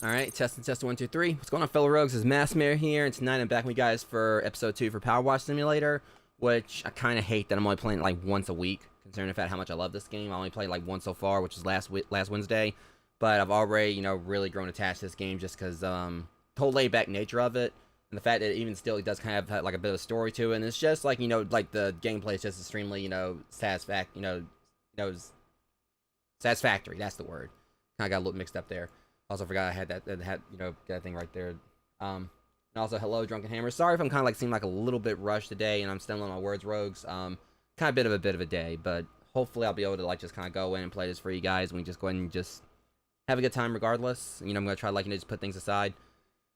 Alright, testing, 1, 2, 3. What's going on, fellow rogues? It's Massmare here, and tonight I'm back with you guys for episode 2 for Powerwash Simulator, which I kind of hate that I'm only playing it like once a week, considering the fact how much I love this game. I only played like once so far, which is last Wednesday, but I've already, you know, really grown attached to this game just because the whole laid-back nature of it, and the fact that even still it does kind of have like a bit of a story to it, and it's just like, you know, like the gameplay is just extremely, you know, satisfactory, that's the word. Kind of got a little mixed up there. Also forgot I had that thing right there. And also, hello, Drunken Hammer. Sorry if I'm kind of like seem like a little bit rushed today, and I'm stumbling on my words, rogues. Kind of bit of a day, but hopefully I'll be able to like just kind of go in and play this for you guys. We can just go ahead and just have a good time regardless. You know, I'm gonna try like just put things aside.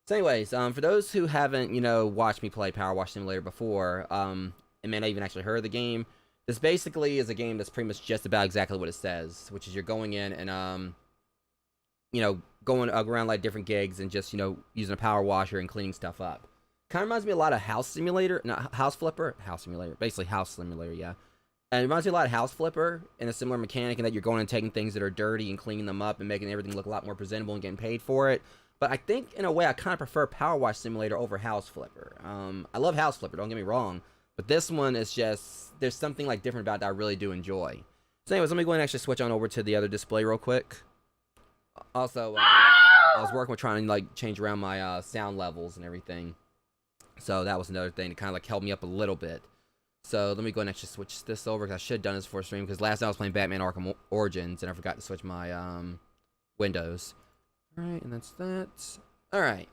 So, anyways, for those who haven't watched me play Powerwash Simulator before, and may not even actually heard of the game, this basically is a game that's pretty much just about exactly what it says, which is you're going in and going around like different gigs and just, using a power washer and cleaning stuff up. Kind of reminds me a lot of House Simulator, basically House Simulator, yeah. And it reminds me a lot of House Flipper in a similar mechanic in that you're going and taking things that are dirty and cleaning them up and making everything look a lot more presentable and getting paid for it. But I think, in a way, I kind of prefer Powerwash Simulator over House Flipper. I love House Flipper, don't get me wrong. But this one is just, there's something like different about it that I really do enjoy. So anyways, let me go and actually switch on over to the other display real quick. Also, I was working with trying to like change around my sound levels and everything. So that was another thing to kind of like help me up a little bit. So let me go and actually switch this over, because I should have done this before stream, because last night I was playing Batman Arkham Origins and I forgot to switch my windows. Alright, and that's that. Alright.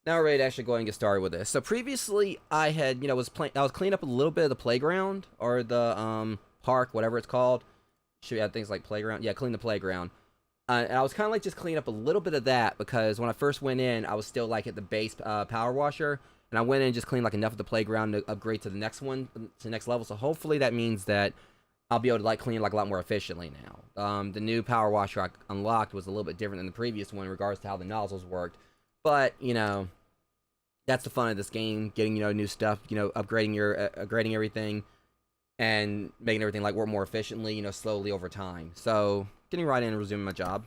Now we're ready to actually go ahead and get started with this. So previously I had, I was cleaning up a little bit of the playground, or the park, whatever it's called. Should we have things like playground? Yeah, clean the playground. And I was kind of like just cleaning up a little bit of that, because when I first went in, I was still like at the base power washer, and I went in and just cleaned like enough of the playground to upgrade to the next one, to the next level. So hopefully that means that I'll be able to like clean like a lot more efficiently now. The new power washer I unlocked was a little bit different than the previous one in regards to how the nozzles worked, but that's the fun of this game, getting new stuff, upgrading everything and making everything like work more efficiently, slowly over time. So getting right in and resuming my job.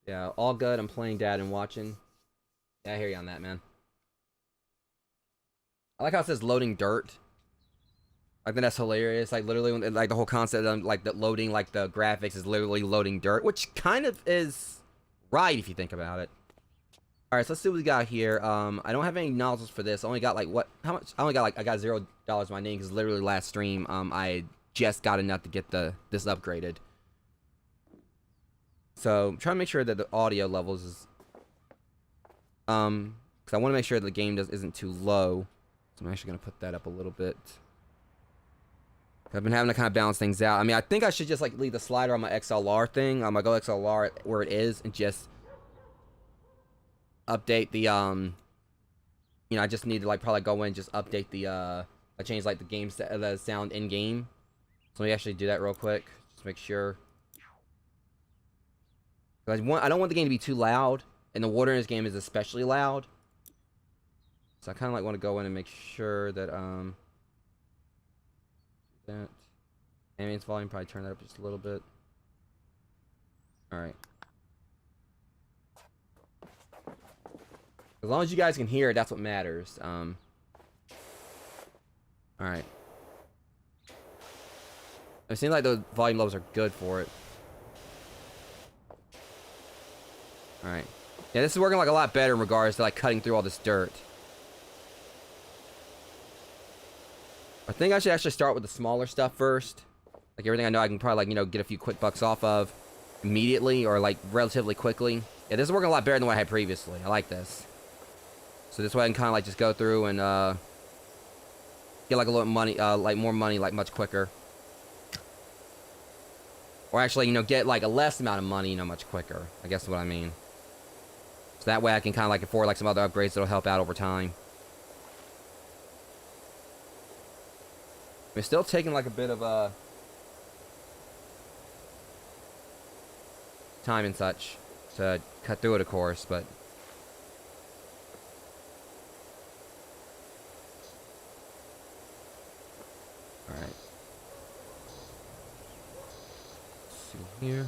Yeah, all good. I'm playing Dad and watching. Yeah, I hear you on that, man. I like how it says loading dirt. I think that's hilarious. Like literally, like the whole concept of like the loading, like the graphics is literally loading dirt, which kind of is right if you think about it. All right, so let's see what we got here. I don't have any nozzles for this. I only got like how much? I got $0 in my name, because literally last stream I just got enough to get this upgraded. So I'm trying to make sure that the audio levels is because I want to make sure that the game isn't too low. So I'm actually gonna put that up a little bit. I've been having to kind of balance things out. I mean, I think I should just like leave the slider on my XLR thing, on my Go XLR where it is, and just update the You know, I just need to like probably go in and just update the I change like the sound in game. So let me actually do that real quick. Just make sure. I don't want the game to be too loud, and the water in this game is especially loud. So I kind of like want to go in and make sure that that ambience volume, probably turn that up just a little bit. All right. As long as you guys can hear it, that's what matters. All right. It seems like the volume levels are good for it. All right. Yeah, this is working like a lot better in regards to like cutting through all this dirt. I think I should actually start with the smaller stuff first. Like everything I know I can probably like, you know, get a few quick bucks off of immediately or like relatively quickly. Yeah, this is working a lot better than what I had previously. I like this. So this way I can kind of like just go through and get like a little money, like more money like much quicker. Or actually, you know, get like a less amount of money, you know, much quicker. I guess is what I mean. So that way I can kind of like afford like some other upgrades that'll help out over time. We're still taking like a bit of time and such to cut through it, of course, but all right. Let's see here.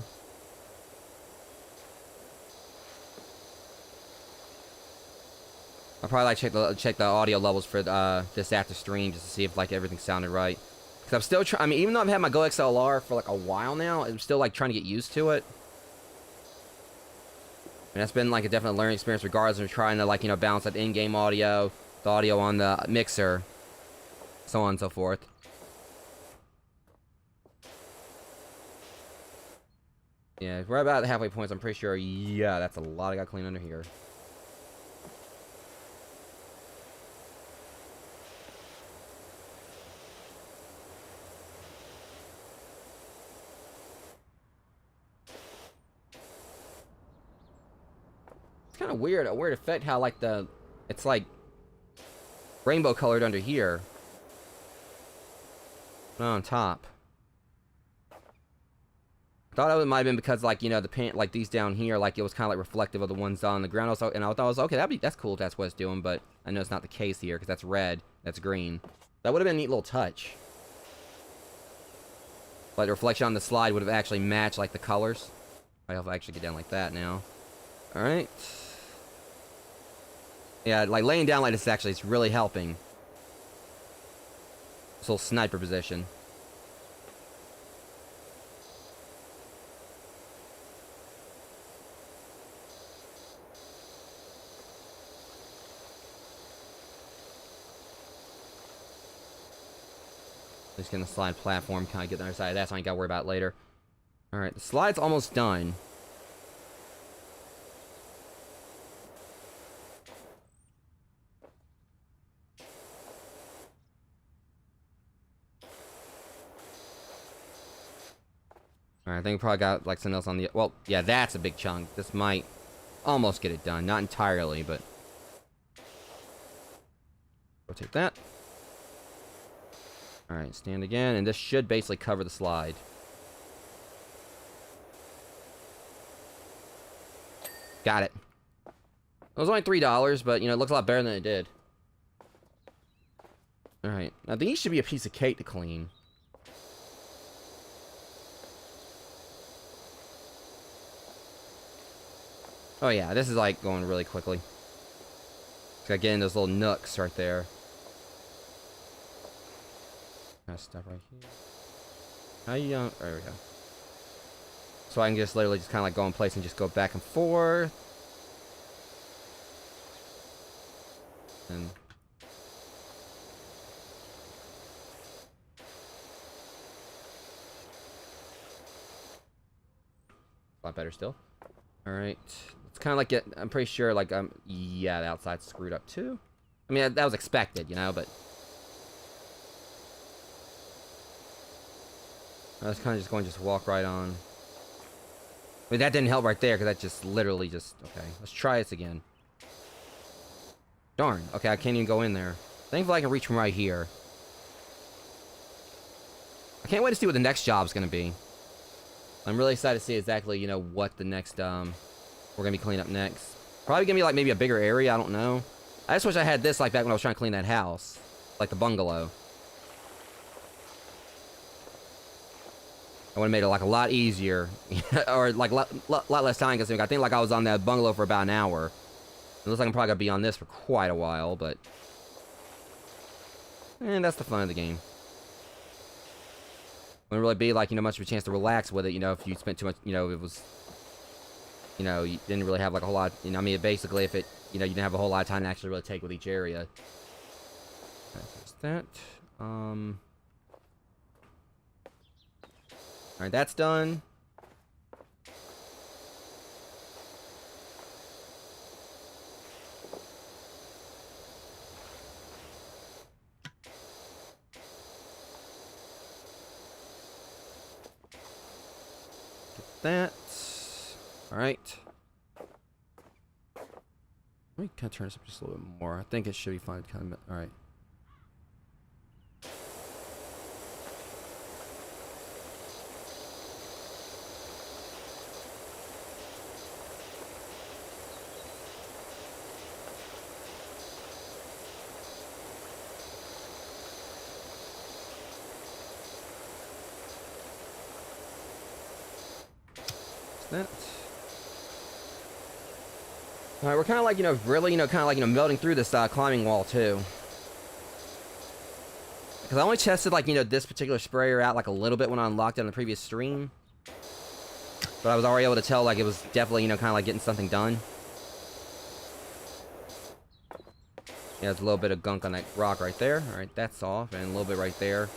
I'll probably like check the audio levels for this after stream just to see if like everything sounded right. Cause I'm still trying. I mean, even though I've had my Go XLR for like a while now, I'm still like trying to get used to it. And that's been like a definite learning experience, regardless of trying to like, you know, balance that in-game audio, the audio on the mixer, so on and so forth. Yeah, we're about the halfway points. I'm pretty sure. Yeah, that's a lot I got clean under here. Kind of weird, a weird effect how like it's like rainbow colored under here, not on top. I thought it might have been because like, you know, the paint like these down here, like it was kind of like reflective of the ones on the ground. Also, and I thought it was okay, that's cool if that's what it's doing, but I know it's not the case here because that's red, that's green. That would have been a neat little touch. Like the reflection on the slide would have actually matched like the colors. I'll actually get down like that now. All right. Yeah, like laying down like this actually is really helping. This little sniper position. Just gonna slide platform, kind of get the other side of that, so I ain't gotta worry about it later. Alright, the slide's almost done. Alright, I think we probably got like something else on the... Well, yeah, that's a big chunk. This might almost get it done. Not entirely, but... Rotate that. Alright, stand again, and this should basically cover the slide. Got it. It was only $3, but, you know, it looks a lot better than it did. Alright, now these should be a piece of cake to clean. Oh yeah, this is like going really quickly. Gotta get in those little nooks right there. Stuff right here. How you there we go. So I can just literally just kind of like go in place and just go back and forth. And a lot better still. All right, it's kind of like it. I'm pretty sure like yeah, the outside's screwed up too. I mean that was expected, you know, but. I was kind of just going to just walk right on. I mean, that didn't help right there, because that just literally just... Okay, let's try this again. Darn. Okay, I can't even go in there. Thankfully, I can reach from right here. I can't wait to see what the next job's gonna be. I'm really excited to see exactly, you know, what the next, we're gonna be cleaning up next. Probably gonna be, like, maybe a bigger area, I don't know. I just wish I had this, like, back when I was trying to clean that house. Like the bungalow. I would have made it, like, a lot easier. Or, like, a lot less time consuming. I think, like, I was on that bungalow for about an hour. It looks like I'm probably gonna be on this for quite a while, but... And that's the fun of the game. Wouldn't really be, like, you know, much of a chance to relax with it, you know, if you spent too much, you know, it was... You know, you didn't really have, like, a whole lot... You know, I mean, basically, if it... You know, you didn't have a whole lot of time to actually really take with each area. That's that. Alright, that's done. That. Alright. Let me kind of turn this up just a little bit more. I think it should be fine. Kind of, alright. That. Alright, we're kind of like, you know, really, you know, kind of like, you know, melting through this climbing wall, too. Because I only tested, like, you know, this particular sprayer out, like, a little bit when I unlocked it on the previous stream. But I was already able to tell, like, it was definitely, you know, kind of like getting something done. Yeah, there's a little bit of gunk on that rock right there. Alright, that's off. And a little bit right there.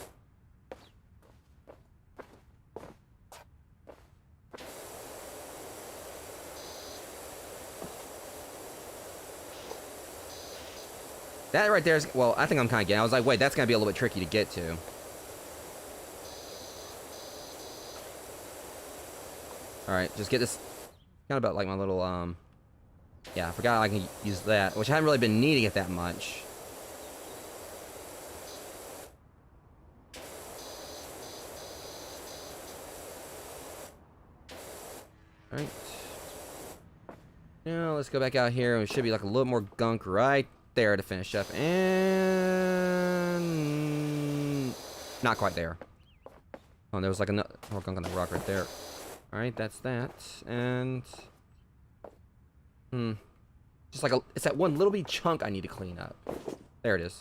That right there is, well, I think I'm kind of getting, I was like, wait, that's going to be a little bit tricky to get to. Alright, just get this, kind of about like my little, yeah, I forgot I can use that, which I haven't really been needing it that much. Alright. Now, let's go back out here, and it should be like a little more gunk right there to finish up, and not quite there. Oh, there was like another more gunk on the rock right there. All right, that's that, and just like it's that one little bitty chunk I need to clean up. There it is,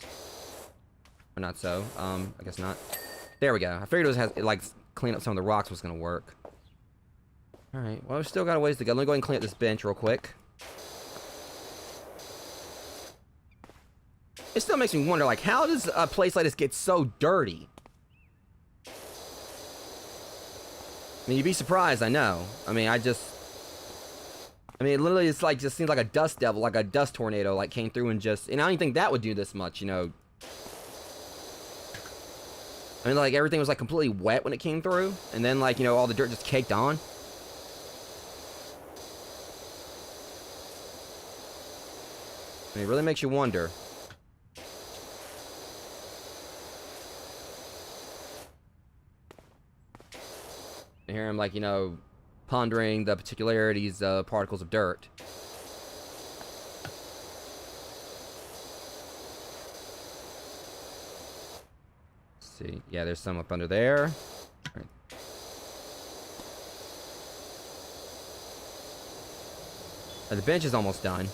or not so. I guess not. There we go. I figured like clean up some of the rocks was gonna work. All right, well, we've still got a ways to go. Let me go ahead and clean up this bench real quick. It still makes me wonder, like, how does a place like this get so dirty? I mean, you'd be surprised, I know. I mean, it literally, it's like, just seems like a dust devil, like a dust tornado, like, came through and just, and I don't even think that would do this much, you know. I mean, like, everything was, like, completely wet when it came through, and then, like, you know, all the dirt just caked on. I mean, it really makes you wonder. And here I'm like, you know, pondering the particularities of particles of dirt. Let's see. Yeah, there's some up under there. All right. The bench is almost done.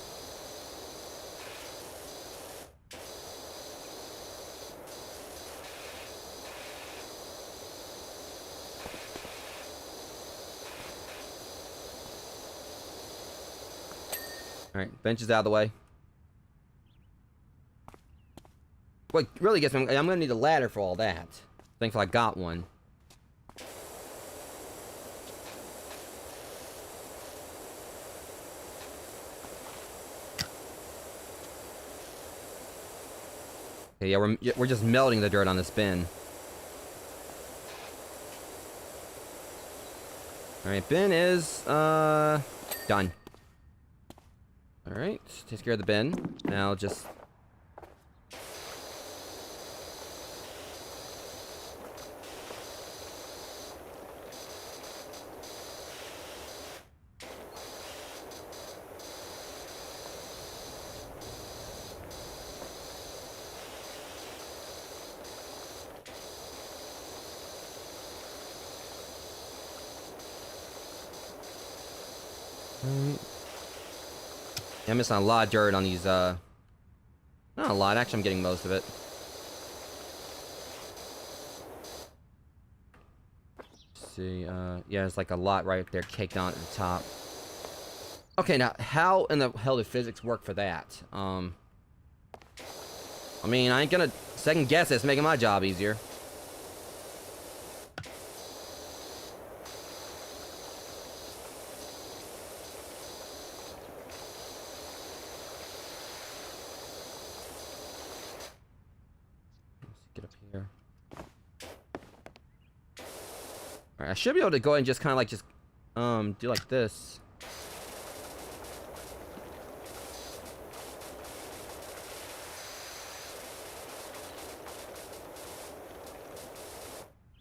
Alright, bench is out of the way. What really gets me, I'm gonna need a ladder for all that. Thankfully I got one. Okay, yeah, we're just melting the dirt on this bin. Alright, bin is, done. Alright, takes care of the bin. Now just Yeah, I'm missing a lot of dirt on these, not a lot, actually I'm getting most of it. Let's see, yeah, it's like a lot right there caked on at the top. Okay, now, how in the hell did physics work for that? I mean, I ain't gonna second guess it, it's making my job easier. Get up here. Alright, I should be able to go ahead and just kind of like do like this.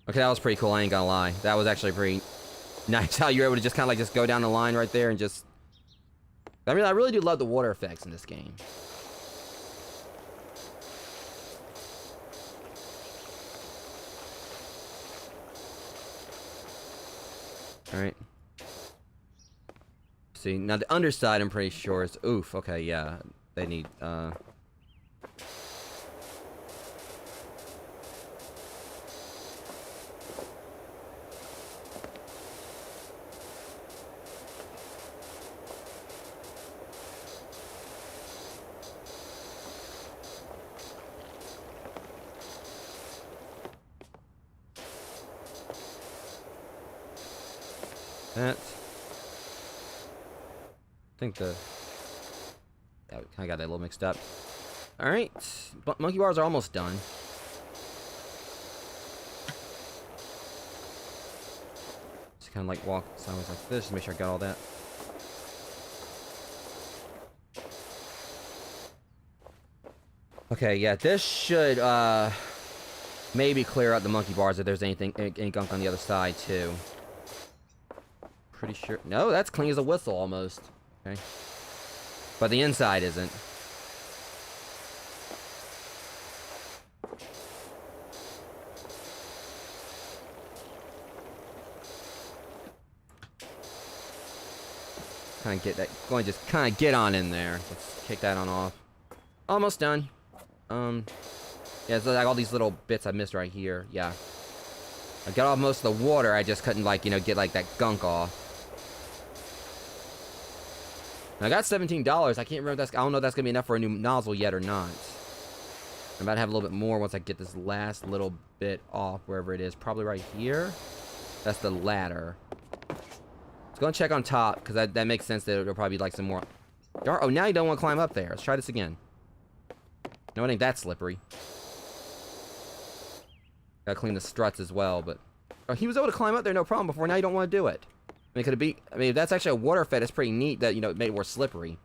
Okay, that was pretty cool, I ain't gonna lie. That was actually pretty nice how you're able to just kind of like just go down the line right there and just... I mean, I really do love the water effects in this game. Alright. See, now the underside I'm pretty sure is... Oof, okay, yeah. They need, that. I think the... Yeah, we kind of got that a little mixed up. Alright. Monkey bars are almost done. Just kind of like walk sideways like this to make sure I got all that. Okay, yeah, this should, maybe clear out the monkey bars if there's any gunk on the other side, too. Pretty sure... No, that's clean as a whistle, almost. Okay. But the inside isn't. Kind of get that... Go and just kind of get on in there. Let's kick that on off. Almost done. Yeah, it's like all these little bits I missed right here. Yeah. I got off most of the water, I just couldn't, like, you know, get, like, that gunk off. And I got $17. I can't remember if that's... I don't know if that's gonna be enough for a new nozzle yet or not. I'm about to have a little bit more once I get this last little bit off, wherever it is. Probably right here. That's the ladder. Let's go and check on top, because that makes sense that there'll probably be, like, some more... Oh, now you don't want to climb up there. Let's try this again. No, it ain't that slippery. Gotta clean the struts as well, but... Oh, he was able to climb up there, no problem, before. Now you don't want to do it. I mean, could it be... I mean, if that's actually a water effect, it's pretty neat that, you know, it made it more slippery.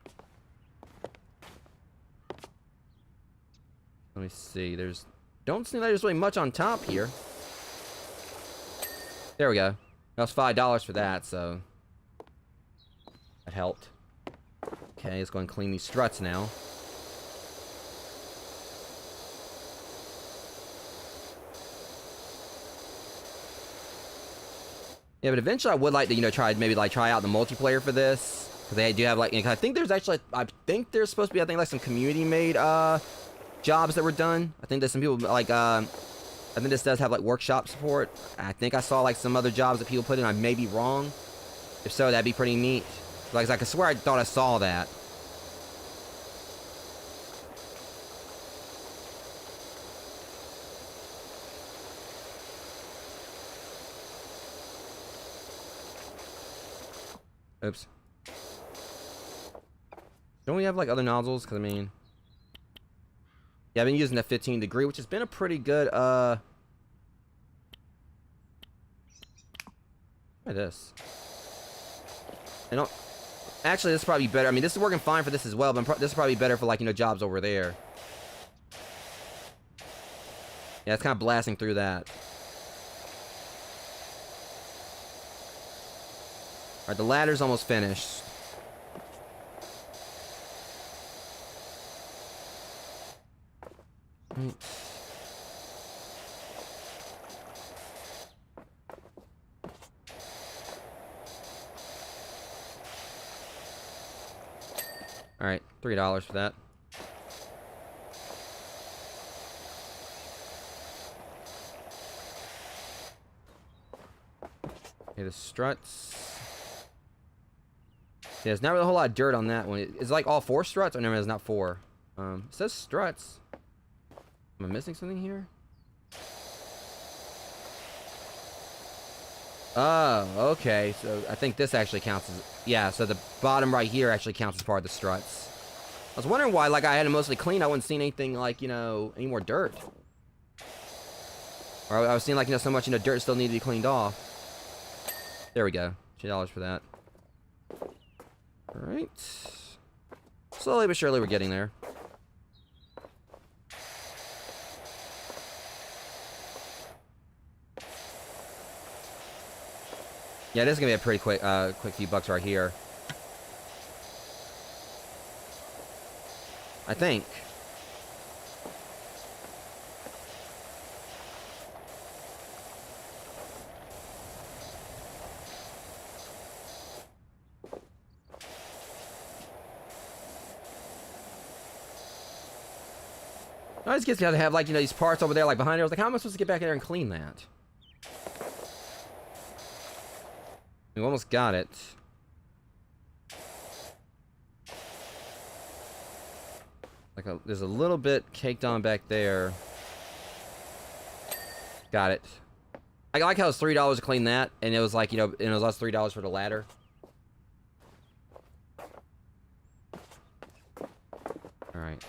Let me see, there's... Don't seem like there's really much on top here. There we go. That was $5 for that, so... That helped. Okay, let's go and clean these struts now. Yeah, but eventually I would like to, you know, try out the multiplayer for this. Because they do have, like, I think there's actually, I think there's supposed to be, like, some community-made, jobs that were done. I think there's some people, like, I think this does have, like, workshop support. I think I saw, like, some other jobs that people put in. I may be wrong. If so, that'd be pretty neat. Like, I swear I thought I saw that. Oops. Don't we have, like, other nozzles? Because, I mean... Yeah, I've been using that 15 degree, which has been a pretty good, Try this. I don't... Actually, this is probably better. I mean, this is working fine for this as well, but this is probably better for, like, you know, jobs over there. Yeah, it's kind of blasting through that. Alright, the ladder's almost finished. Alright, $3 for that. Okay, the struts. Yeah, there's not really a whole lot of dirt on that one. It's like all 4 struts? Oh, no, it's not 4. It says struts. Am I missing something here? Oh, okay. So I think this actually counts as... Yeah, so the bottom right here actually counts as part of the struts. I was wondering why, like, I had it mostly clean. I wasn't seeing anything, like, you know, any more dirt. Or I was seeing, like, you know, so much, you know, dirt still needed to be cleaned off. There we go. $2 for that. Alright. Slowly but surely we're getting there. Yeah, this is gonna be a pretty quick few bucks right here. I think. I just get to have, like, you know, these parts over there, like, behind there. I was like, how am I supposed to get back in there and clean that? We almost got it. Like, there's a little bit caked on back there. Got it. I like how it was $3 to clean that, and it was like, you know, and it was us $3 for the ladder. Alright.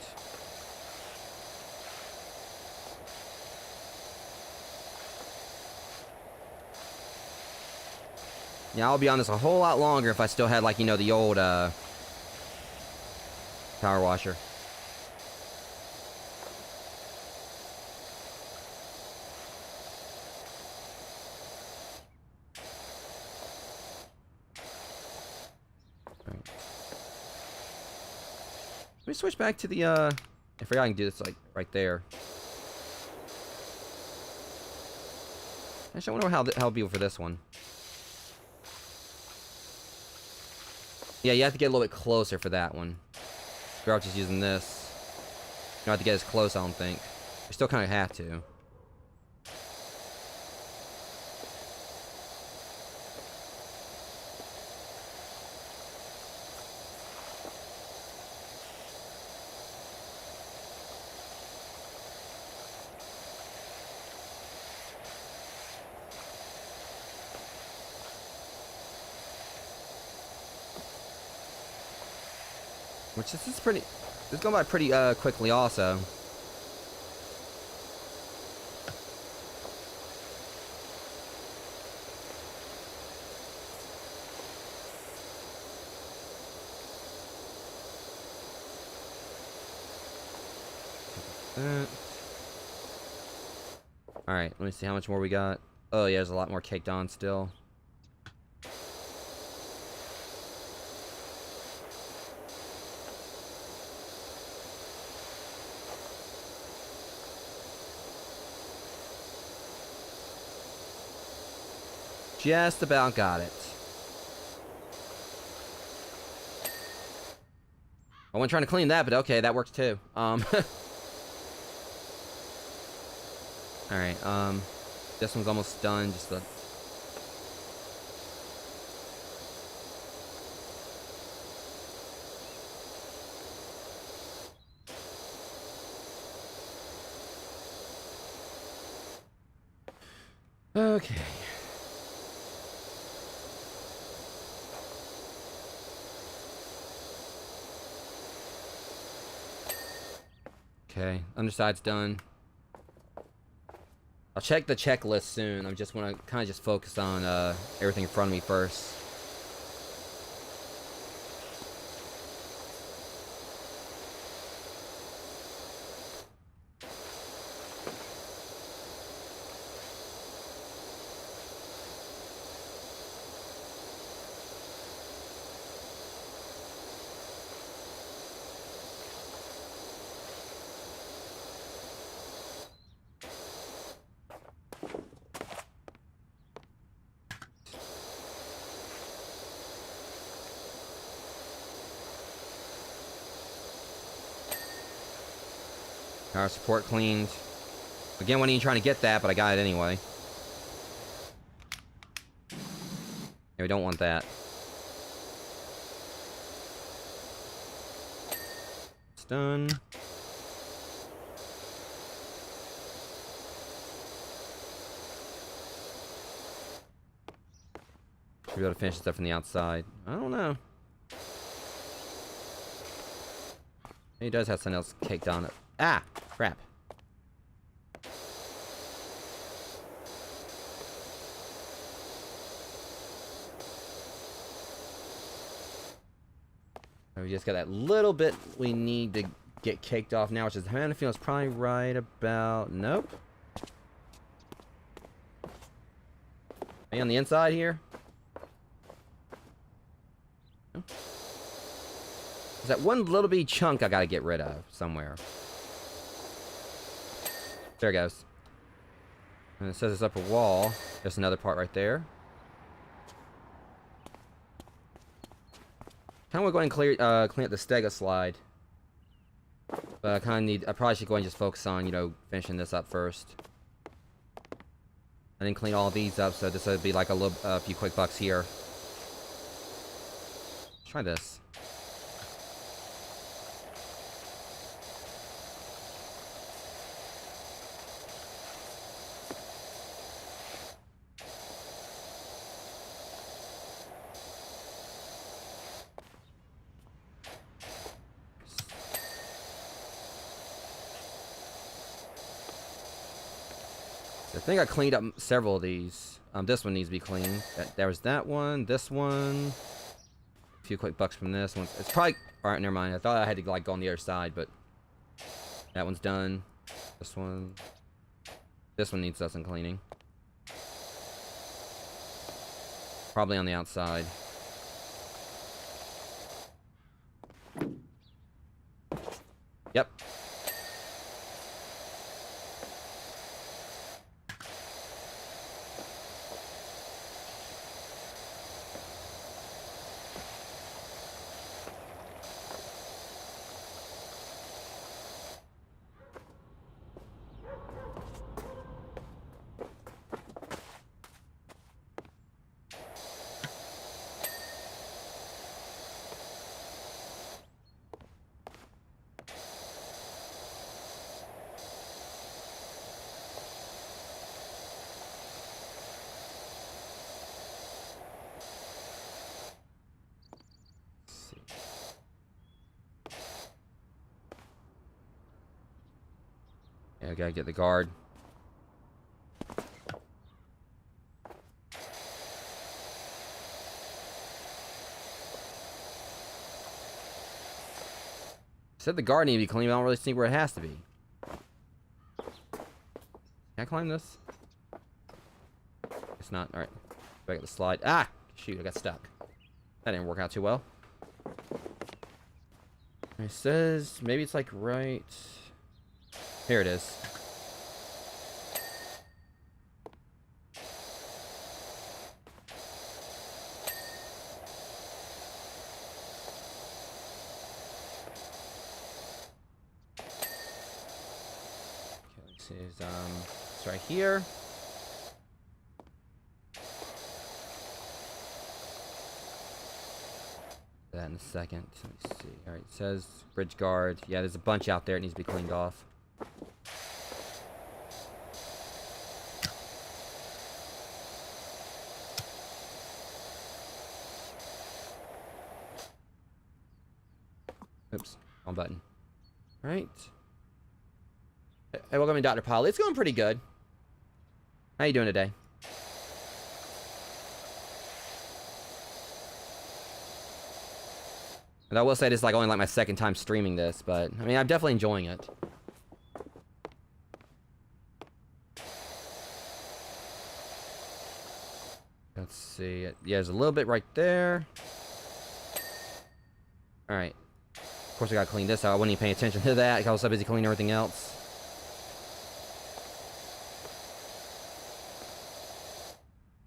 Yeah, I'll be on this a whole lot longer if I still had, like, you know, the old, power washer. Right. Let me switch back to the, I forgot I can do this, like, right there. Actually, I wonder how it'll be for this one. Yeah, you have to get a little bit closer for that one. We're just using this. You don't have to get as close, I don't think. You still kind of have to. Which this is pretty... This is going by pretty quickly also. Alright, let me see how much more we got. Oh yeah, there's a lot more caked on still. Just about got it. I wasn't trying to clean that, but okay, that works too. Alright, this one's almost done, just the... Okay. Okay, underside's done. I'll check the checklist soon. I just want to kind of just focus on everything in front of me first. Our support cleaned. Again, wasn't even trying to get that, but I got it anyway. Yeah, we don't want that. It's done. Should be able to finish stuff from the outside. I don't know. He does have something else caked on it. Ah! Crap. We just got that little bit we need to get caked off now, which is, I feel it's probably right about... Nope. Are you on the inside here? No. There's that one little bitty chunk I gotta get rid of somewhere. There it goes. And it says it's up a wall. There's another part right there. I want to go ahead and clean up the Stega slide. But I probably should go ahead and just focus on, you know, finishing this up first. I didn't clean all these up, so this would be like a few quick bucks here. Let's try this. I think I cleaned up several of these. This one needs to be cleaned. There was that one, this one. A few quick bucks from this one. It's probably... Alright, never mind. I thought I had to like go on the other side, but... That one's done. This one... This one needs some cleaning. Probably on the outside. Yep. Yeah, I gotta get the guard. Said the guard needs to be clean, but I don't really see where it has to be. Can I climb this? It's not. Alright. Back at the slide. Ah! Shoot, I got stuck. That didn't work out too well. It says maybe it's like right... Here it is. Okay, this is it's right here. That in a second. Let me see. All right, it says bridge guard. Yeah, there's a bunch out there. It needs to be cleaned off. Oops, wrong button. All right. Hey, welcome to Dr. Polly. It's going pretty good. How you doing today? And I will say this is like only like my second time streaming this, but I mean I'm definitely enjoying it. Let's see. Yeah, there's a little bit right there. All right. Of course, I gotta clean this out. I wasn't even paying attention to that. I was so busy cleaning everything else.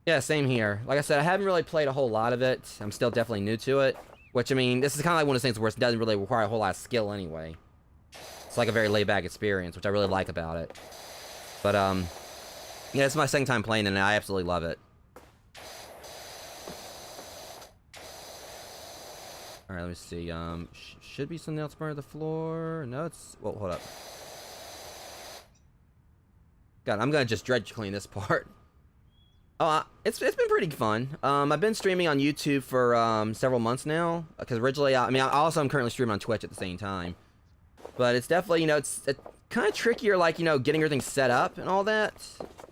Yeah, same here. Like I said, I haven't really played a whole lot of it. I'm still definitely new to it. Which, I mean, this is kind of like one of those things where it doesn't really require a whole lot of skill anyway. So like a very laid-back experience, which I really like about it. But, yeah, it's my second time playing it, and I absolutely love it. Alright, let me see. Should be something else burning the floor. No, it's... Well, hold up. God, I'm gonna just dredge clean this part. Oh, it's been pretty fun. I've been streaming on YouTube for several months now. Because originally, I mean, I'm currently streaming on Twitch at the same time. But it's definitely, you know, it's kind of trickier, like, you know, getting everything set up and all that.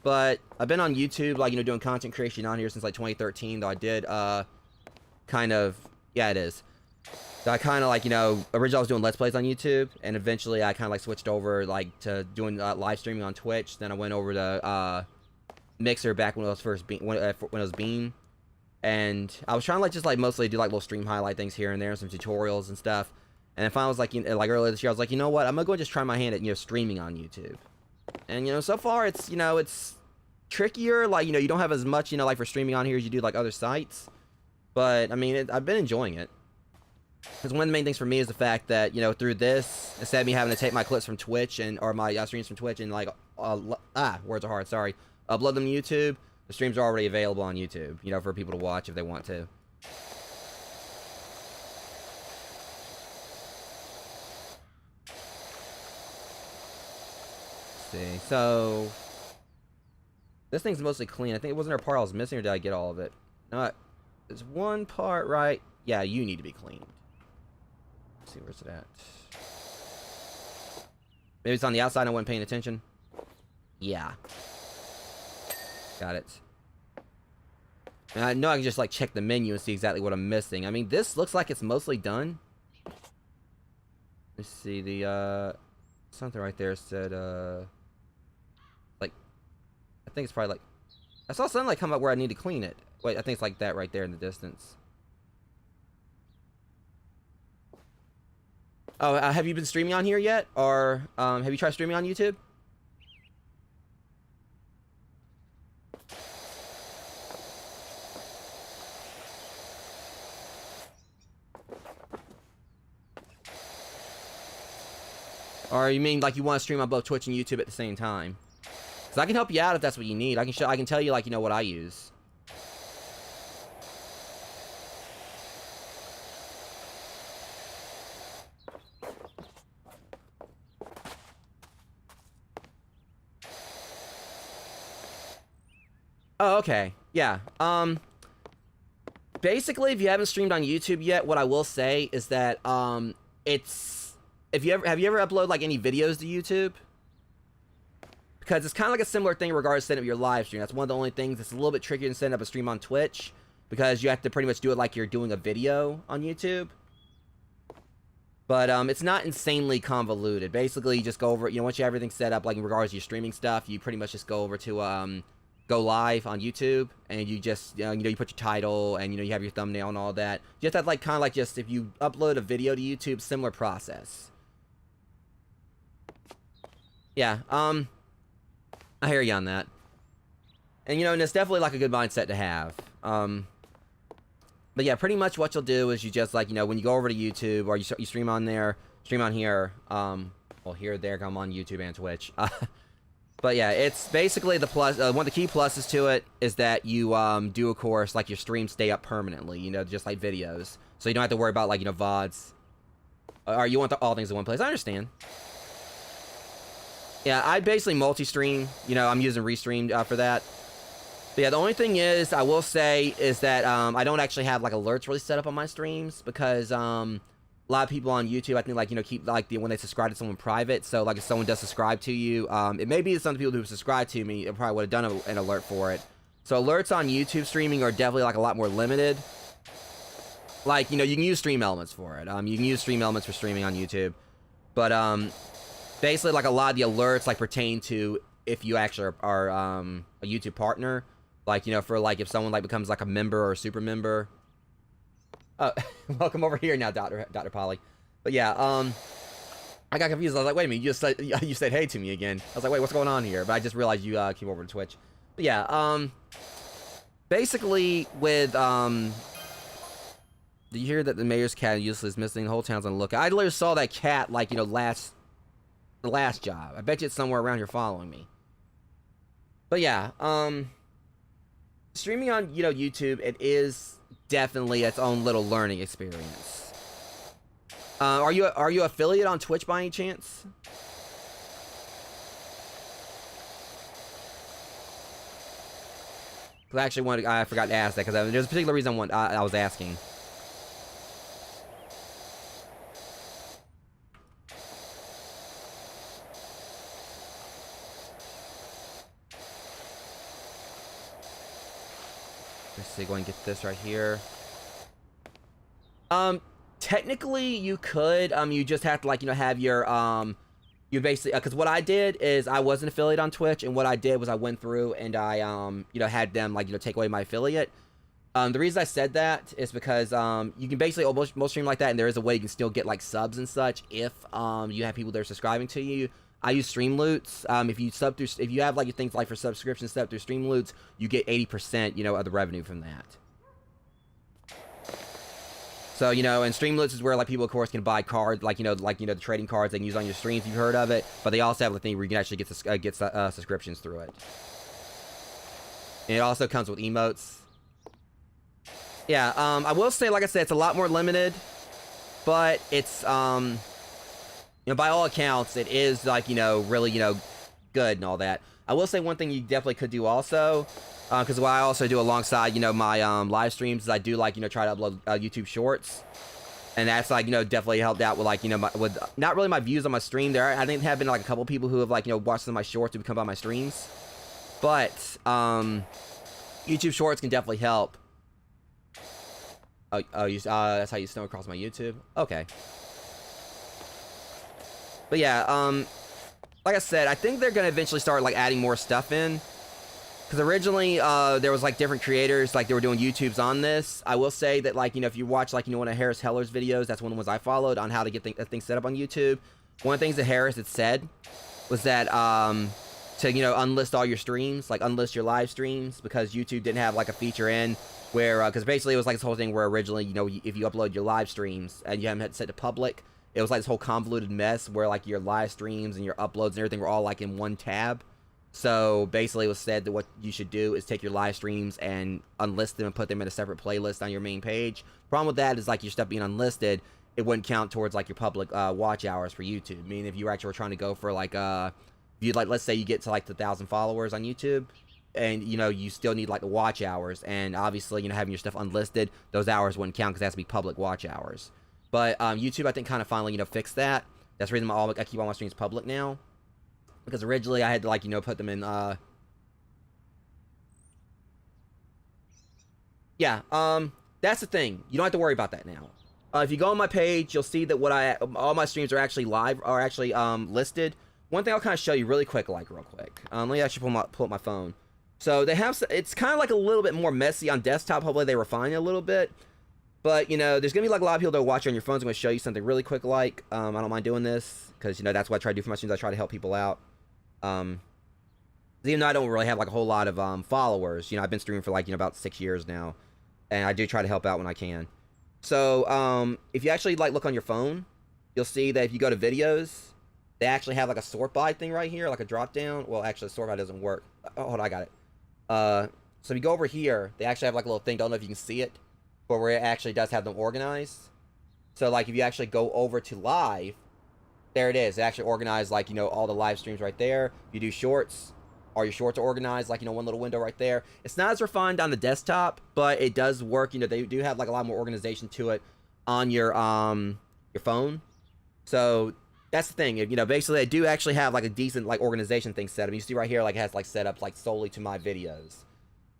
But I've been on YouTube, like, you know, doing content creation on here since, like, 2013. Though I did, kind of... Yeah, it is. So I kind of, like, you know, originally I was doing Let's Plays on YouTube. And eventually I kind of, like, switched over, like, to doing live streaming on Twitch. Then I went over to, Mixer back when it was first when it was Beam, and I was trying to like just like mostly do like little stream highlight things here and there, some tutorials and stuff. And then finally I was like, you know, like earlier this year, I was like, you know what, I'm gonna go and just try my hand at, you know, streaming on YouTube. And you know, so far it's, you know, it's trickier. Like, you know, you don't have as much, you know, like for streaming on here as you do like other sites. But I mean, I've been enjoying it. Because one of the main things for me is the fact that, you know, through this, instead of me having to take my clips from Twitch and or my streams from Twitch and like words are hard, sorry. Upload them to YouTube. The streams are already available on YouTube, you know, for people to watch if they want to. Let's see. So this thing's mostly clean. I think it wasn't a part I was missing, or did I get all of it? No, there's one part right. Yeah, you need to be cleaned. Let's see, where's it at? Maybe it's on the outside and I wasn't paying attention. Yeah. Got it. And I know I can just like check the menu and see exactly what I'm missing. I mean, this looks like it's mostly done. Let's see, the something right there said like, I think it's probably like, I saw something like come up where I need to clean it. Wait, I think it's like that right there in the distance. Oh, have you been streaming on here yet? Or have you tried streaming on YouTube? Or you mean like you want to stream on both Twitch and YouTube at the same time? Because I can help you out if that's what you need. I can tell you, like, you know, what I use. Oh, okay. Yeah. Basically, if you haven't streamed on YouTube yet, what I will say is that it's have you ever uploaded like any videos to YouTube? Because it's kind of like a similar thing in regards to setting up your live stream. That's one of the only things that's a little bit trickier than setting up a stream on Twitch, because you have to pretty much do it like you're doing a video on YouTube. But it's not insanely convoluted. Basically, you just go over, you know, once you have everything set up, like in regards to your streaming stuff, you pretty much just go over to go live on YouTube, and you just, you know, you put your title, and, you know, you have your thumbnail and all that. You just have, like, kind of like just, if you upload a video to YouTube, similar process. Yeah, I hear you on that. And, you know, and it's definitely, like, a good mindset to have. But, yeah, pretty much what you'll do is you just, like, you know, when you go over to YouTube, or you stream on there, stream on here, well, here, there, I'm on YouTube and Twitch. But yeah, it's basically the plus. One of the key pluses to it is that you do, of course, like your streams stay up permanently. You know, just like videos, so you don't have to worry about like, you know, VODs. Or you want all things in one place. I understand. Yeah, I basically multi-stream. You know, I'm using Restream for that. But yeah, the only thing is, I will say, is that I don't actually have like alerts really set up on my streams, because a lot of people on YouTube, I think, like, you know, keep, like, when they subscribe to someone private. So, like, if someone does subscribe to you, it may be some of the people who subscribe to me, it probably would have done an alert for it. So, alerts on YouTube streaming are definitely, like, a lot more limited. Like, you know, you can use stream elements for it. You can use stream elements for streaming on YouTube. But, basically, like, a lot of the alerts, like, pertain to if you actually are a YouTube partner. Like, you know, for, like, if someone, like, becomes, like, a member or a super member. Welcome over here now, Dr. Polly. But yeah, I got confused. I was like, wait a minute, you said hey to me again. I was like, wait, what's going on here? But I just realized you came over to Twitch. But yeah, basically with do you hear that the mayor's cat useless missing? The whole town's on the lookout. I literally saw that cat, like, you know, last the last job. I bet you it's somewhere around here following me. But yeah, streaming on, you know, YouTube, it is definitely its own little learning experience. Are you affiliate on Twitch by any chance? Because I forgot to ask that, because there's a particular reason I was asking. Let's see, go and get this right here. Technically you could, you just have to, like, you know, have your, you basically, because what I did is I was an affiliate on Twitch, and what I did was I went through and I, you know, had them, like, you know, take away my affiliate. The reason I said that is because, you can basically almost stream like that, and there is a way you can still get, like, subs and such if, you have people that are subscribing to you. I use Streamloots. If you have, like, your things like for subscription stuff through Streamloots, you get 80%, you know, of the revenue from that. So, you know, and Streamloots is where, like, people, of course, can buy cards, like, you know, the trading cards they can use on your streams, if you've heard of it. But they also have a thing where you can actually get subscriptions through it. And it also comes with emotes. Yeah, I will say, like I said, it's a lot more limited. But it's, you know, by all accounts, it is, like, you know, really, you know, good and all that. I will say one thing you definitely could do also, because what I also do alongside, you know, my live streams is I do, like, you know, try to upload YouTube shorts, and that's, like, you know, definitely helped out with, like, you know, with not really my views on my stream. I think there have been, like, a couple people who have, like, you know, watched some of my shorts who come by my streams, but YouTube shorts can definitely help. That's how you stumble across my YouTube. Okay. But yeah, like I said, I think they're gonna eventually start, like, adding more stuff in. Because originally, there was, like, different creators, like, they were doing YouTubes on this. I will say that, like, you know, if you watch, like, you know, one of Harris Heller's videos, that's one of the ones I followed on how to get things set up on YouTube. One of the things that Harris had said was that, to, you know, unlist all your streams, like, unlist your live streams, because YouTube didn't have, like, a feature in where, because basically it was, like, this whole thing where originally, you know, if you upload your live streams and you haven't had it set to public, it was, like, this whole convoluted mess where, like, your live streams and your uploads and everything were all, like, in one tab. So basically it was said that what you should do is take your live streams and unlist them and put them in a separate playlist on your main page. Problem with that is, like, your stuff being unlisted, it wouldn't count towards, like, your public watch hours for YouTube. I mean, if you actually were trying to go for, like, if you, like, let's say you get to, like, 1,000 followers on YouTube, and, you know, you still need, like, the watch hours, and obviously, you know, having your stuff unlisted, those hours wouldn't count because it has to be public watch hours. But YouTube, I think, kind of finally, you know, fixed that. That's the reason I keep all my streams public now. Because originally I had to, like, you know, put them in, yeah, that's the thing. You don't have to worry about that now. If you go on my page, you'll see that all my streams are actually listed. One thing I'll kind of show you really quick, real quick. Let me actually pull up my phone. So they have, it's kind of like a little bit more messy on desktop. Hopefully they refine it a little bit. But, you know, there's going to be, like, a lot of people that watch on your phones. I'm going to show you something really quick, I don't mind doing this, because, you know, that's what I try to do for my streams. I try to help people out. Even though I don't really have, like, a whole lot of followers, you know, I've been streaming for, like, you know, about 6 years now, and I do try to help out when I can. So, if you actually, like, look on your phone, you'll see that if you go to videos, they actually have, like, a sort by thing right here, like a drop down. Well, actually, sort by doesn't work. Oh, hold on, I got it. So if you go over here, they actually have, like, a little thing. Don't know if you can see it, but where it actually does have them organized. So, like, if you actually go over to live, there it is. It actually organized, like, you know, all the live streams right there. If you do shorts, all your shorts are organized, like, you know, one little window right there. It's not as refined on the desktop, but it does work. You know, they do have, like, a lot more organization to it on your phone. So that's the thing. You know, basically, they do actually have, like, a decent, like, organization thing set up. You see right here, like, it has, like, set up, like, solely to my videos.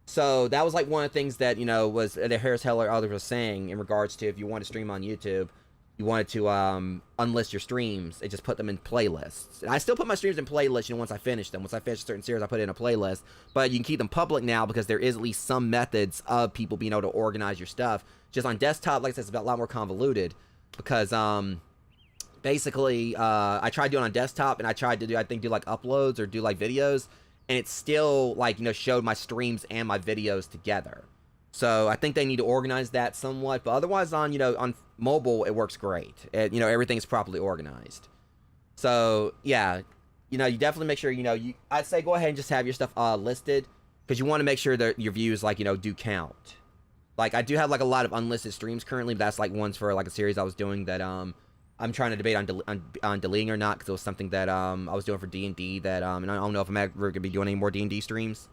So that was, like, one of the things that, you know, was that Harris Heller others was saying in regards to if you want to stream on YouTube, you wanted to unlist your streams and just put them in playlists. And I still put my streams in playlists, you know, once I finish them. Once I finish a certain series, I put it in a playlist. But you can keep them public now because there is at least some methods of people being able to organize your stuff. Just on desktop, like I said, it's a lot more convoluted because basically I tried doing it on desktop and I tried to do, do like uploads or do like videos, and it still, like, you know, showed my streams and my videos together. So I think they need to organize that somewhat, but otherwise on, you know, on mobile, it works great. You know, everything's properly organized. So yeah, you know, you definitely make sure, you know, I'd say go ahead and just have your stuff listed, because you want to make sure that your views, like, you know, do count. Like, I do have like a lot of unlisted streams currently, but that's like ones for like a series I was doing that I'm trying to debate on deleting or not, because it was something that I was doing for D&D that and I don't know if I'm ever gonna be doing any more D&D streams.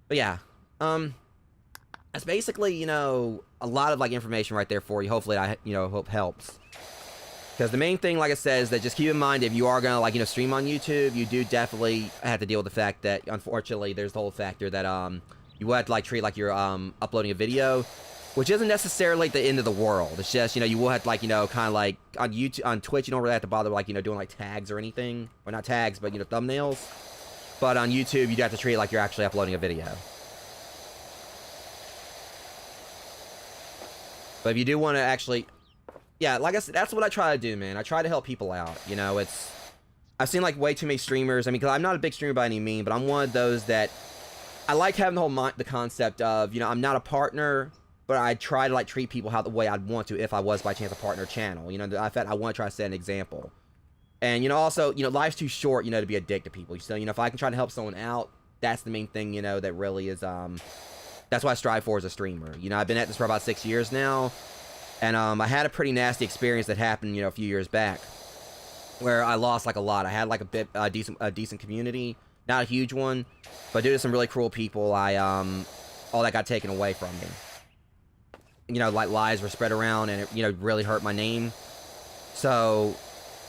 But yeah, that's basically, you know, a lot of like information right there for you. Hopefully I, you know, hope helps. Because the main thing, like I said, is that just keep in mind, if you are gonna, like, you know, stream on YouTube, you do definitely have to deal with the fact that, unfortunately, there's the whole factor that you will have to like treat like you're uploading a video, which isn't necessarily like the end of the world. It's just, you know, you will have to, like, you know, kind of like on YouTube, on Twitch, you don't really have to bother, like, you know, doing like tags or anything, or not tags, but, you know, thumbnails. But on YouTube, you have to treat it like you're actually uploading a video. But if you do want to actually, yeah, like I said, that's what I try to do, man. I try to help people out. You know, I've seen like way too many streamers. I mean, because I'm not a big streamer by any means, but I'm one of those that I like having the concept of, you know, I'm not a partner, but I try to like treat people the way I'd want to if I was by chance a partner channel. You know, I want to try to set an example. And, you know, also, you know, life's too short, you know, to be a dick to people. So, you know, if I can try to help someone out, that's the main thing, you know, that really is, that's what I strive for as a streamer. You know, I've been at this for about 6 years now, and I had a pretty nasty experience that happened, you know, a few years back, where I lost like a lot. I had like a decent community, not a huge one, but due to some really cruel people, all that got taken away from me. You know, like lies were spread around, and it, you know, really hurt my name. So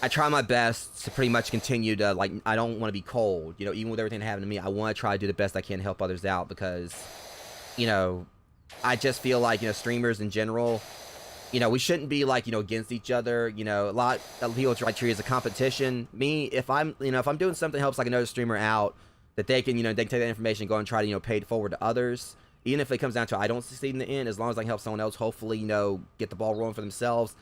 I try my best to pretty much continue to, like, I don't want to be cold. You know, even with everything that happened to me, I want to try to do the best I can to help others out, because, you know, I just feel like, you know, streamers in general, you know, we shouldn't be, like, you know, against each other. You know, a lot of people try to treat it as a competition. Me, if I'm doing something that helps like another streamer out, that they can, you know, they can take that information and go and try to, you know, pay it forward to others. Even if it comes down to I don't succeed in the end, as long as I can help someone else, hopefully, you know, get the ball rolling for themselves,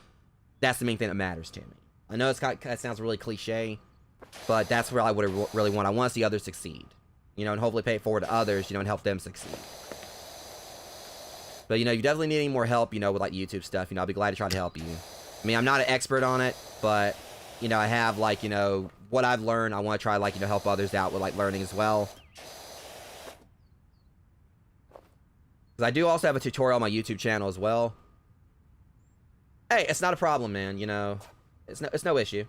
that's the main thing that matters to me. I know that sounds really cliche, but that's where I would really want. I want to see others succeed, you know, and hopefully pay it forward to others, you know, and help them succeed. But, you know, you definitely need any more help, you know, with like YouTube stuff, you know, I'll be glad to try to help you. I mean, I'm not an expert on it, but, you know, I have, like, you know, what I've learned, I want to try, like, you know, help others out with, like, learning as well. Because I do also have a tutorial on my YouTube channel as well. Hey, it's not a problem, man, you know. It's no issue.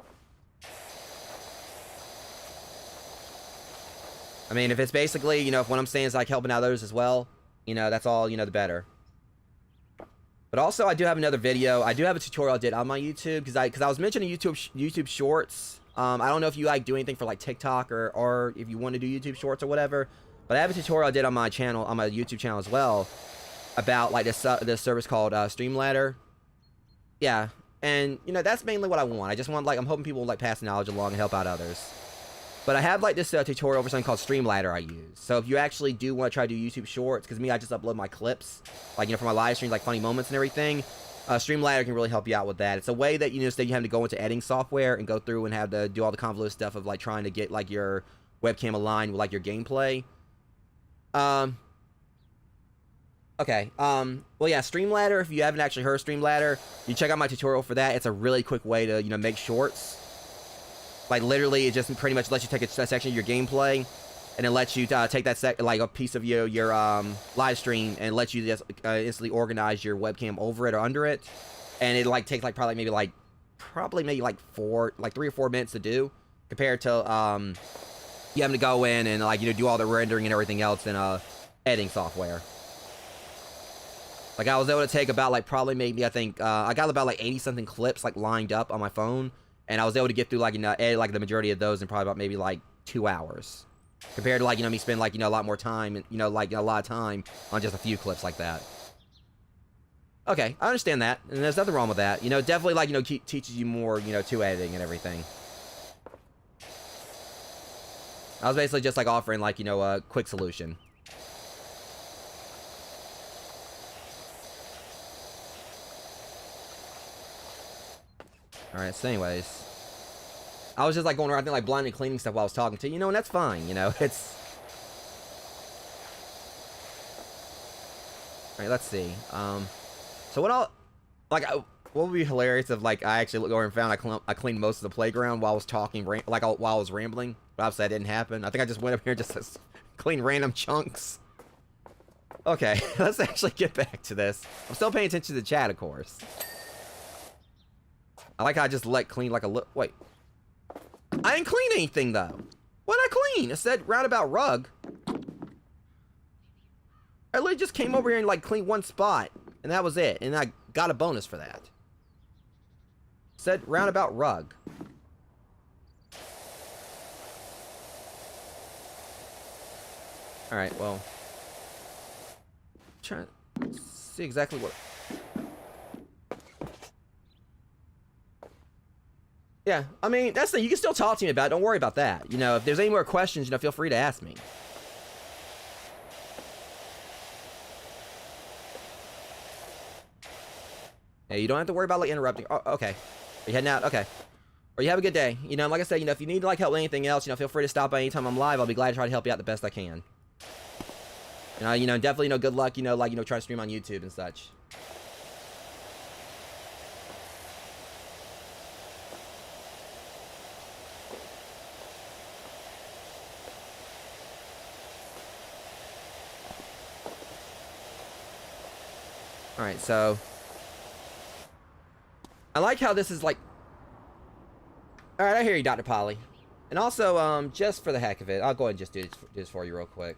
I mean, if it's basically, you know, if what I'm saying is like helping out others as well, you know, that's all, you know, the better. But also, I do have another video. I do have a tutorial I did on my YouTube, because I was mentioning YouTube Shorts. I don't know if you like do anything for like TikTok or if you want to do YouTube Shorts or whatever. But I have a tutorial I did on my channel, on my YouTube channel as well, about like this service called Streamladder. Yeah, and you know, that's mainly what I want. I just want, like, I'm hoping people will like pass knowledge along and help out others. But I have like this tutorial for something called Streamladder I use. So if you actually do want to try to do YouTube Shorts, because me, I just upload my clips, like, you know, for my live streams, like funny moments and everything. Streamladder can really help you out with that. It's a way that, you know, instead you have to go into editing software and go through and have to do all the convoluted stuff of like trying to get like your webcam aligned with like your gameplay. Okay, well, yeah, Streamladder, if you haven't actually heard of Streamladder, you check out my tutorial for that. It's a really quick way to, you know, make shorts. Like, literally, it just pretty much lets you take a section of your gameplay, and it lets you take that like a piece of your live stream, and lets you just instantly organize your webcam over it or under it, and it like takes like probably maybe like 3 or 4 minutes to do, compared to you having to go in and, like, you know, do all the rendering and everything else in editing software. Like, I was able to take about like probably maybe, I think I got about like 80 something clips like lined up on my phone. And I was able to get through, like, you know, edit, like, the majority of those in probably about maybe, like, 2 hours. Compared to, like, you know, me spending, like, you know, a lot more time, and, you know, like, a lot of time on just a few clips like that. Okay, I understand that, and there's nothing wrong with that. You know, definitely, like, you know, teaches you more, you know, to editing and everything. I was basically just, like, offering, like, you know, a quick solution. Alright, so anyways, I was just like going around like blindly cleaning stuff while I was talking to you, know, and that's fine, you know, it's... Alright, let's see, so what I'll, like, what would be hilarious if like I actually looked over and found I cleaned most of the playground while I was talking, while I was rambling. But obviously that didn't happen. I think I just went up here just to clean random chunks. Okay, let's actually get back to this. I'm still paying attention to the chat, of course. I like how I just clean like a little. Wait, I didn't clean anything though. What did I clean? It said roundabout rug. I literally just came over here and like cleaned one spot, and that was it. And I got a bonus for that. It said roundabout rug. All right, well, trying to see exactly what. Yeah, I mean, that's the thing. You can still talk to me about it. Don't worry about that. You know, if there's any more questions, you know, feel free to ask me. Yeah, you don't have to worry about, like, interrupting. Oh, okay. Are you heading out? Okay. Or you have a good day. You know, like I said, you know, if you need, like, help with anything else, you know, feel free to stop by anytime I'm live. I'll be glad to try to help you out the best I can. You know, definitely, you know, good luck, you know, like, you know, try to stream on YouTube and such. Alright, so I like how this is like. Alright, I hear you, Dr. Polly. And also, just for the heck of it, I'll go ahead and just do this for you real quick.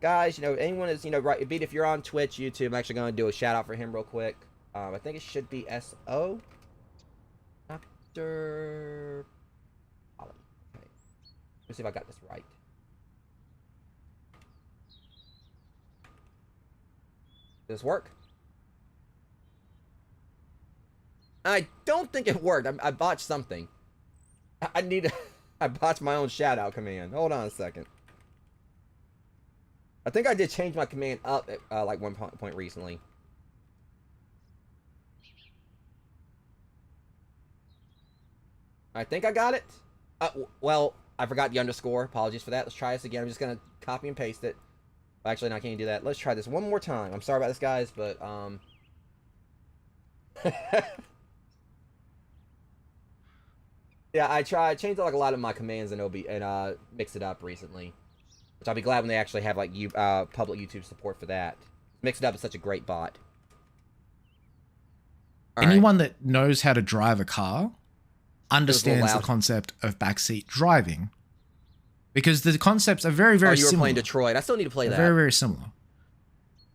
Guys, you know, anyone is, you know, right, if you're on Twitch, YouTube, I'm actually going to do a shout out for him real quick. I think it should be SO. Dr. Polly. Okay. Let's see if I got this right. Does this work? I don't think it worked. I botched something. I botched my own shout out command. Hold on a second. I think I did change my command up at like one point recently. I think I got it. Well, I forgot the underscore. Apologies for that. Let's try this again. I'm just gonna copy and paste it. Actually, no, I can't do that. Let's try this one more time. I'm sorry about this, guys, but yeah, I changed like a lot of my commands and mix it up recently, which I'll be glad when they actually have like public YouTube support for that. Mix It Up is such a great bot. Anyone that knows how to drive a car understands the concept of backseat driving, because the concepts are very, very similar. You were playing Detroit. I still need to play that. Very, very similar.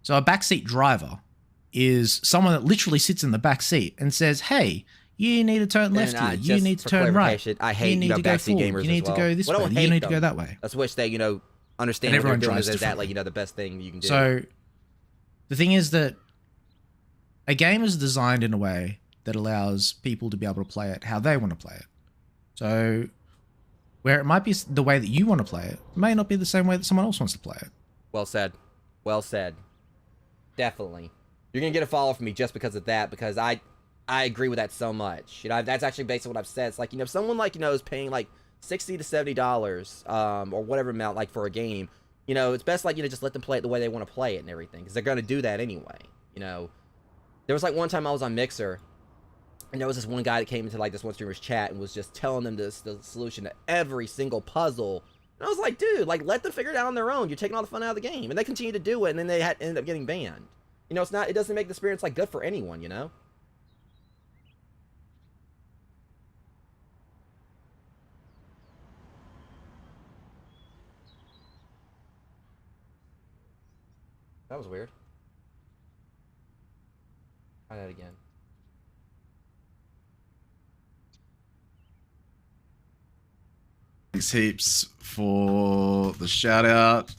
So a backseat driver is someone that literally sits in the back seat and says, "Hey, you need to turn left here. You need to turn right. I hate, you need to go forward. gamers. You need to go this way. You need to go that way." Let's wish they, you know, understand and what everyone they're doing drives is that, like, you know, the best thing you can do. So the thing is that a game is designed in a way that allows people to be able to play it how they want to play it. So where it might be the way that you want to play it, may not be the same way that someone else wants to play it. Well said. Well said. Definitely. You're going to get a follow from me just because of that, because I agree with that so much. You know, that's actually basically what I've said. It's like, you know, if someone, like, you know, is paying like $60 to $70, or whatever amount, like, for a game, you know, it's best, like, you know, just let them play it the way they want to play it and everything, because they're going to do that anyway. You know, there was like one time I was on Mixer, and there was this one guy that came into like this one streamer's chat and was just telling them the solution to every single puzzle. And I was like, dude, like, let them figure it out on their own. You're taking all the fun out of the game. And they continue to do it, and then they end up getting banned. You know, it doesn't make the experience like good for anyone, you know? That was weird. Try that again. Thanks heaps for the shout out.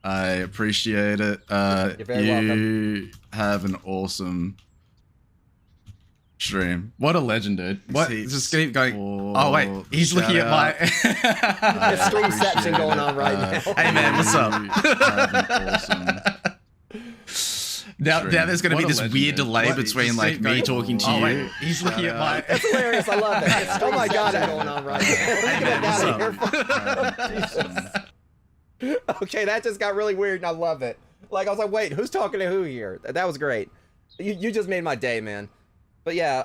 I appreciate it. You're very welcome. Have an awesome stream. What a legend, dude. What? Just keep going. Oh wait, he's looking at my streamception going on right now. Hey man, what's up? Have an awesome Now there's going to be this weird delay between like me talking to you. Wait, he's looking at my. That's hilarious. I love that. Oh my god, that's going on right now. Okay, that just got really weird, and I love it. Like, I was like, wait, who's talking to who here? That was great. You just made my day, man. But yeah,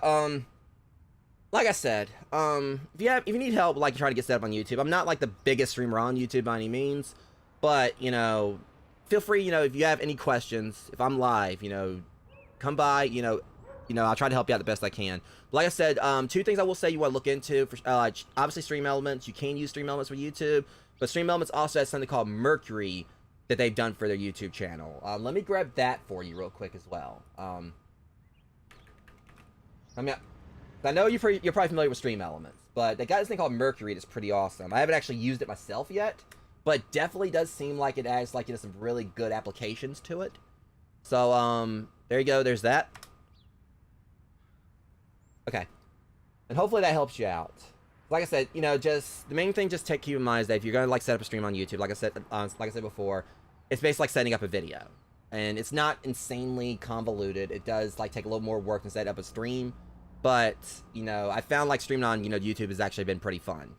like I said, if you need help, like trying to get set up on YouTube, I'm not like the biggest streamer on YouTube by any means, but you know, feel free, you know, if you have any questions, if I'm live, you know, come by, you know, I'll try to help you out the best I can. Like I said, 2 things I will say you want to look into for obviously Stream Elements. You can use Stream Elements for YouTube, but Stream Elements also has something called Mercury that they've done for their YouTube channel. Let me grab that for you real quick as well. I mean, I know you're probably familiar with Stream Elements, but they got this thing called Mercury that's pretty awesome. I haven't actually used it myself yet, but definitely does seem like it has like, you know, some really good applications to it. So there you go. There's that. Okay, and hopefully that helps you out. Like I said, you know, just the main thing, just keep in mind is that if you're gonna like set up a stream on YouTube, like I said before, it's basically like setting up a video, and it's not insanely convoluted. It does like take a little more work than set up a stream, but you know, I found like streaming on YouTube has actually been pretty fun.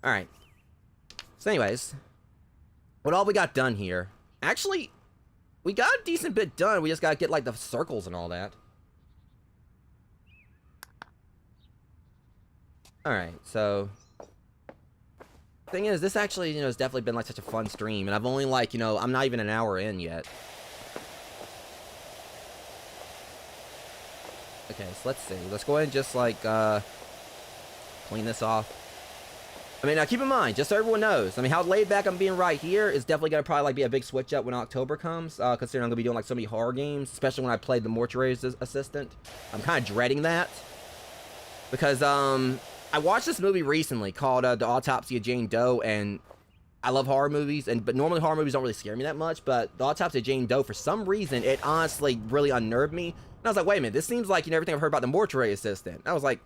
All right. So, anyways, what all we got done here? Actually, we got a decent bit done. We just gotta get like the circles and all that. Alright, so thing is, this actually, you know, has definitely been like such a fun stream, and I've only like, you know, I'm not even an hour in yet. Okay, so let's see. Let's go ahead and just like clean this off. I mean, now keep in mind, just so everyone knows, I mean, how laid back I'm being right here is definitely gonna probably like be a big switch up when October comes, considering I'm gonna be doing like so many horror games, especially when I played the Mortuary Assistant. I'm kind of dreading that because I watched this movie recently called The Autopsy of Jane Doe, and I love horror movies, but normally horror movies don't really scare me that much, but The Autopsy of Jane Doe, for some reason, it honestly really unnerved me, and I was like, wait a minute, this seems like, you know, everything I've heard about the Mortuary Assistant. And I was like,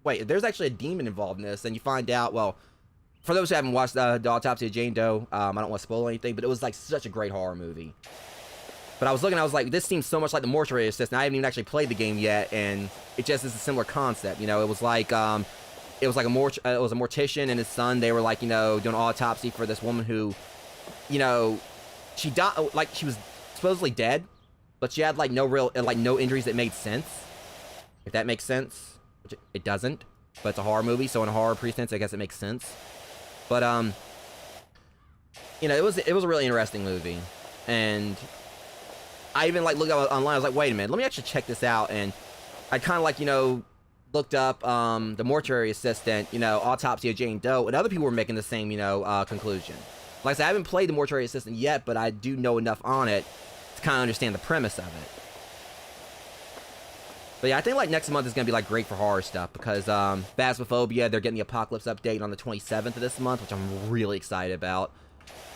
wait, there's actually a demon involved in this, and you find out, well, for those who haven't watched The Autopsy of Jane Doe, I don't want to spoil anything, but it was like such a great horror movie. But I was looking, I was like, this seems so much like the Mortuary Assistant. I haven't even actually played the game yet, and it just is a similar concept, you know, it was like a mortician and his son. They were like, you know, doing an autopsy for this woman who, you know, she died, like she was supposedly dead, but she had like no injuries that made sense. If that makes sense, which it doesn't. But it's a horror movie, so in a horror pretense, I guess it makes sense. But you know, it was a really interesting movie, and I even like looked up online. I was like, wait a minute, let me actually check this out, and I kind of like, you know, looked up the Mortuary Assistant, you know, Autopsy of Jane Doe, and other people were making the same, you know, conclusion. Like I said, I haven't played the Mortuary Assistant yet, but I do know enough on it to kind of understand the premise of it. But yeah, I think like next month is gonna be like great for horror stuff because Phasmophobia, they're getting the Apocalypse update on the 27th of this month, which I'm really excited about.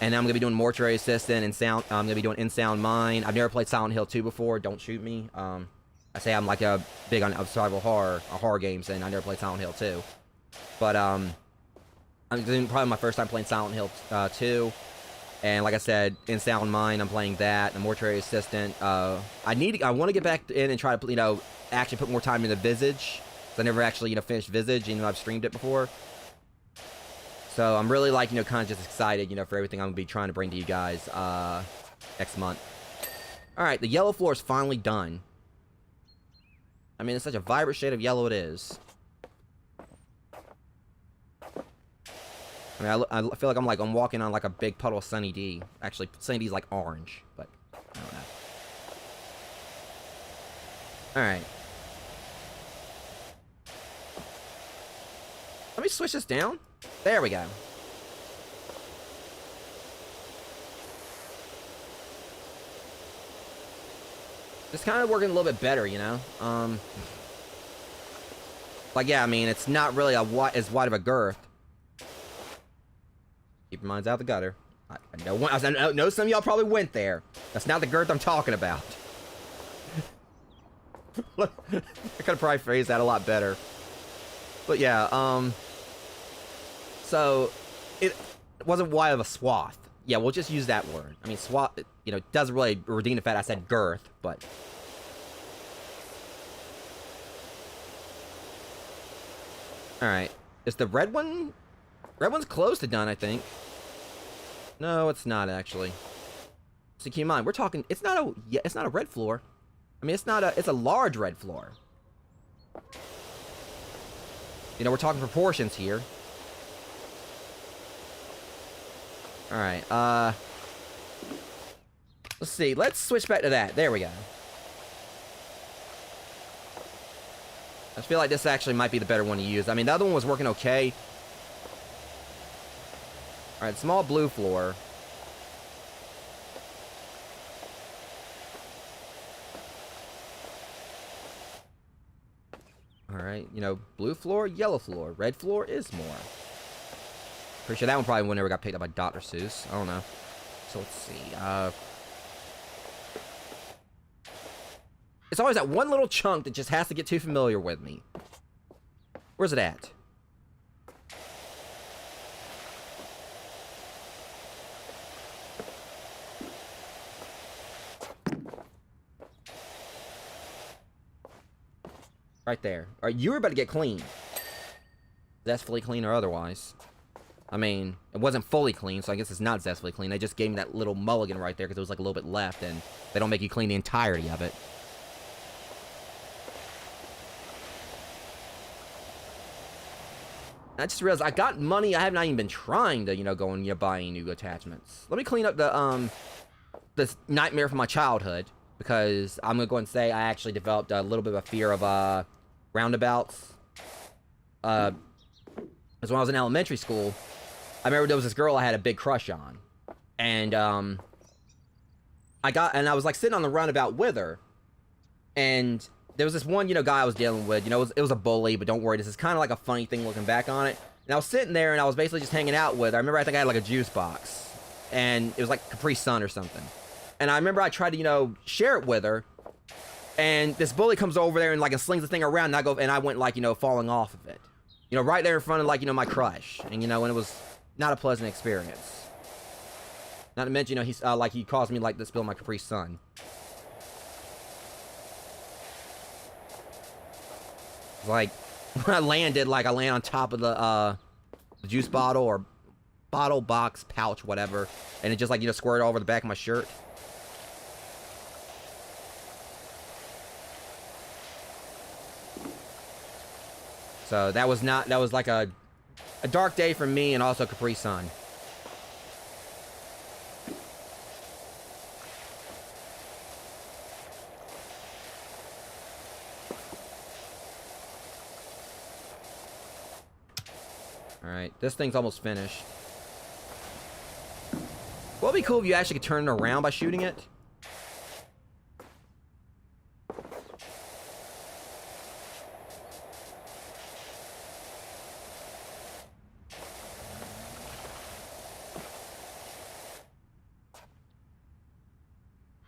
And then I'm gonna be doing Mortuary Assistant and I'm gonna be doing In Sound Mind. I've never played Silent Hill 2 before. Don't shoot me. I say I'm like a big on survival horror games, and I never played Silent Hill 2. But I'm doing probably my first time playing Silent Hill 2. And like I said, In Sound Mind, I'm playing that. The Mortuary Assistant. I want to get back in and try to, you know, actually put more time into Visage. I never actually, you know, finished Visage, even though I've streamed it before. So I'm really like, you know, kind of just excited, you know, for everything I'm gonna be trying to bring to you guys next month. All right, the yellow floor is finally done. I mean, it's such a vibrant shade of yellow it is. I mean, I feel like I'm walking on like a big puddle of Sunny D. Actually, Sunny D's like orange, but I don't know. All right. Let me switch this down. There we go. It's kind of working a little bit better, you know? Like, yeah, I mean, it's not really as wide of a girth. Keep your minds out the gutter. I know some of y'all probably went there. That's not the girth I'm talking about. I could have probably phrased that a lot better. But yeah, so it wasn't wide of a swath. Yeah, we'll just use that word. I mean, swath, you know, doesn't really redeem the fact I said girth, but... Alright. Is the red one... Red one's close to done, I think. No, it's not, actually. So keep in mind, we're talking... It's not a red floor. I mean, it's a large red floor. You know, we're talking proportions here. Alright, let's see. Let's switch back to that. There we go. I feel like this actually might be the better one to use. I mean, the other one was working okay. Alright, small blue floor. Alright, you know, blue floor, yellow floor. Red floor is more. Pretty sure that one probably never got picked up by Dr. Seuss. I don't know. So let's see. It's always that one little chunk that just has to get too familiar with me. Where's it at? Right there. Alright, you were about to get clean. Zestfully clean or otherwise. I mean, it wasn't fully clean, so I guess it's not zestfully clean. They just gave me that little mulligan right there because there was like a little bit left, and they don't make you clean the entirety of it. I just realized I got money. I have not even been trying to, you know, go and, you know, buying new attachments. Let me clean up the, this nightmare from my childhood, because I'm gonna go and say I actually developed a little bit of a fear of, roundabouts. Because when I was in elementary school, I remember there was this girl I had a big crush on. And, I was, like, sitting on the roundabout with her. And there was this one, you know, guy I was dealing with. You know, it was a bully, but don't worry. This is kind of like a funny thing looking back on it. And I was sitting there, and I was basically just hanging out with her. I remember I think I had, like, a juice box. And it was, like, Capri Sun or something. And I remember I tried to, you know, share it with her. And this bully comes over there and, like, slings the thing around. And I went, like, you know, falling off of it. You know, right there in front of, like, you know, my crush. And, you know, and it was not a pleasant experience. Not to mention, you know, he caused me, like, to spill my Capri Sun. Like, when I landed, like, I land on top of the juice bottle or bottle, box, pouch, whatever. And it just, like, you know, squirted all over the back of my shirt. So that was like a dark day for me, and also Capri Sun. Alright, this thing's almost finished. What would be cool if you actually could turn it around by shooting it?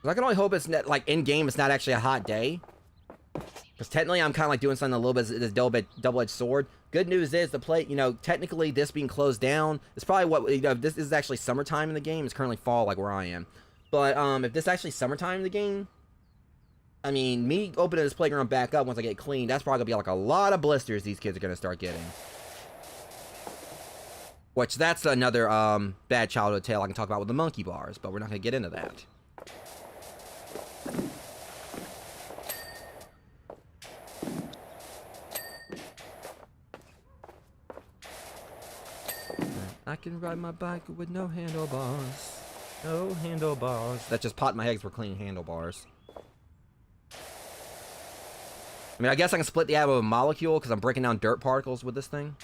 I can only hope it's not, like, in-game it's not actually a hot day. Because technically I'm kind of like doing something a little bit, this double-edged sword. Good news is the plate, you know, technically this being closed down is probably what, you know, this is actually summertime in the game. It's currently fall, like where I am. But if this is actually summertime in the game, I mean, me opening this playground back up once I get clean, that's probably going to be like a lot of blisters these kids are going to start getting. Which, that's another bad childhood tale I can talk about with the monkey bars, but we're not going to get into that. I can ride my bike with no handlebars. No handlebars. That just popped my eggs for clean handlebars. I mean, I guess I can split the atom of a molecule because I'm breaking down dirt particles with this thing.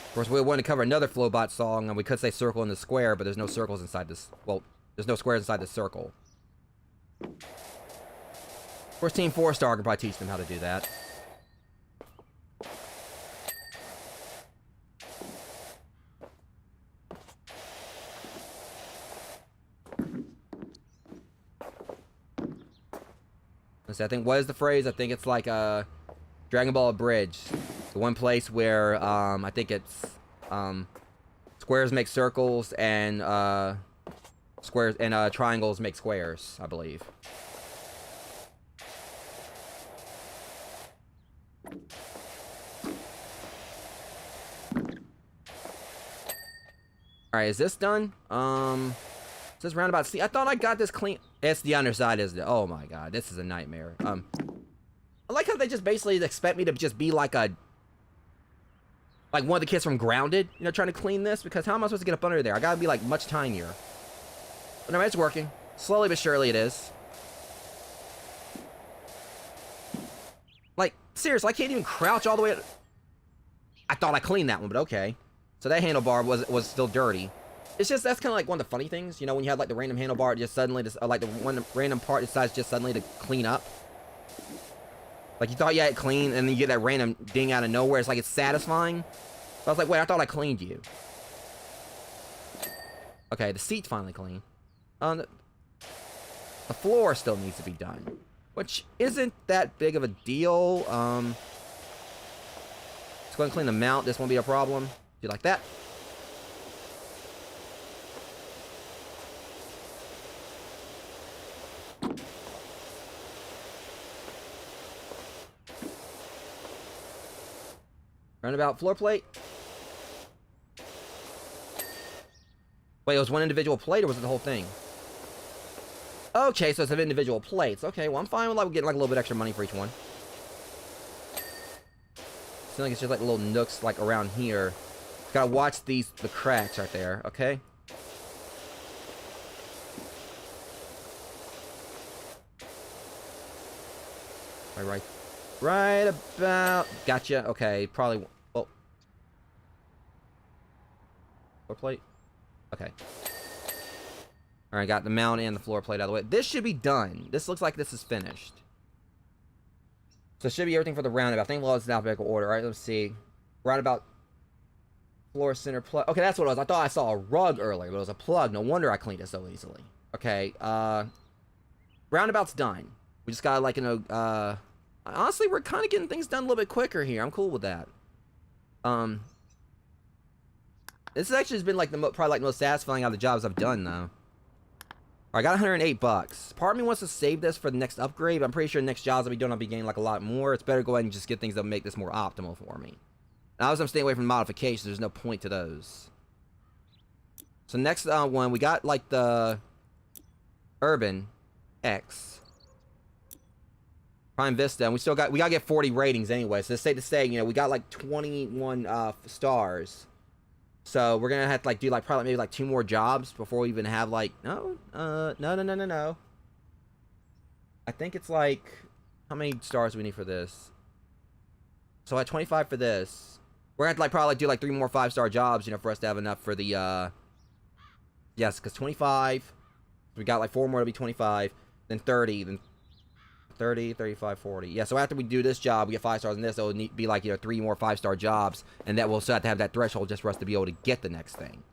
Of course, we want to cover another Flowbot song, and we could say circle in the square, but there's no circles inside this. Well, there's no squares inside this circle. Of course, Team 4-Star can probably teach them how to do that. Let's see, I think, what is the phrase? I think it's like Dragon Ball Bridge. The one place where, I think it's, squares make circles and, squares and, triangles make squares, I believe. Alright, is this done? Is this roundabout? See, I thought I got this clean. It's the underside, isn't it? Oh my god, this is a nightmare. I like how they just basically expect me to just be like one of the kids from Grounded, you know, trying to clean this, because how am I supposed to get up under there? I gotta be like much tinier. But no, it's working. Slowly but surely it is. Like, seriously, I can't even crouch all the way. I thought I cleaned that one, but okay. So that handlebar was still dirty. It's just, that's kind of like one of the funny things, you know, when you have like the random handlebar, just suddenly, like the one random part decides just suddenly to clean up. Like you thought you had it clean, and then you get that random ding out of nowhere. It's like it's satisfying. So I was like, wait, I thought I cleaned you. Okay, the seat's finally clean. The floor still needs to be done, which isn't that big of a deal. Let's go ahead and clean the mount. This won't be a problem. Do you like that? Roundabout floor plate. Wait, it was one individual plate, or was it the whole thing? Okay, so it's of individual plates. Okay, well, I'm fine with like getting like a little bit extra money for each one. Seems like it's just like little nooks like around here. Gotta watch the cracks right there. Okay. Right about. Gotcha. Okay, probably. Oh. Floor plate. Okay. Alright, got the mount and the floor plate out of the way. This should be done. This looks like this is finished. So it should be everything for the roundabout. I think well, it's in alphabetical order. Alright, let's see. Roundabout. Floor center plug. Okay, that's what it was. I thought I saw a rug earlier, but it was a plug. No wonder I cleaned it so easily. Okay, roundabout's done. We just gotta, like, you know, honestly, we're kind of getting things done a little bit quicker here. I'm cool with that. This actually has been like probably like the most satisfying out of the jobs I've done, though. I got 108 bucks. Part of me wants to save this for the next upgrade, but I'm pretty sure the next jobs I'll be doing, I'll be getting like a lot more. It's better to go ahead and just get things that make this more optimal for me. Now, as I'm staying away from modifications, there's no point to those. So next one, we got like the Urban X. Prime Vista, and we gotta get 40 ratings anyway. So it's safe to say, you know, we got like 21 stars. So we're gonna have to like do like probably maybe like 2 more jobs before we even have like no. I think it's like, how many stars do we need for this? So at 25 for this, we're gonna have to like probably like do like 3 more 5-star jobs, you know, for us to have enough for the yes, because 25, we got like 4 more to be 25, then 30, then 30, 35, 40. Yeah, so after we do this job, we get 5 stars in this, so it'll be like, you know, 3 more 5-star jobs, and that we'll still have to have that threshold just for us to be able to get the next thing.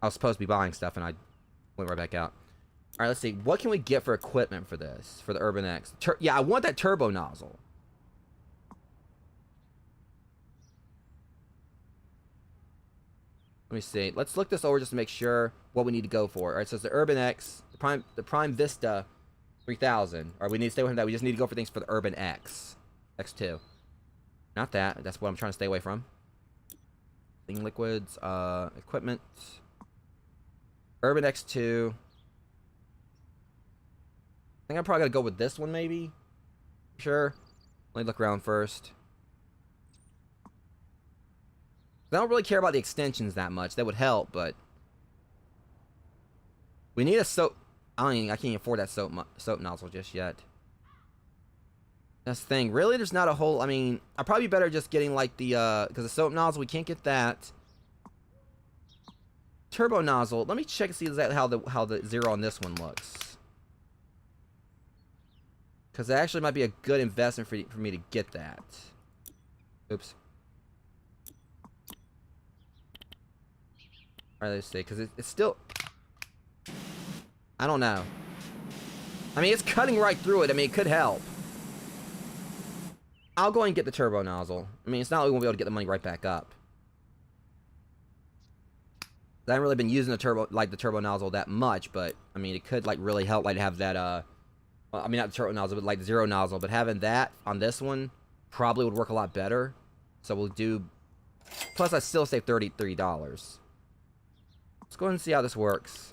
I was supposed to be buying stuff, and I went right back out. All right, let's see. What can we get for equipment for this, for the Urban X? Yeah, I want that turbo nozzle. Let me see. Let's look this over just to make sure what we need to go for. All right, so it's the Urban X, the Prime Vista 3000. All right, we need to stay away from that. We just need to go for things for the Urban X. X2. Not that. That's what I'm trying to stay away from. Thing liquids, equipment. Urban X2. I think I'm probably going to go with this one, maybe. Sure. Let me look around first. I don't really care about the extensions that much. That would help, but we need a soap. I can't even afford that soap nozzle just yet. That's the thing. Really, there's not a whole. I mean, I'd probably be better just getting like the because the soap nozzle, we can't get that. Turbo nozzle. Let me check and see exactly how the zero on this one looks. Because it actually might be a good investment for me to get that. Oops. Alright, let's see, because it's still... I don't know. I mean, it's cutting right through it. I mean, it could help. I'll go and get the turbo nozzle. I mean, it's not like we won't be able to get the money right back up. I haven't really been using the turbo nozzle that much, but, I mean, it could, like, really help, like, to have that, well, I mean, not the turbo nozzle, but, like, the zero nozzle. But having that on this one probably would work a lot better. So we'll do... Plus, I still save $33. Let's go ahead and see how this works.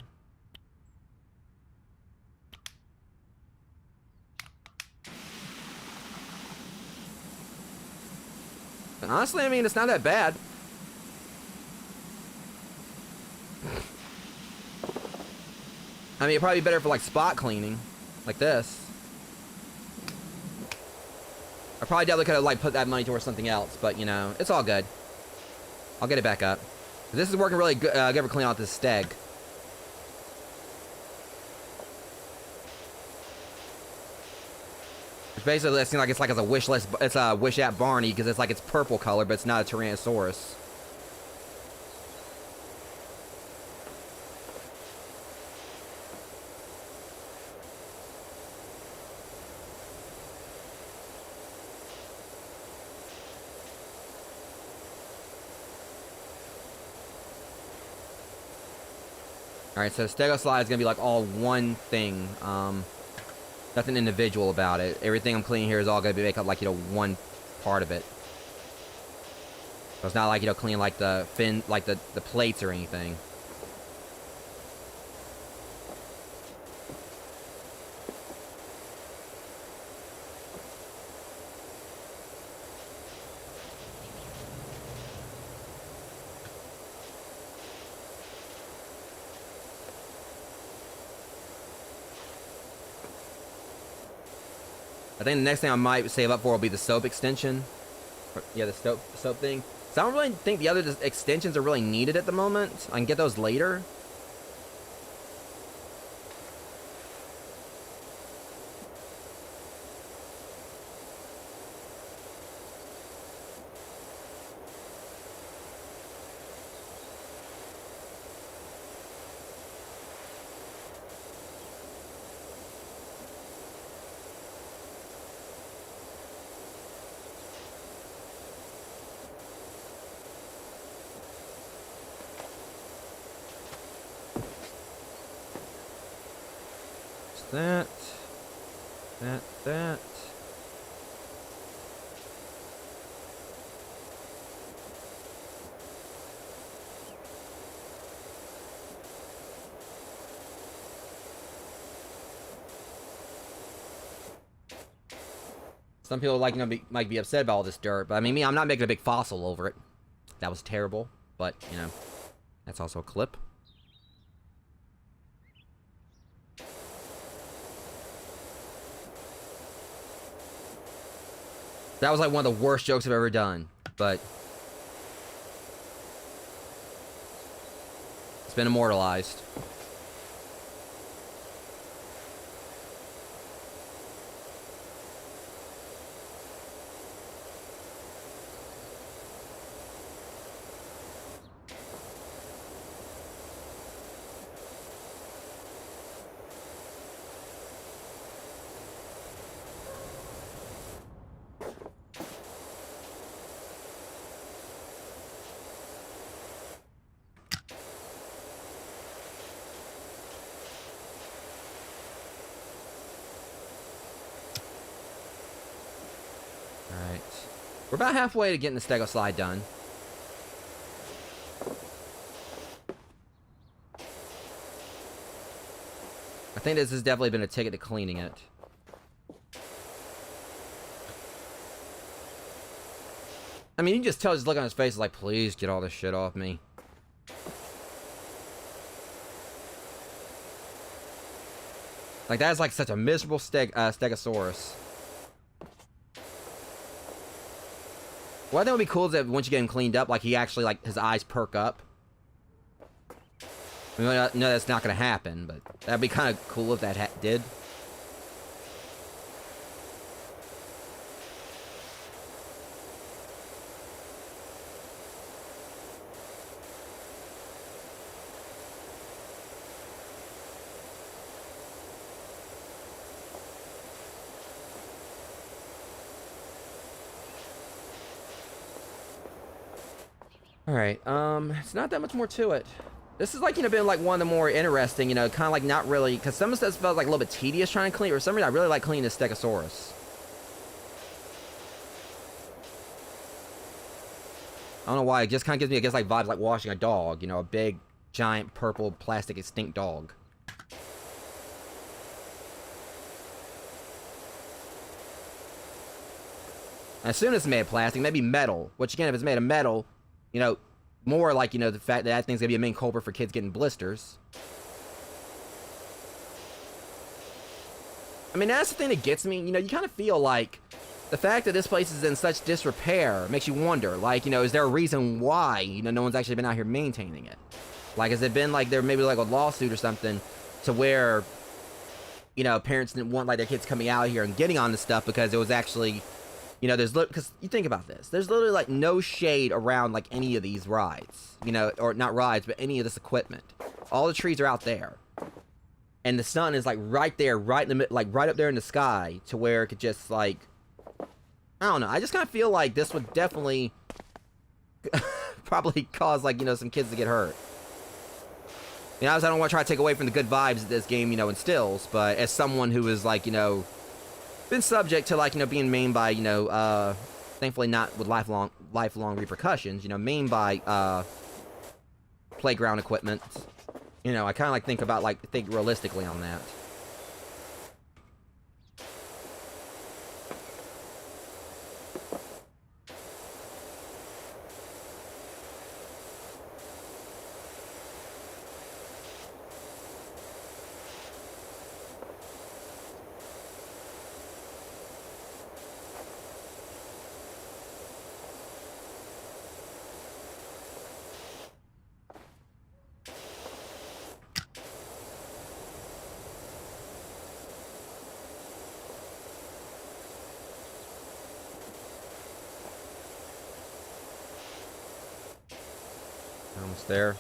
And honestly, I mean, it's not that bad. I mean, it'd probably be better for, like, spot cleaning. Like this. I probably definitely could have, like, put that money towards something else. But, you know, it's all good. I'll get it back up. This is working really good, good for cleaning out this steg. Which basically, it seems like it's like a wish list. It's a wish at Barney because it's like it's purple color, but it's not a Tyrannosaurus. Alright, so Stegoslide is going to be like all one thing. Nothing individual about it. Everything I'm cleaning here is all going to be make up like, you know, one part of it. So it's not like, you know, cleaning like the fin, like the plates or anything. I think the next thing I might save up for will be the soap extension. Yeah, the soap thing. So I don't really think the other extensions are really needed at the moment. I can get those later. That. Some people like, you know, might be upset about all this dirt, but I mean, me, I'm not making a big fossil over it. That was terrible, but you know, that's also a clip. That was like one of the worst jokes I've ever done, but it's been immortalized. We're about halfway to getting the Stegoslide done. I think this has definitely been a ticket to cleaning it. I mean, you can just tell, just look on his face, like, please get all this shit off me. Like, that is like such a miserable Stegosaurus. What I think would be cool is that once you get him cleaned up, like, he actually, like, his eyes perk up. I mean, I know that's not going to happen, but that'd be kind of cool if that did. Alright, it's not that much more to it. This is like, you know, been like one of the more interesting, you know, kind of like not really, because some of the stuff felt like a little bit tedious trying to clean, or for some reason I really like cleaning this Stegosaurus. I don't know why. It just kind of gives me, I guess, like vibes like washing a dog. You know, a big, giant, purple, plastic, extinct dog. I assume it's made of plastic, maybe metal. Which again, if it's made of metal, you know, more like, you know, the fact that that thing's gonna be a main culprit for kids getting blisters. I mean, that's the thing that gets me. You know, you kind of feel like the fact that this place is in such disrepair makes you wonder, like, you know, is there a reason why, you know, no one's actually been out here maintaining it? Like, has it been like there maybe like a lawsuit or something to where, you know, parents didn't want like their kids coming out here and getting on this stuff because it was actually, you know, because you think about this, there's literally like no shade around like any of these rides, you know, or not rides, but any of this equipment. All the trees are out there. And the sun is like right there, right in the like right up there in the sky, to where it could just like, I don't know. I just kind of feel like this would definitely probably cause like, you know, some kids to get hurt. You know, I don't want to try to take away from the good vibes that this game, you know, instills, but as someone who is like, you know, been subject to like, you know, being maimed by, you know, thankfully not with lifelong repercussions, you know, maimed by playground equipment. You know, I kind of like think realistically on that. Almost there.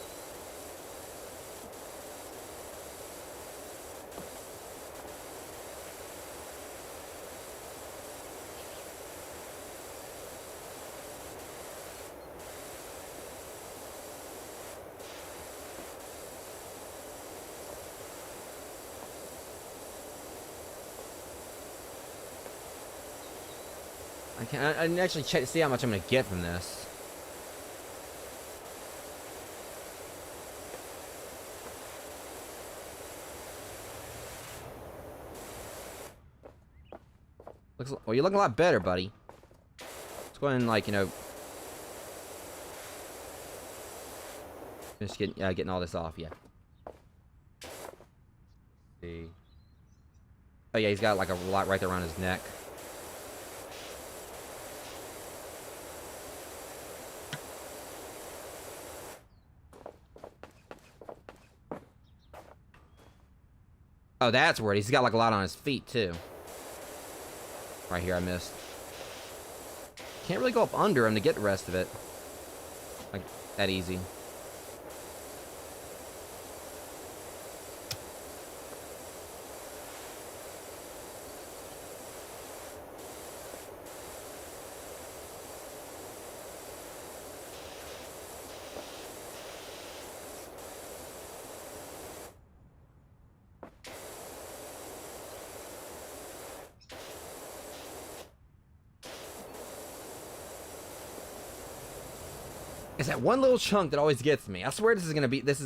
I didn't actually check to see how much I'm gonna get from this. Well, you look a lot better, buddy. Let's go ahead and, like, you know, just getting all this off, yeah. Let's see. Oh yeah, he's got like a lot right there around his neck. Oh, that's where he's got like a lot on his feet too. Right here, I missed. Can't really go up under him to get the rest of it. Like, that easy. It's that one little chunk that always gets me. I swear this is gonna be this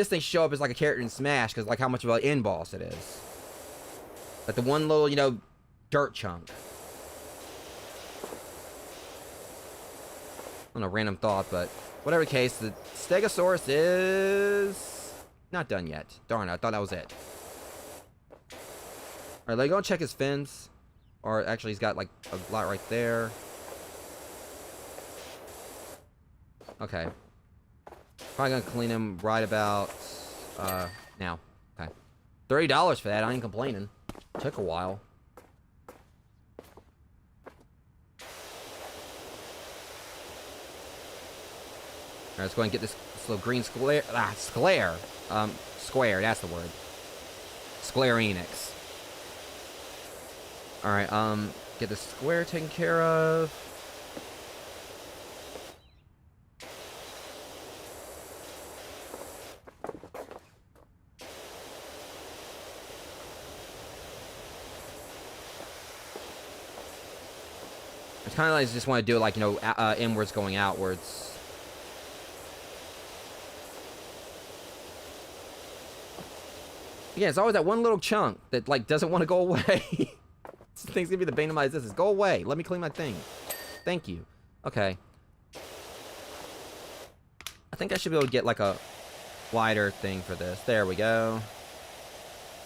thing show up as like a character in Smash because like how much of an end boss it is. Like the one little, you know, dirt chunk. I don't know, random thought, but whatever the case, the Stegosaurus is not done yet. Darn, I thought that was it. Alright, let's go and check his fins. Or actually he's got like a lot right there. Okay. Probably gonna clean him right about now. Okay. $30 for that, I ain't complaining. Took a while. Alright, let's go ahead and get this little green square. Square. Square, that's the word. Square Enix. Alright, get the square taken care of. It's kind of like I just want to do it like, you know, inwards going outwards. Yeah, it's always that one little chunk that, like, doesn't want to go away. This thing's gonna be the bane of my existence. Go away. Let me clean my thing. Thank you. Okay. I think I should be able to get, like, a wider thing for this. There we go.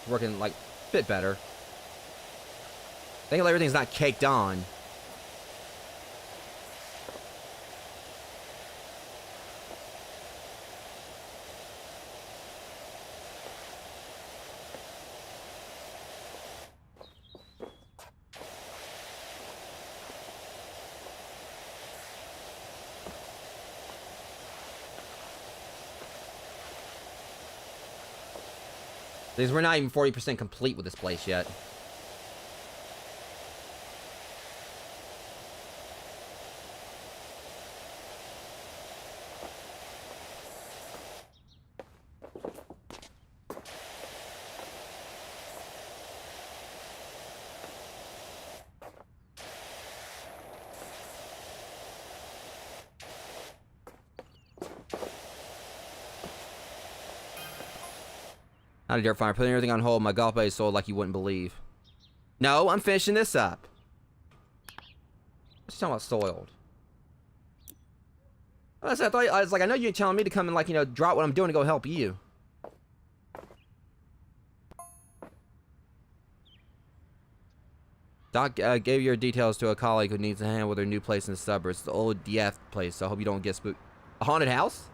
Working, like, a bit better. Thankfully, everything's not caked on. Because we're not even 40% complete with this place yet. Howdy, Dirt Fire. Putting everything on hold. My golf bag is sold like you wouldn't believe. No, I'm finishing this up. What's talking about soiled? I was like, I know you're telling me to come and, like, you know, drop what I'm doing to go help you. Doc gave your details to a colleague who needs a hand with her new place in the suburbs. It's the old DF place, so I hope you don't get spooked. A haunted house?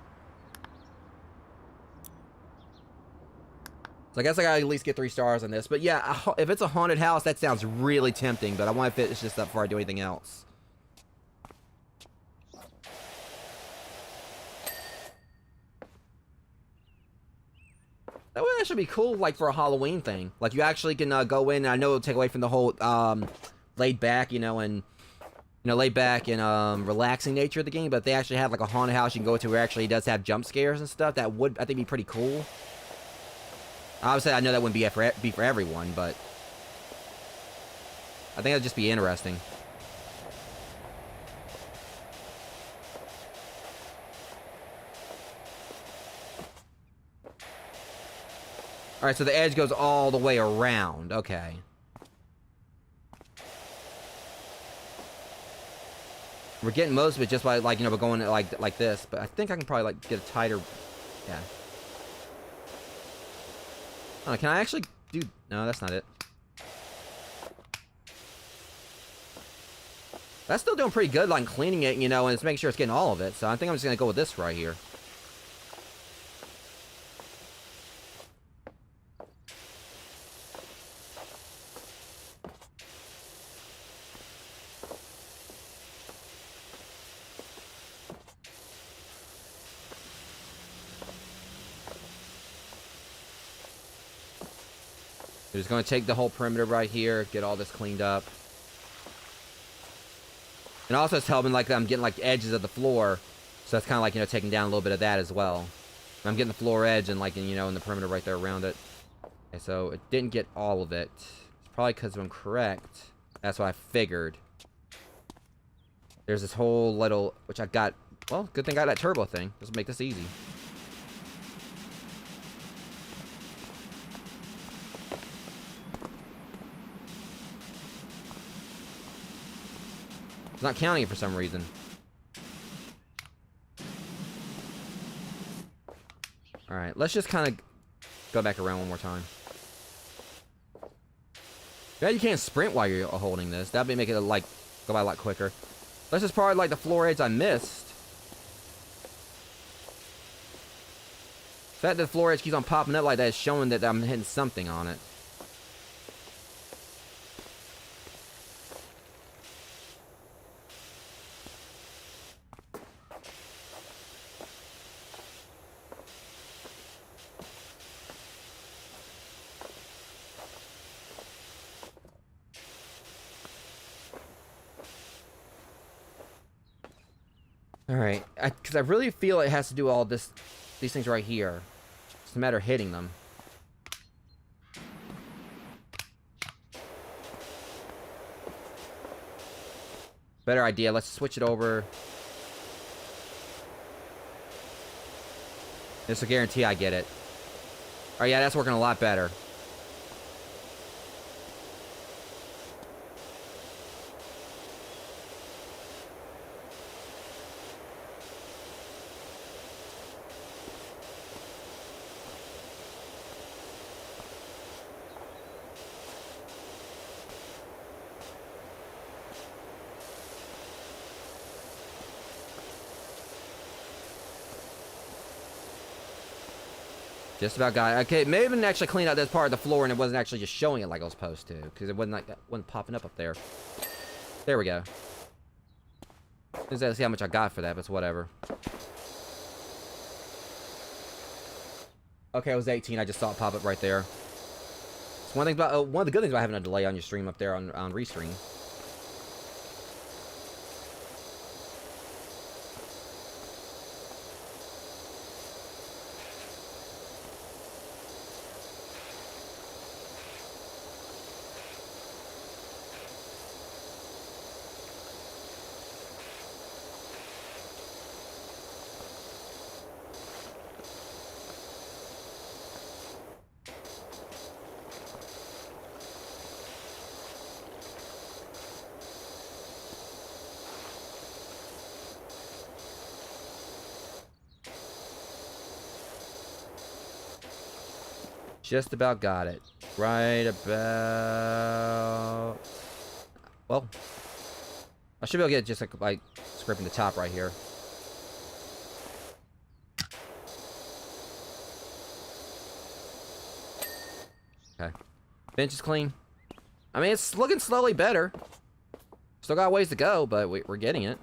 So I guess I gotta at least get 3 stars on this. But yeah, if it's a haunted house, that sounds really tempting. But I want to finish this up before I do anything else. That should be cool, like, for a Halloween thing. Like, you actually can go in, and I know it'll take away from the whole laid back, you know, and laid back and relaxing nature of the game. But if they actually have, like, a haunted house you can go to where actually does have jump scares and stuff, that would, I think, be pretty cool. Obviously, I know that wouldn't be for everyone, but I think that'd just be interesting. Alright, so the edge goes all the way around. Okay. We're getting most of it just by, like, you know, going like this. But I think I can probably, like, get a tighter... Yeah. Oh, can I actually do... No, that's not it. That's still doing pretty good, like, cleaning it, you know, and it's making sure it's getting all of it. So I think I'm just going to go with this right here. We're just going to take the whole perimeter right here, get all this cleaned up. And also it's helping, like, I'm getting, like, edges of the floor. So that's kind of like, you know, taking down a little bit of that as well. I'm getting the floor edge and, like, you know, in the perimeter right there around it. Okay, so it didn't get all of it. It's probably because I'm correct. That's what I figured. There's this whole little, which I got, well, good thing I got that turbo thing. This will make this easy. It's not counting it for some reason. Alright, let's just kind of go back around one more time. Yeah, you can't sprint while you're holding this. That'd be making it, like, go by a lot quicker. This is probably, like, the floor edge I missed. The fact that the floor edge keeps on popping up like that is showing that I'm hitting something on it. Alright, because I really feel it has to do all these things right here. It's a matter of hitting them. Better idea. Let's switch it over. This will guarantee I get it. Oh yeah, that's working a lot better. Just about got it. Okay, maybe I didn't actually clean out this part of the floor and it wasn't actually just showing it like I was supposed to. Because it wasn't like that, wasn't popping up there. There we go. Let's see how much I got for that, but it's whatever. Okay, it was 18. I just saw it pop up right there. It's one thing about one of the good things about having a delay on your stream up there on Restream. Just about got it. Right about... Well, I should be able to get it just like scraping the top right here. Okay. Bench is clean. I mean, it's looking slowly better. Still got ways to go, but we're getting it.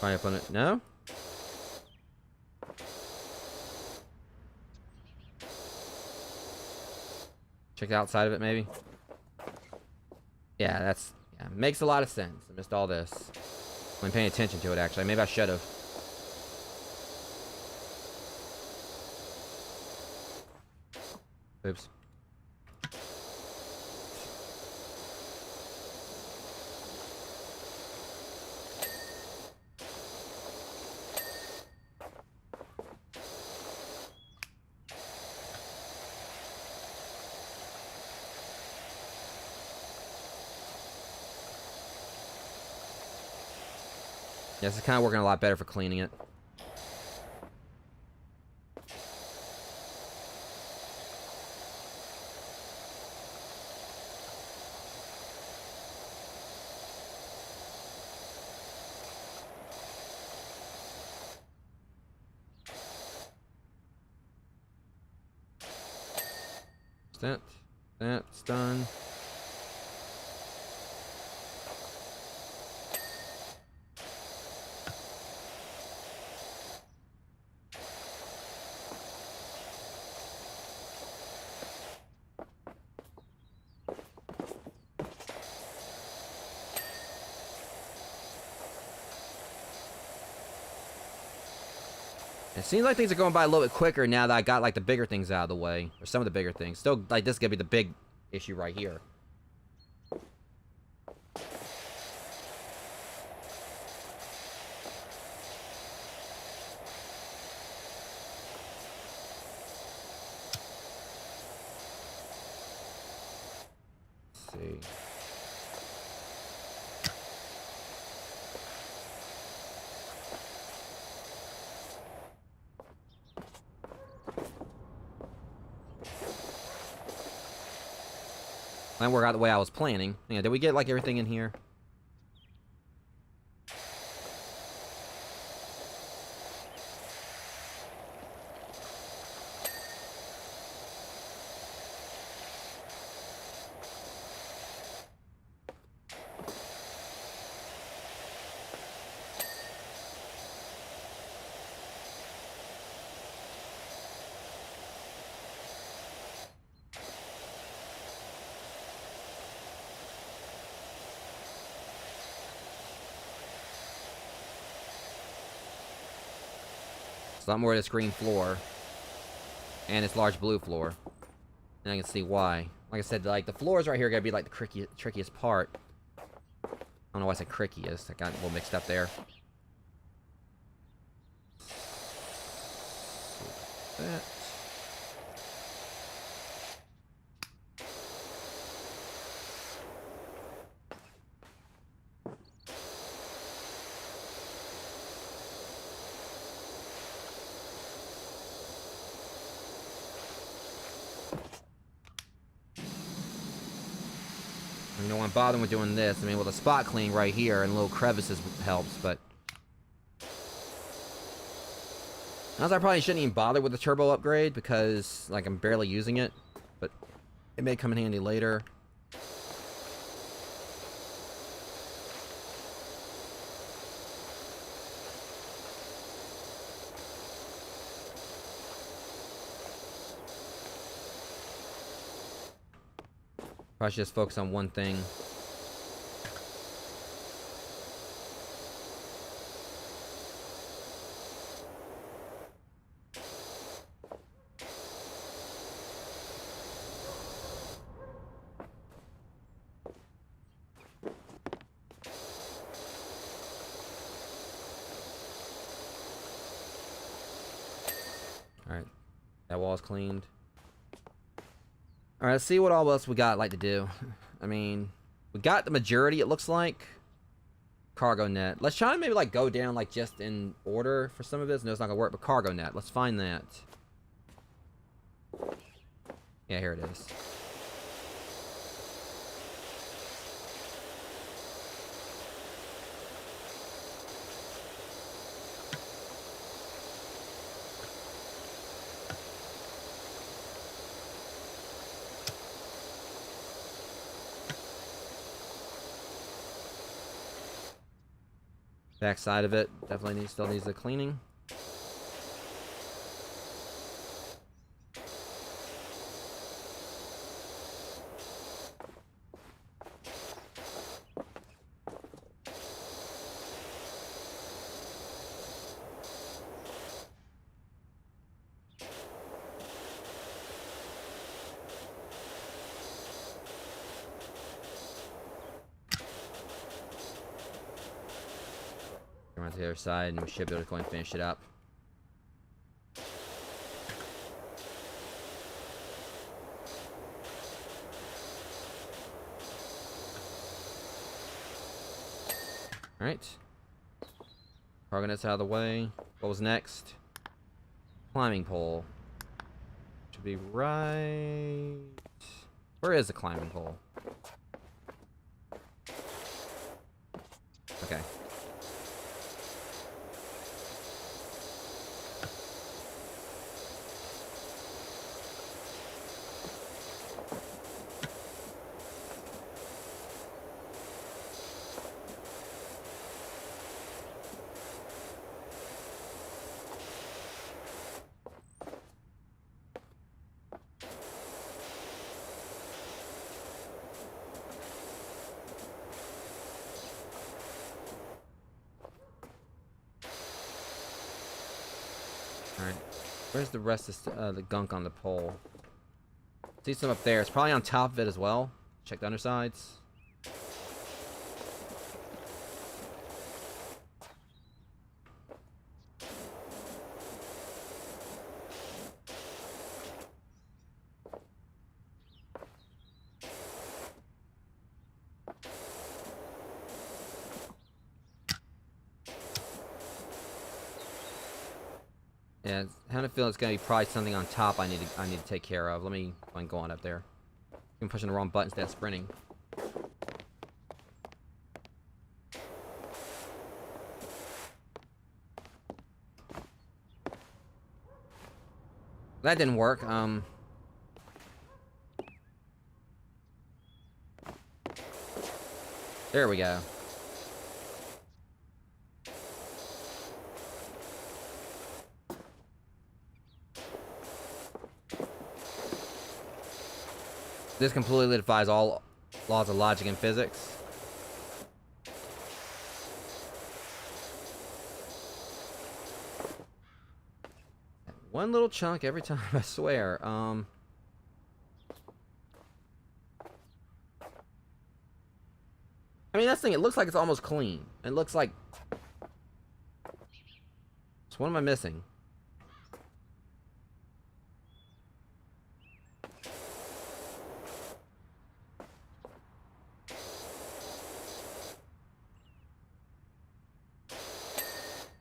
Fine up on it. No? Check the outside of it, maybe? Yeah, that's... Yeah, makes a lot of sense. I missed all this. I'm paying attention to it, actually. Maybe I should have. Oops. Yeah, this is kind of working a lot better for cleaning it. That's done. It seems like things are going by a little bit quicker now that I got like the bigger things out of the way, or some of the bigger things. Still, like this is gonna be the big issue right here. Let's see. That worked out the way I was planning. Yeah, did we get like everything in here? a lot more of this green floor. And this large blue floor. And I can see why. Like I said, like, the floors right here are going to be, like, the trickiest part. I don't know why I said crickiest. I got a little mixed up there. That. You know, I'm bothering with doing this. I mean, with a spot clean right here and little crevices helps, but honestly, I probably shouldn't even bother with the turbo upgrade because, like, I'm barely using it, but it may come in handy later. Probably should just focus on one thing. Alright. That wall's cleaned. Alright, let's see what all else we got like to do. I mean, we got the majority, it looks like. Cargo net. Let's try to maybe like go down like just in order for some of this. No, it's not gonna work, but cargo net. Let's find that. Yeah, here it is. Back side of it definitely still needs the cleaning. Around to the other side, and we should be able to go and finish it up. Alright. Cargo net's out of the way. What was next? Climbing pole. Should be right... Where is the climbing pole? Okay. Alright. Where's the rest of the gunk on the pole? See some up there. It's probably on top of it as well. Check the undersides. Yeah, I kind of feel it's gonna be probably something on top I need to take care of. Let me go on up there. I'm pushing the wrong button instead of sprinting. That didn't work. There we go. This completely defies all laws of logic and physics. One little chunk every time, I swear. I mean, that's the thing. It looks like it's almost clean. It looks like... So what am I missing?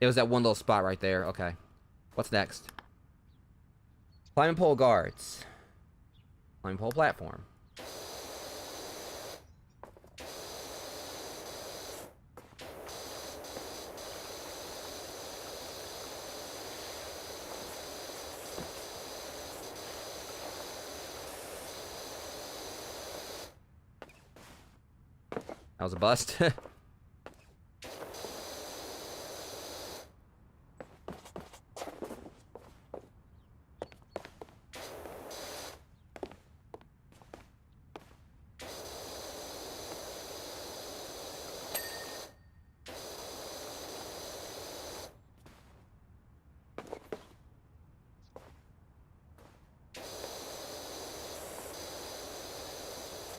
It was that one little spot right there. Okay. What's next? Climbing pole guards. Climbing pole platform. That was a bust.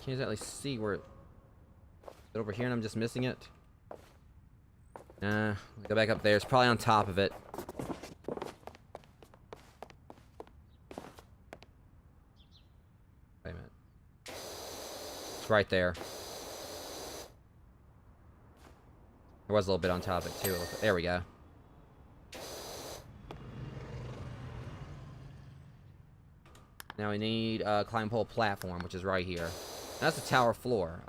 Can't exactly see where it... Is it over here and I'm just missing it? Nah, go back up there. It's probably on top of it. Wait a minute. It's right there. There was a little bit on top of it too. There we go. Now we need a climb pole platform, which is right here. That's the tower floor.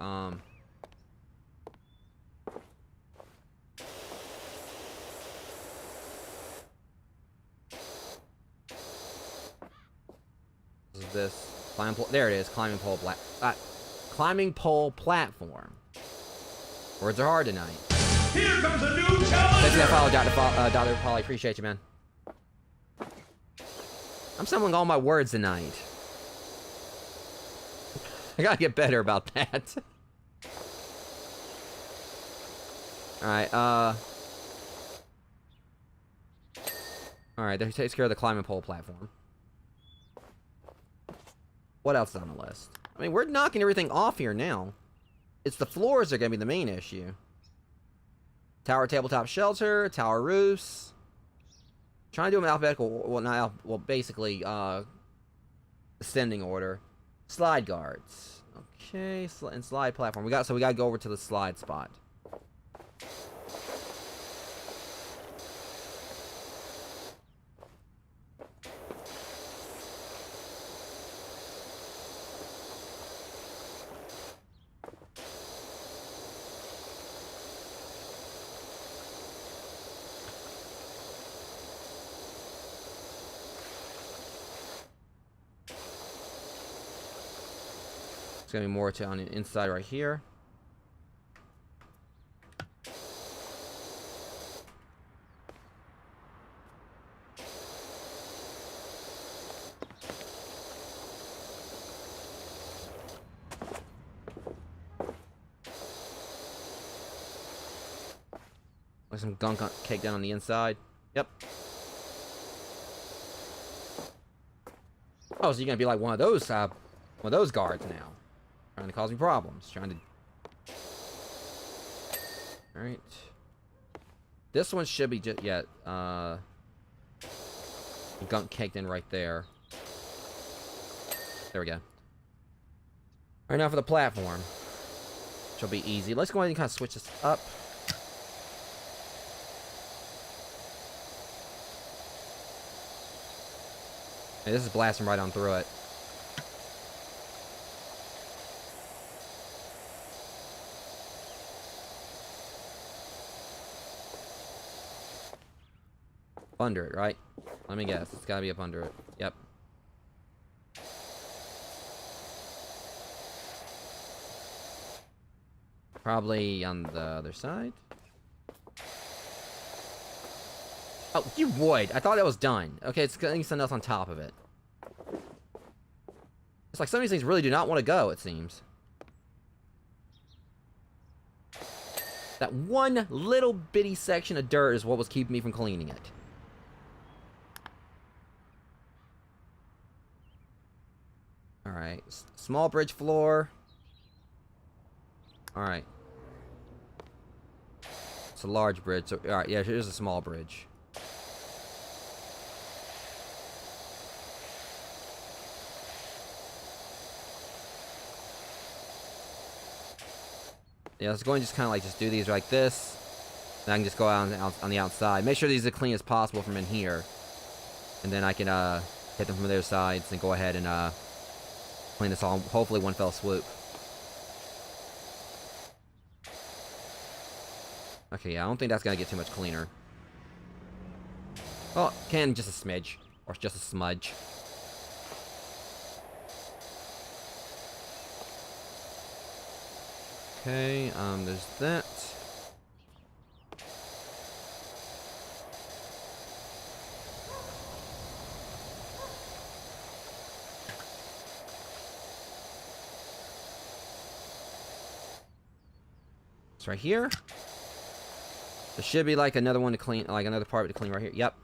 This is this climb pole. There it is. Climbing pole platform. Words are hard tonight. Here comes a new challenger. Thanks for that follow, Dr. Polly. Appreciate you, man. I'm stumbling all my words tonight. I gotta get better about that. Alright, Alright, that takes care of the climbing pole platform. What else is on the list? I mean, we're knocking everything off here now. It's the floors that are gonna be the main issue. Tower tabletop shelter, tower roofs. Trying to do them in alphabetical, well, not well, basically, ascending order. Slide guards. Okay, and slide platform. So we gotta go over to the slide spot. It's gonna be more on the inside right here. Like some gunk cake down on the inside. Yep. Oh, so you're gonna be like one of those guards now. Trying to cause me problems. Trying to... Alright. This one should be just... Yeah, gunk caked in right there. There we go. Alright, now for the platform. Which will be easy. Let's go ahead and kind of switch this up. Hey, this is blasting right on through it. Under it, right? Let me guess. It's gotta be up under it. Yep. Probably on the other side. Oh, you would. I thought that was done. Okay, it's getting something else on top of it. It's like some of these things really do not want to go, it seems. That one little bitty section of dirt is what was keeping me from cleaning it. Small bridge floor. Alright. It's a large bridge. So, alright, yeah, here's a small bridge. Yeah, let's go and just kind of like just do these like this. Then I can just go out on the outside. Make sure these are clean as possible from in here. And then I can hit them from the other sides and go ahead and clean this all, hopefully one fell swoop. Okay, yeah, I don't think that's gonna get too much cleaner. Well, can just a smidge. Or just a smudge. Okay, there's that. It's right here. There should be like another one to clean, like another part to clean right here. Yep.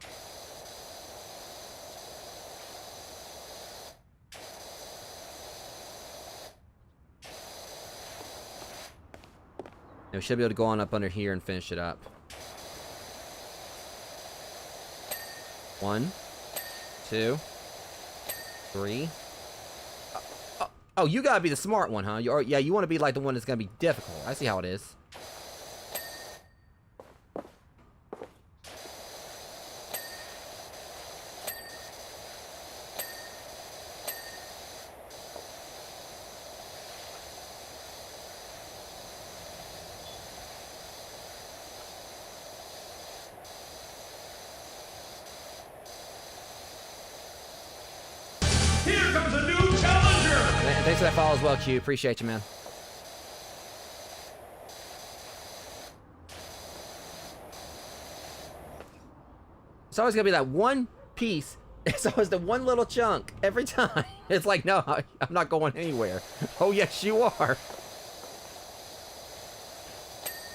And we should be able to go on up under here and finish it up. 1, 2, 3. Oh, you gotta be the smart one, huh? Yeah, you want to be like the one that's gonna be difficult. I see how it is. Here comes a new challenger! And thanks for that follow as well, Q. Appreciate you, man. It's always gonna be that one piece. It's always the one little chunk every time. It's like, no, I'm not going anywhere. Oh, yes, you are.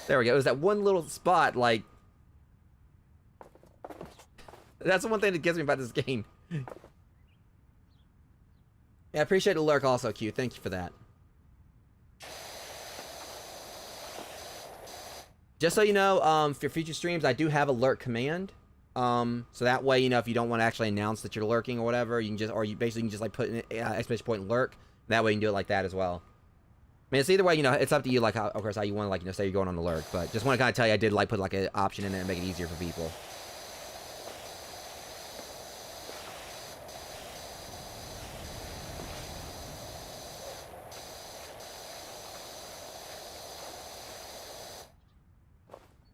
There we go. It was that one little spot, like... That's the one thing that gets me about this game. Yeah, I appreciate the lurk also, Q. Thank you for that. Just so you know, for future streams, I do have a lurk command. So that way, you know, if you don't want to actually announce that you're lurking or whatever, you can just, or you basically can just like put an exclamation point and lurk. That way you can do it like that as well. I mean, it's either way, you know, it's up to you, like, how, of course, how you want to, like, you know, say you're going on the lurk. But just want to kind of tell you, I did, like, put, like, an option in there and make it easier for people.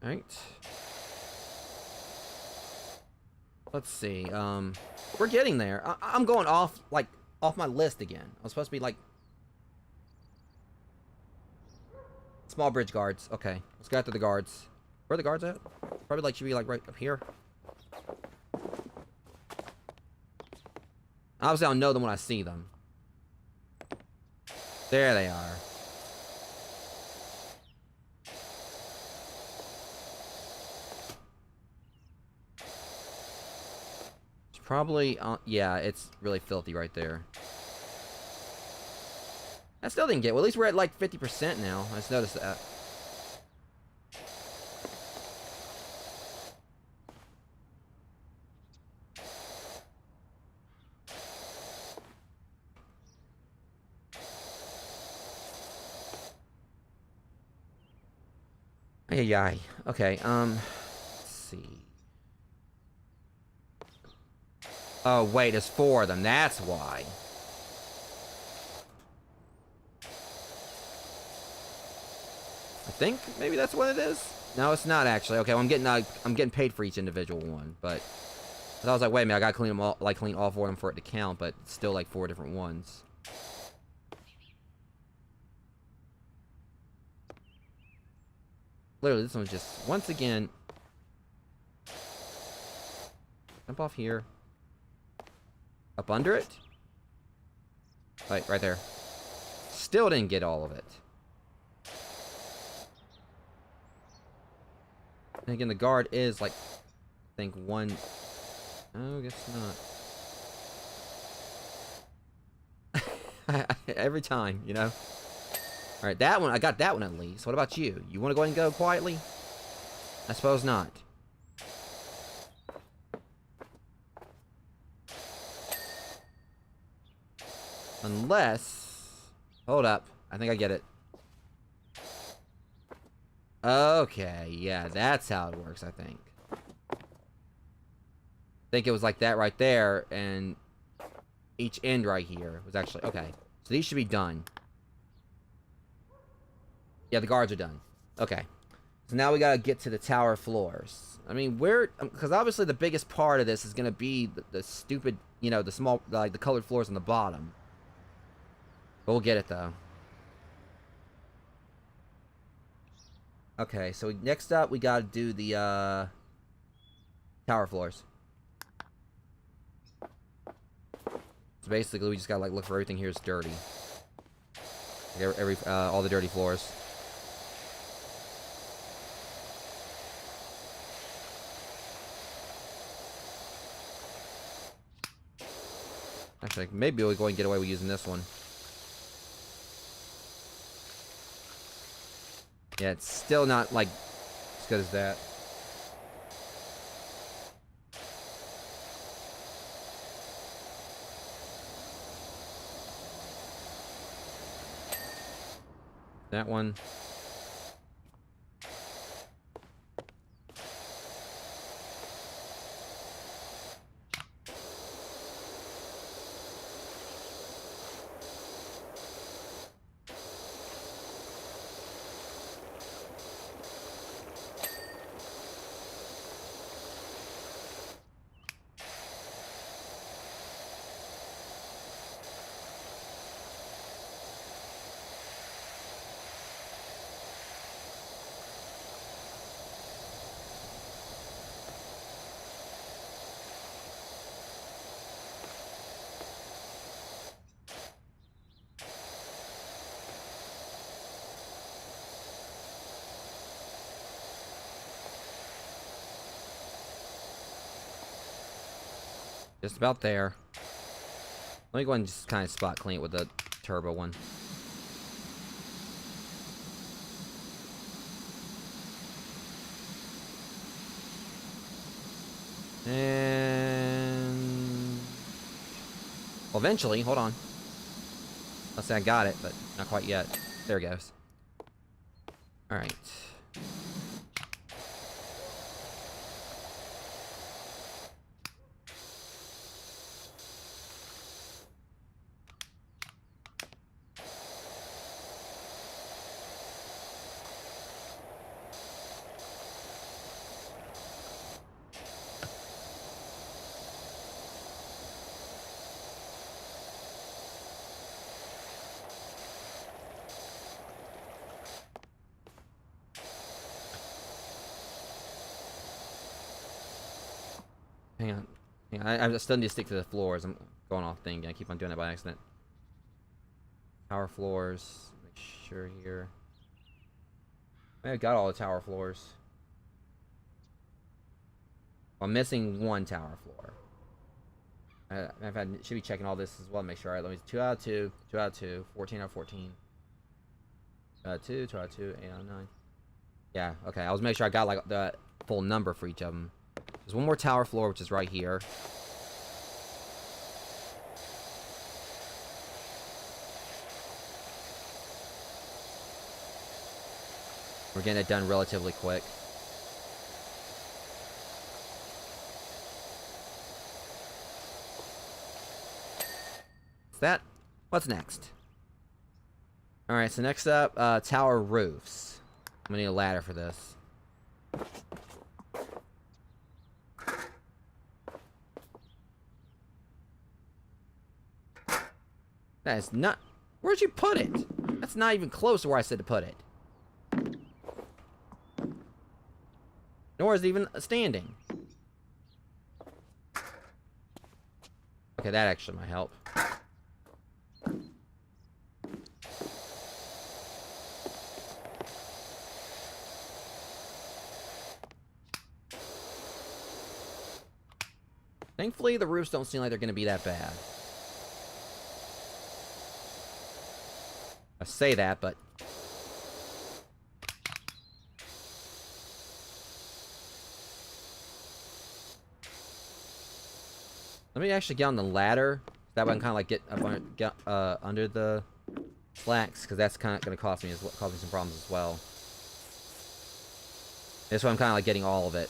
Alright. Let's see, we're getting there. I'm going off, like, off my list again. I was supposed to be, like... Small bridge guards. Okay, let's go after the guards. Where are the guards at? Probably, like, should be, like, right up here. Obviously, I'll know them when I see them. There they are. Probably, yeah, it's really filthy right there. I still didn't get, well, at least we're at like 50% now. I just noticed that. Ay, okay, let's see. Oh, wait, there's 4 of them. That's why. I think maybe that's what it is. No, it's not actually. Okay, well, I'm getting paid for each individual one, but I was like, wait a minute, I gotta clean them all, like clean all 4 of them for it to count, but it's still like 4 different ones. Literally, this one's just once again. Jump off here. Up under it? Right there. Still didn't get all of it. And again, the guard is like, I think one... Oh, I guess not. Every time, you know? Alright, that one, I got that one at least. What about you? You want to go ahead and go quietly? I suppose not. Unless... Hold up. I think I get it. Okay, yeah, that's how it works, I think. I think it was like that right there, and each end right here was actually... Okay, so these should be done. Yeah, the guards are done. Okay. So now we gotta get to the tower floors. I mean, because obviously the biggest part of this is gonna be the stupid, you know, the small, like the colored floors on the bottom. But we'll get it, though. Okay, so next up, we gotta do the, tower floors. So basically, we just gotta, like, look for everything here is dirty. All the dirty floors. Actually, maybe we'll go and get away with using this one. Yeah, it's still not, like, as good as that. That one. Just about there. Let me go ahead and just kind of spot clean it with the turbo one. And... well, eventually, hold on. Let's say I got it, but not quite yet. There it goes. Alright. Hang on. I still need to stick to the floors. I'm going off thing. I keep on doing it by accident. Tower floors. Make sure here. I got all the tower floors. I'm missing one tower floor. I should be checking all this as well. Make sure. All right, let me 2 out of 2, 2 out of 2, 14 out of 14. 2 out of 2, 2 out of 2, 8 out of 9. Yeah, okay. I was making sure I got like the full number for each of them. There's one more tower floor, which is right here. We're getting it done relatively quick. That? What's next? Alright, so next up, tower roofs. I'm gonna need a ladder for this. That is not... where'd you put it? That's not even close to where I said to put it. Nor is it even standing. Okay, that actually might help. Thankfully, the roofs don't seem like they're going to be that bad. I say that, but let me actually get on the ladder. That way I can kind of like get up under the slacks, because that's kind of going to cause me some problems as well. That's why I'm kind of like getting all of it.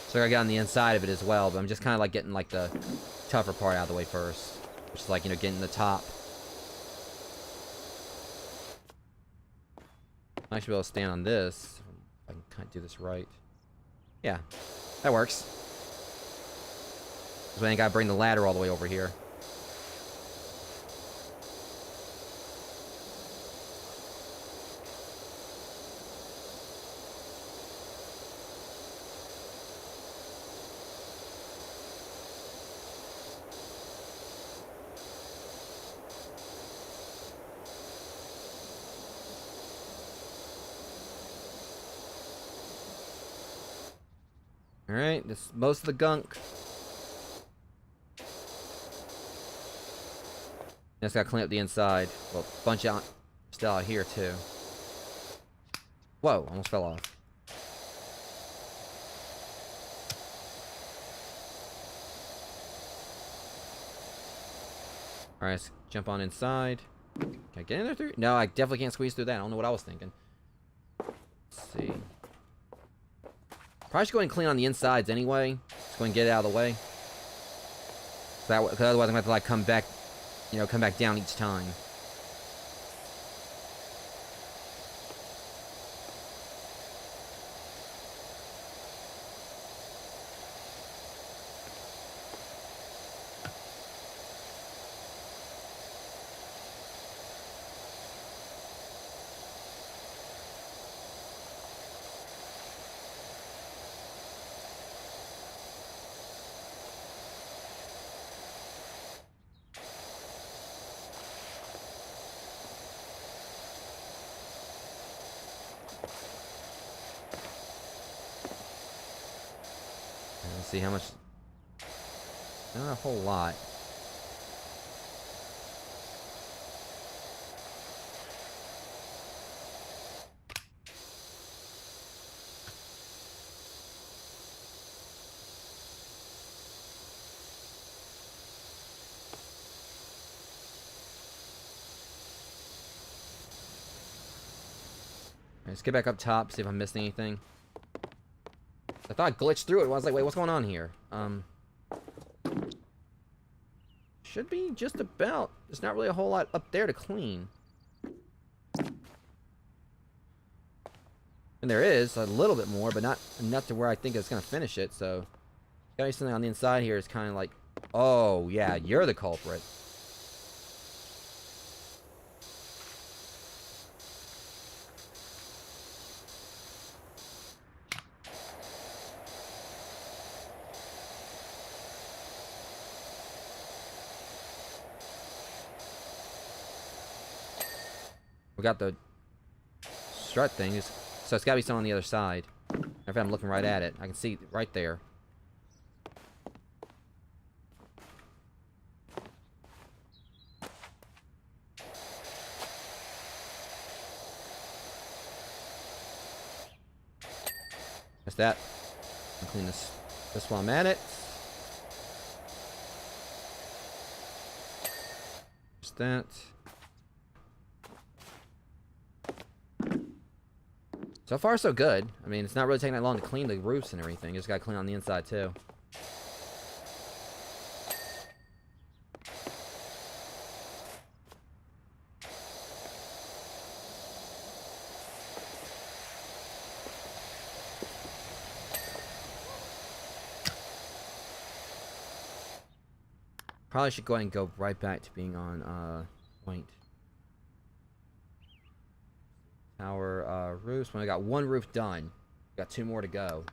So I gotta get on the inside of it as well, but I'm just kind of like getting like the tougher part out of the way first. Which is like, you know, getting the top. I should be able to stand on this. If I can kind of do this right. Yeah, that works. So I ain't gotta bring the ladder all the way over here. Alright, this most of the gunk. Just gotta clean up the inside. Well, a bunch out still out here too. Whoa, almost fell off. Alright, let's jump on inside. Can I get in there through? No, I definitely can't squeeze through that. I don't know what I was thinking. Let's see. Probably should go ahead and clean on the insides anyway. Just go ahead and get it out of the way. Because otherwise I'm going to have to like come back, you know, come back down each time. Let's see how much. Not a whole lot. Let's get back up top, see if I'm missing anything. I thought I glitched through it. I was like, wait, what's going on here? Should be just about. There's not really a whole lot up there to clean. And there is a little bit more, but not enough to where I think it's going to finish it, so. Got me something on the inside here is kind of like, oh, yeah, you're the culprit. We got the strut thing, so it's got to be something on the other side. If I'm looking right at it, I can see right there. That's that. I'll clean this while I'm at it. Just that. So far, so good. I mean, it's not really taking that long to clean the roofs and everything. You just gotta clean on the inside, too. Probably should go ahead and go right back to being on, point. Tower roofs. When I got one roof done, got two more to go.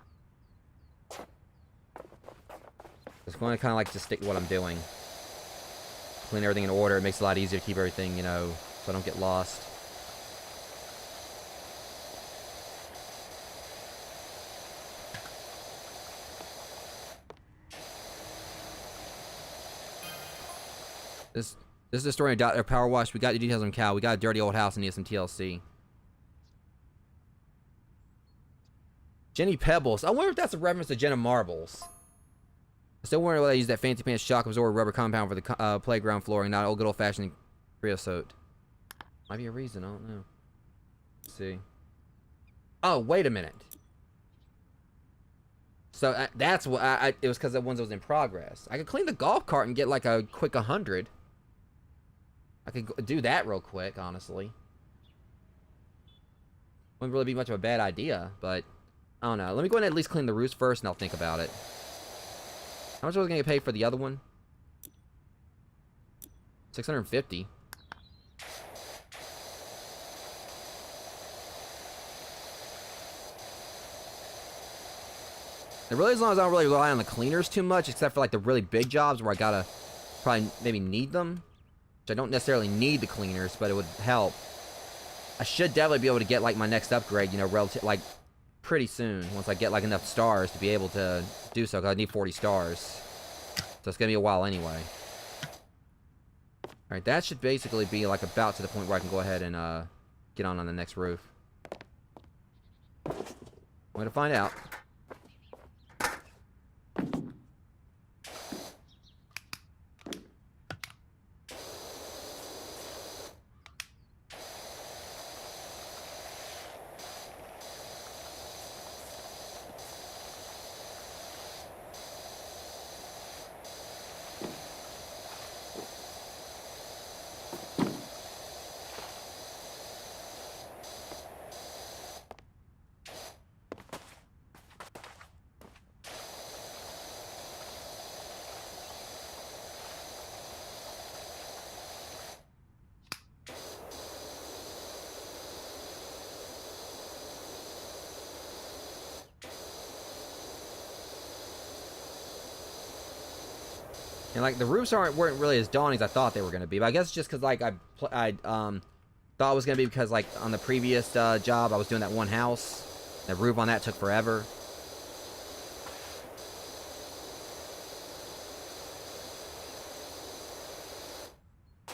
Just going to kind of like just stick to what I'm doing. clean everything in order. It makes it a lot easier to keep everything, you know, so I don't get lost. This is the story of Dr. Powerwash. We got the details on Cal. We got a dirty old house and need some TLC. Jenny Pebbles. I wonder if that's a reference to Jenna Marbles. I still wonder why they use that fancy pants shock absorber rubber compound for the playground flooring, not old good old fashioned creosote. Might be a reason. I don't know. Let's see. Oh, wait a minute. So that's what it was, because the ones that was in progress. I could clean the golf cart and get like a quick 100. I could do that real quick, honestly. Wouldn't really be much of a bad idea, but I don't know. Let me go ahead and at least clean the roofs first, and I'll think about it. How much was I gonna get paid for the other one? 650. And really, as long as I don't really rely on the cleaners too much, except for like the really big jobs where I gotta probably maybe need them. Which I don't necessarily need the cleaners, but it would help. I should definitely be able to get like my next upgrade, you know, like pretty soon. Once I get like enough stars to be able to do so, because I need 40 stars. So it's gonna be a while anyway. Alright, that should basically be like about to the point where I can go ahead and get on the next roof. I'm gonna find out. And like the roofs weren't really as daunting as I thought they were gonna be, but I guess it's just because like I thought it was gonna be because like on the previous job I was doing that one house, the roof on that took forever.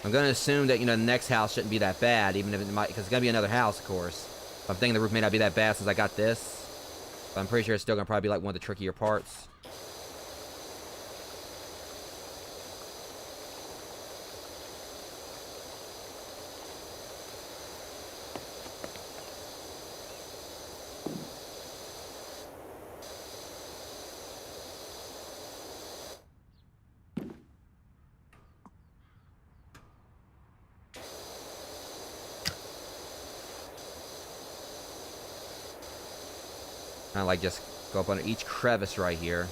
I'm gonna assume that, you know, the next house shouldn't be that bad, even if it might, because it's gonna be another house, of course. I'm thinking the roof may not be that bad since I got this, but I'm pretty sure it's still gonna probably be like one of the trickier parts. Kind of like just go up under each crevice right here.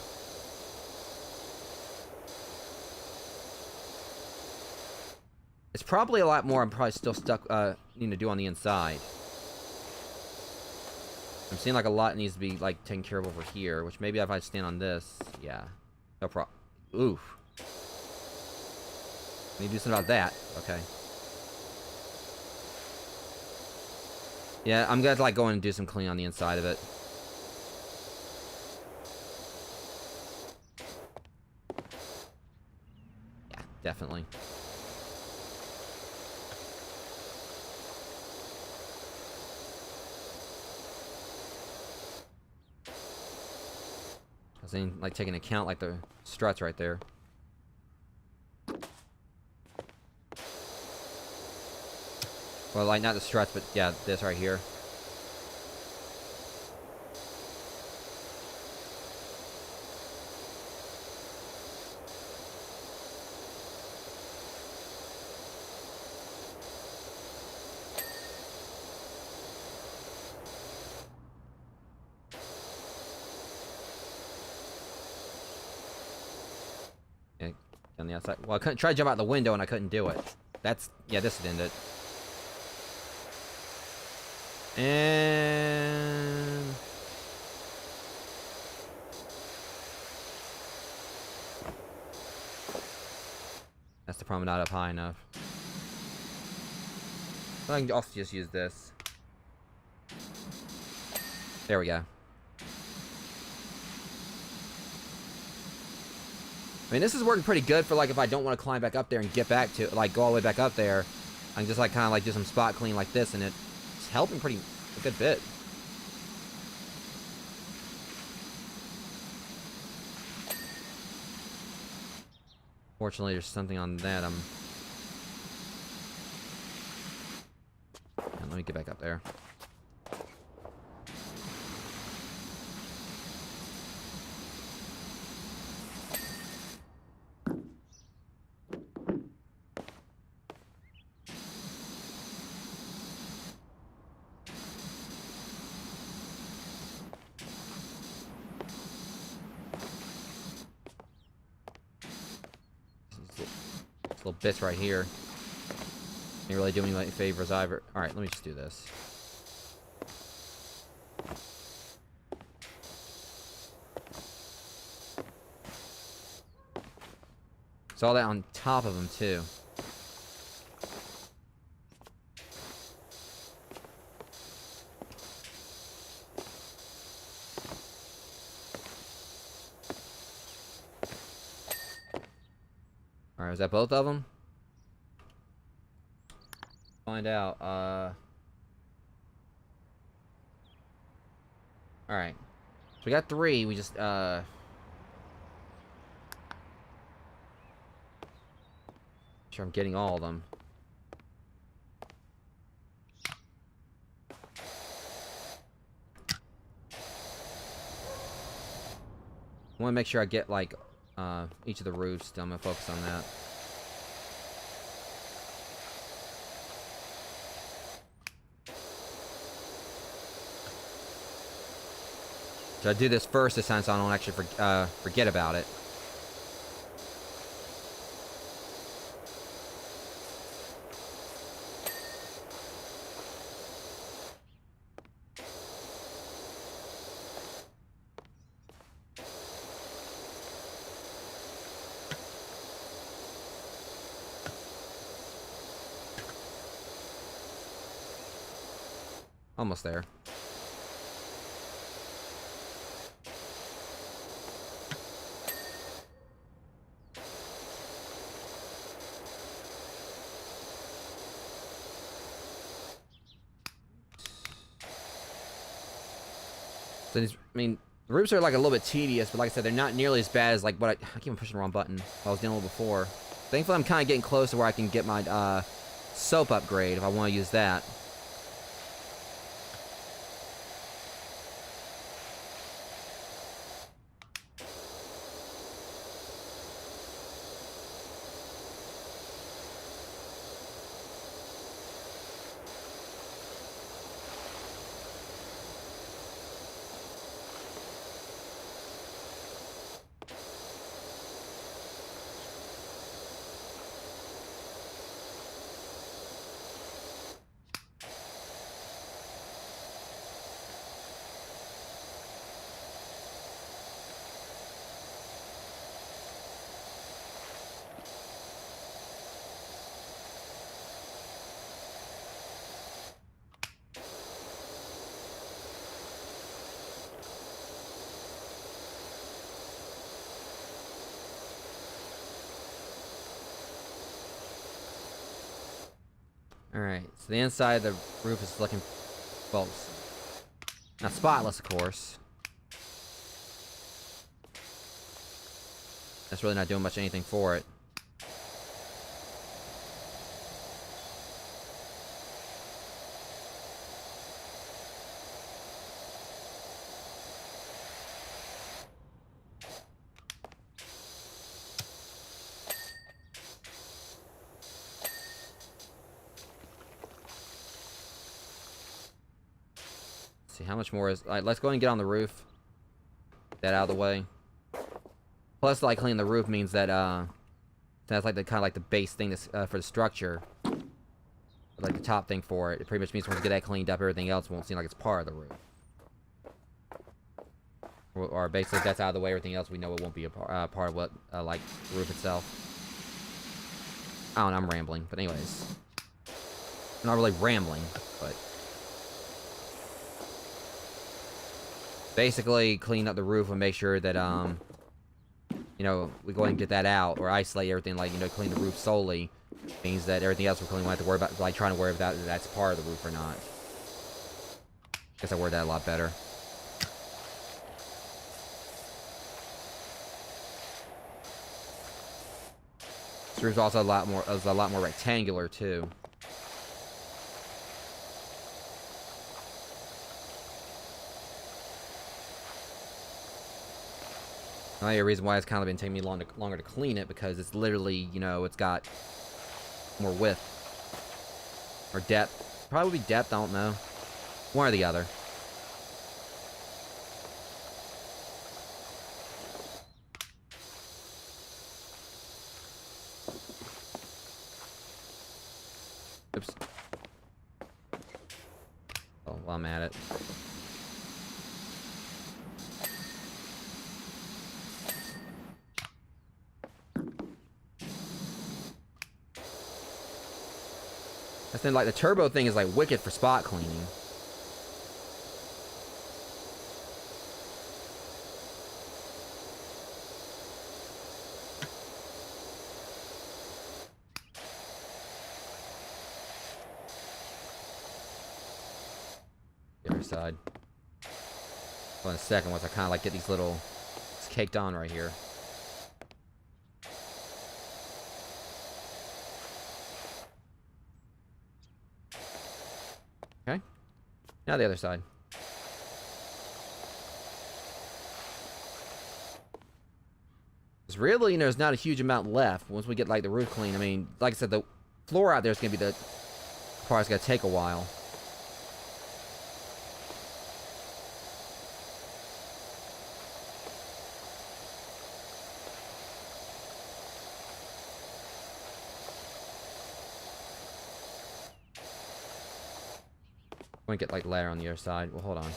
It's probably a lot more I'm probably still stuck needing to do on the inside. I'm seeing like a lot needs to be like taken care of over here, which maybe if I stand on this, yeah. No problem. Oof. Need to do something about that. Okay. Yeah, I'm gonna like go in and do some cleaning on the inside of it. Yeah, definitely. I was in, like taking account like the struts right there. Well, like not the struts, but yeah, this right here. Yeah, on the outside. Well, I couldn't try to jump out the window and I couldn't do it. That's, yeah, this would end it. And that's the probably not up high enough. But I can also just use this. There we go. I mean, this is working pretty good for, like, if I don't want to climb back up there and get back to, like, go all the way back up there. I can just, like, kind of, like, do some spot clean like this, and it's helping pretty a good bit. Fortunately, there's something on that. Let me get back up there. Little bits right here. Ain't really doing any favors either. Alright, let me just do this. Saw that on top of them too. Alright, was that both of them? Find out. Alright. So we got 3. We just, sure I'm getting all of them. I want to make sure I get, like, each of the roofs. I'm gonna focus on that. So I do this first this time so I don't actually forget about it. Almost there. So these, I mean, the roofs are like a little bit tedious, but like I said, they're not nearly as bad as like what I keep on pushing the wrong button. I was dealing with before. Thankfully, I'm kind of getting close to where I can get my soap upgrade if I want to use that. Alright, so the inside of the roof is looking, well, not spotless, of course. That's really not doing much anything for it. See how much more is. Alright, let's go ahead and get on the roof. Get that out of the way. Plus, like, cleaning the roof means that that's like the kind of like the base thing that's for the structure, like the top thing for it. It pretty much means once we get that cleaned up, everything else won't seem like it's part of the roof. Or basically, if that's out of the way, everything else we know it won't be a part of what like the roof itself. I don't know, I'm rambling. But anyways. I'm not really rambling, but... Basically, clean up the roof and make sure that, you know, we go ahead and get that out. Or isolate everything, like, you know, clean the roof solely. Means that everything else we're cleaning, we don't have to worry about, like, trying to worry about if that's part of the roof or not. Guess I worded that a lot better. This roof's also a lot more rectangular too. Another reason why it's kind of been taking me longer to clean it, because it's literally, you know, it's got more width or depth. Probably depth, I don't know. One or the other. Oops. Oh, while I'm at it. That's then, like, the turbo thing is, like, wicked for spot cleaning. The other side. Well, in a second, once I kind of, like, get these little... It's caked on right here. Okay. Now the other side. There's really, you know, there's not a huge amount left once we get, like, the roof clean. I mean, like I said, the floor out there is going to be the part that's going to take a while. I'm going to get, like, ladder on the other side. Well, hold on.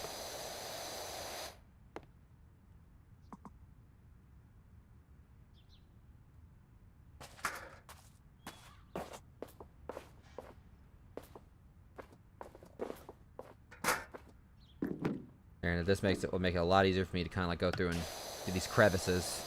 And this will make it a lot easier for me to kind of, like, go through and do these crevices.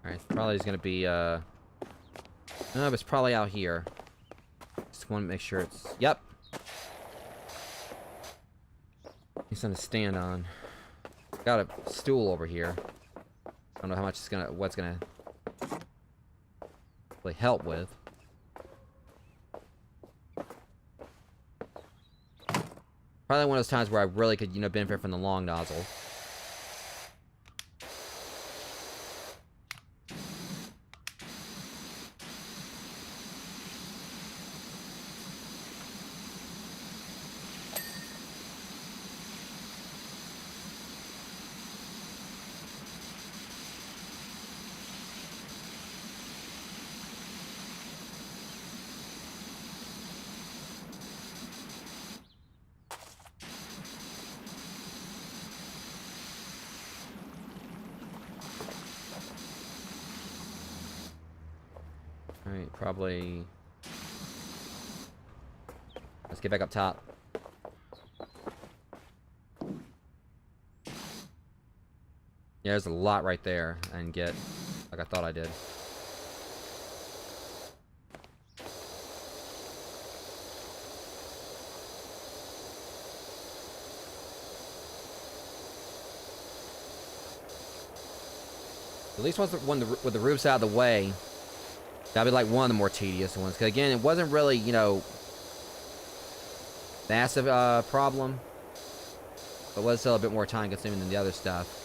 Alright, probably is going to be, no, but it's probably out here. Just want to make sure it's, yep. Need something to stand on. Got a stool over here. I don't know how much it's gonna, what's gonna really help with. Probably one of those times where I really could, you know, benefit from the long nozzle. Alright, probably... Let's get back up top. Yeah, there's a lot right there, and get like I thought I did. At least once with the roofs out of the way, that'll be like one of the more tedious ones. Because again, it wasn't really, you know, massive problem, but was still a bit more time consuming than the other stuff.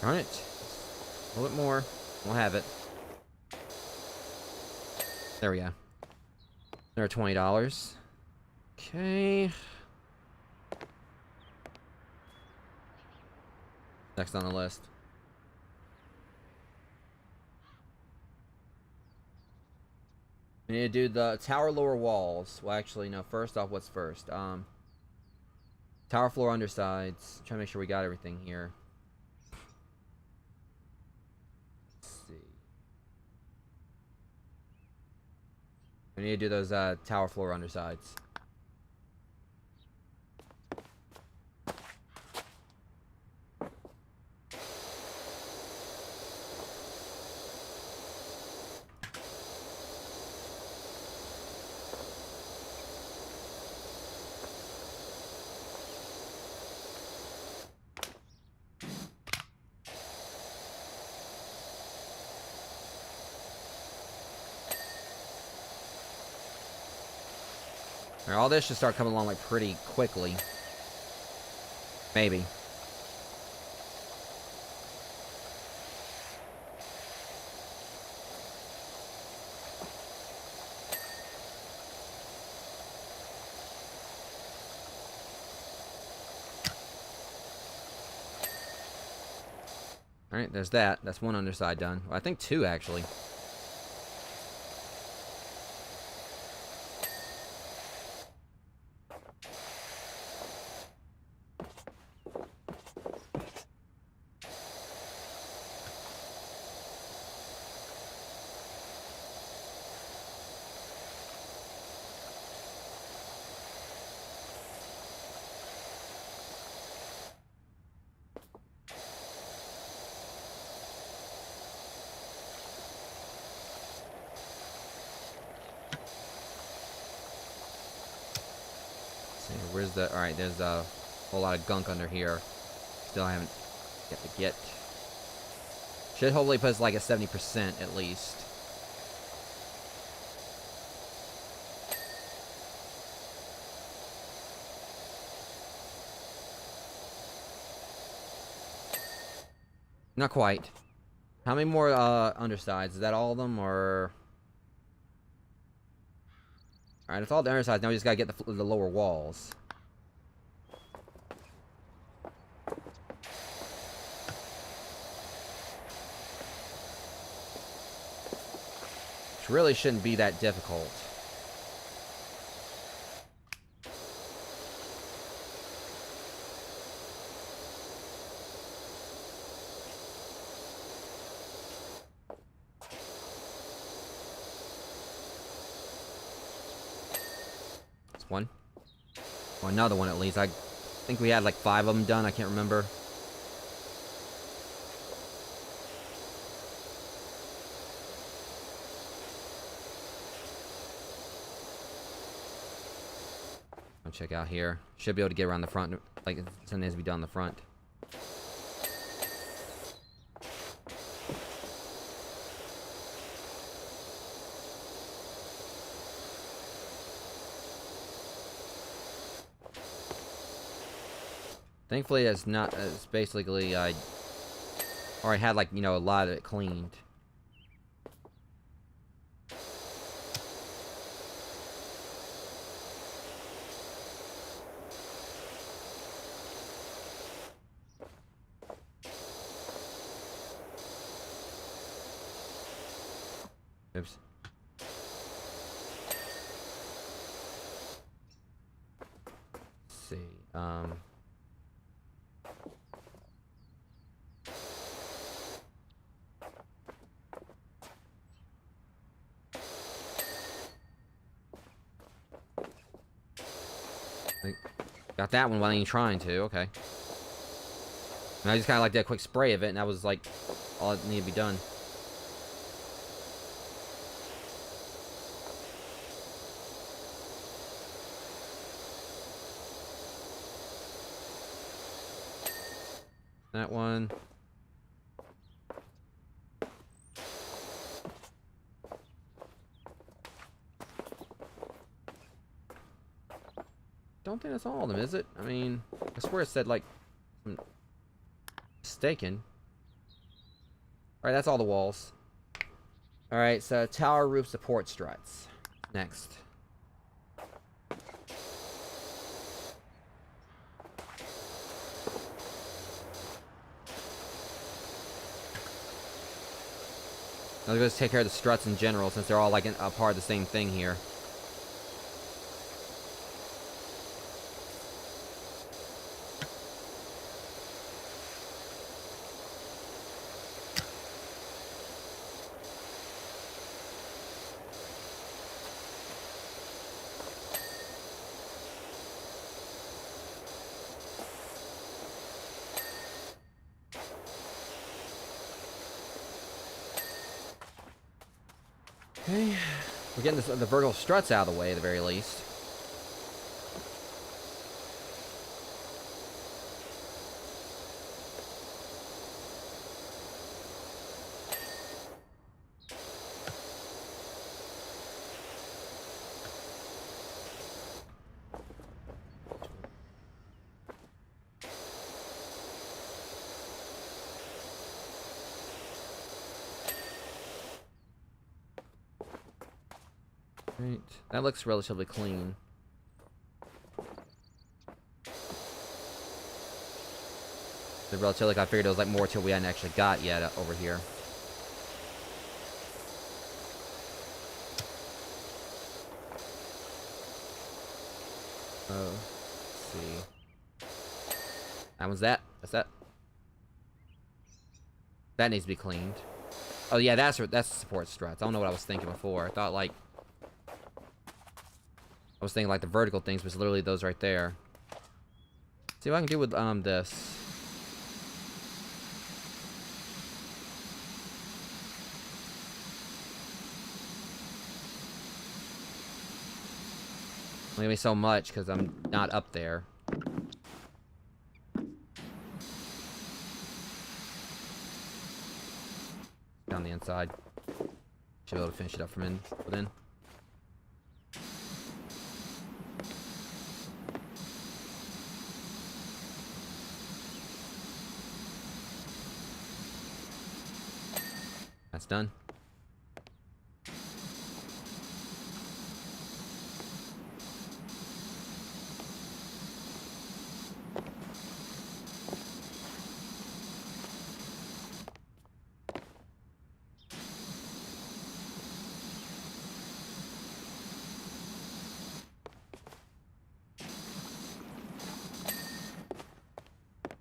Darn it. A little bit more. We'll have it. There we go. There are $20. Okay. Next on the list. We need to do the tower lower walls. Well, actually, no. First off, what's first? Tower floor undersides. Trying to make sure we got everything here. Let's see. We need to do those tower floor undersides. Alright, all this should start coming along like pretty quickly. Maybe. Alright, there's that. That's one underside done. Well, I think two, actually. Where's the... Alright, there's a whole lot of gunk under here. Still haven't got to get. Should hopefully put us like at 70% at least. Not quite. How many more undersides? Is that all of them, or... Alright, it's all the undersides. Now we just gotta get the lower walls. Which really shouldn't be that difficult. One. Or another one at least. I think we had like 5 of them done. I can't remember. I'll check out here. Should be able to get around the front. Like, something needs to be done on the front. Thankfully, it's not. It's basically I already had, like, you know, a lot of it cleaned. Oops. Let's see. Got that one while you trying to, okay. And I just kind of like did a quick spray of it, and that was like all that needed to be done. That one. Don't think that's all of them, is it? I mean, I swear it said, like, I'm mistaken. Alright, that's all the walls. Alright, so tower roof support struts. Next. I'll just take care of the struts in general, since they're all like a part of the same thing here. Okay, we're getting the vertical struts out of the way at the very least. Right, that looks relatively clean. The relatively, like I figured it was like more till we hadn't actually got yet over here. Oh, let's see. That was that. That's that. That needs to be cleaned. Oh yeah, that's the support struts. I don't know what I was thinking before. I thought like I was thinking like the vertical things, but it's literally those right there. See what I can do with this. Only me so much because I'm not up there. Down the inside. Should be able to finish it up from within. That's done.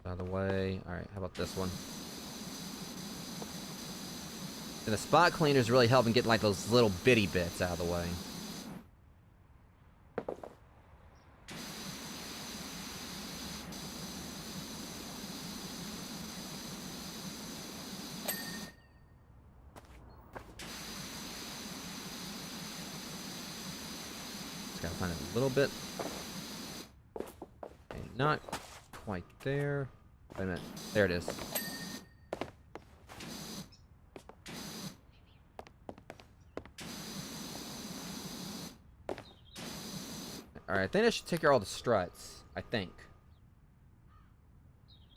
Out of the way. Alright, how about this one? And the spot cleaners really help in getting like those little bitty bits out of the way. Just gotta find it a little bit. Okay, not quite there. Wait a minute. There it is. Alright, I think I should take care of all the struts. I think.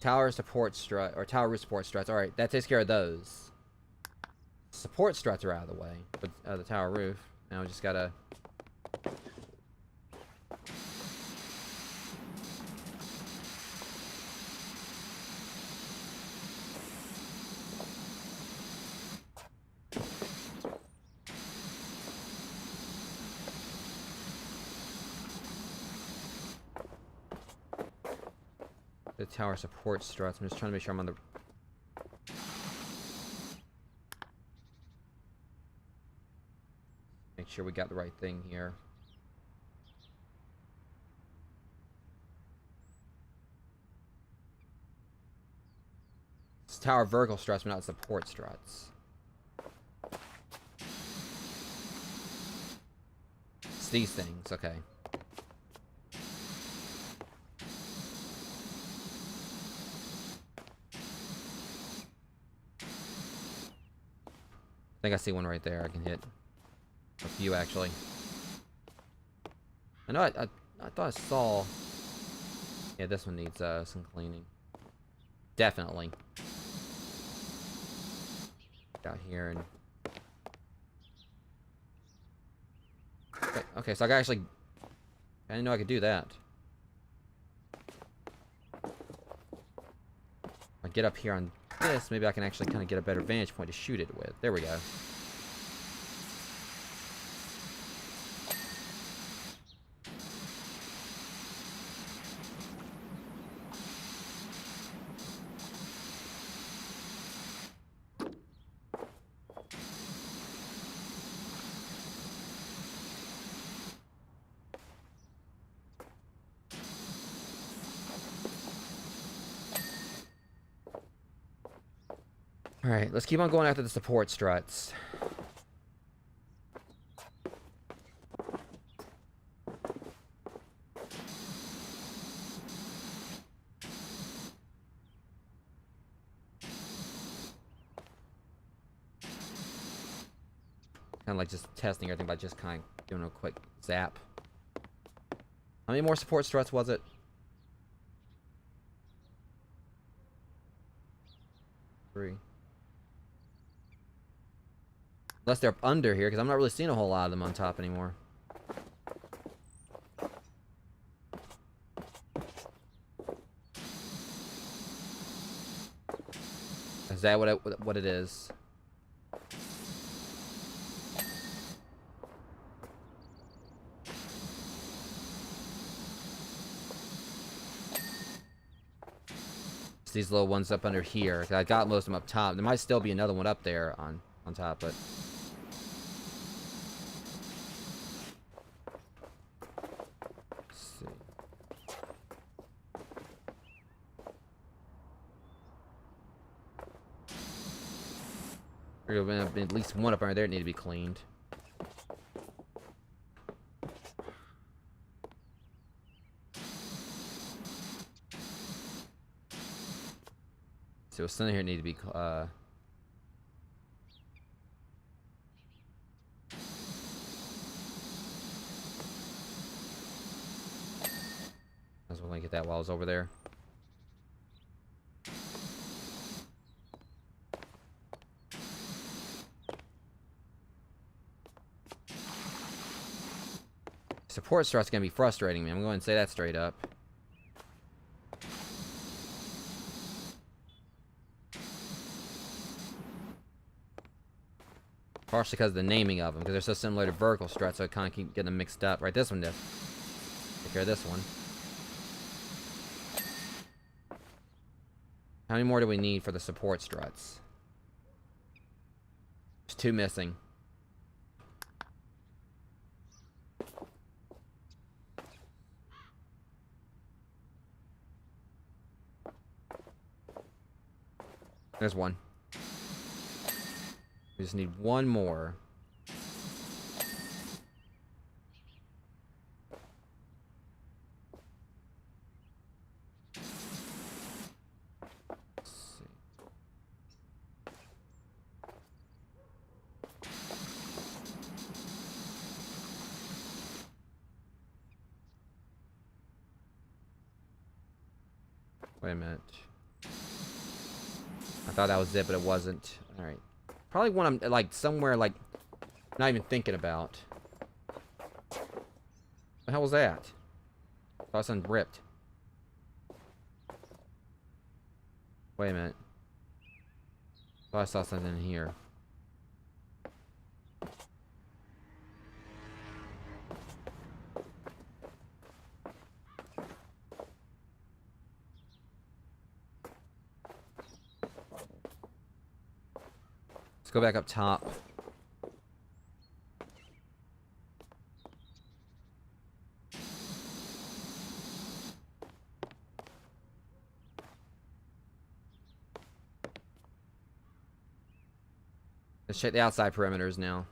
Tower support strut, or tower roof support struts. Alright, that takes care of those. Support struts are out of the way. But the tower roof. Now we just gotta... the tower support struts. I'm just trying to make sure I'm on the... Make sure we got the right thing here. It's tower vertical struts, but not support struts. It's these things, okay. I think I see one right there I can hit. A few, actually. I know I thought I saw... Yeah, this one needs some cleaning. Definitely. Out here and okay, so I didn't know I could do that. I get up here on this, maybe I can actually kind of get a better vantage point to shoot it with. There we go. Alright, let's keep on going after the support struts. Kind of like just testing everything by just kind of doing a quick zap. How many more support struts was it? 3. Unless they're up under here, because I'm not really seeing a whole lot of them on top anymore. Is that what it is? It's these little ones up under here. 'Cause I got most of them up top. There might still be another one up there on top, but... At least one up under there need to be cleaned. So some here need to be I was going to get that while I was over there. Support strut's gonna be frustrating me. I'm going to say that straight up. Partially because of the naming of them, because they're so similar to vertical struts, so I kind of keep getting them mixed up. Right, this one did. Take care of this one. How many more do we need for the support struts? There's 2 missing. There's one. We just need one more. Let's see. Wait a minute. I thought that was it, but it wasn't. Alright. Probably one I'm, like, somewhere, like, not even thinking about. What the hell was that? I thought something ripped. Wait a minute. Thought I saw something in here. Go back up top. Let's check the outside perimeters now.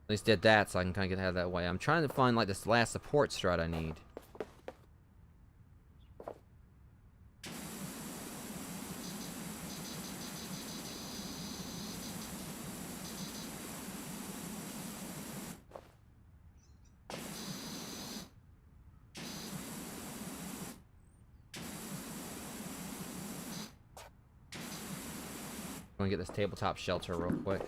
At least did that so I can kind of get out of that way. I'm trying to find like this last support strut I need. gonna get this tabletop shelter real quick.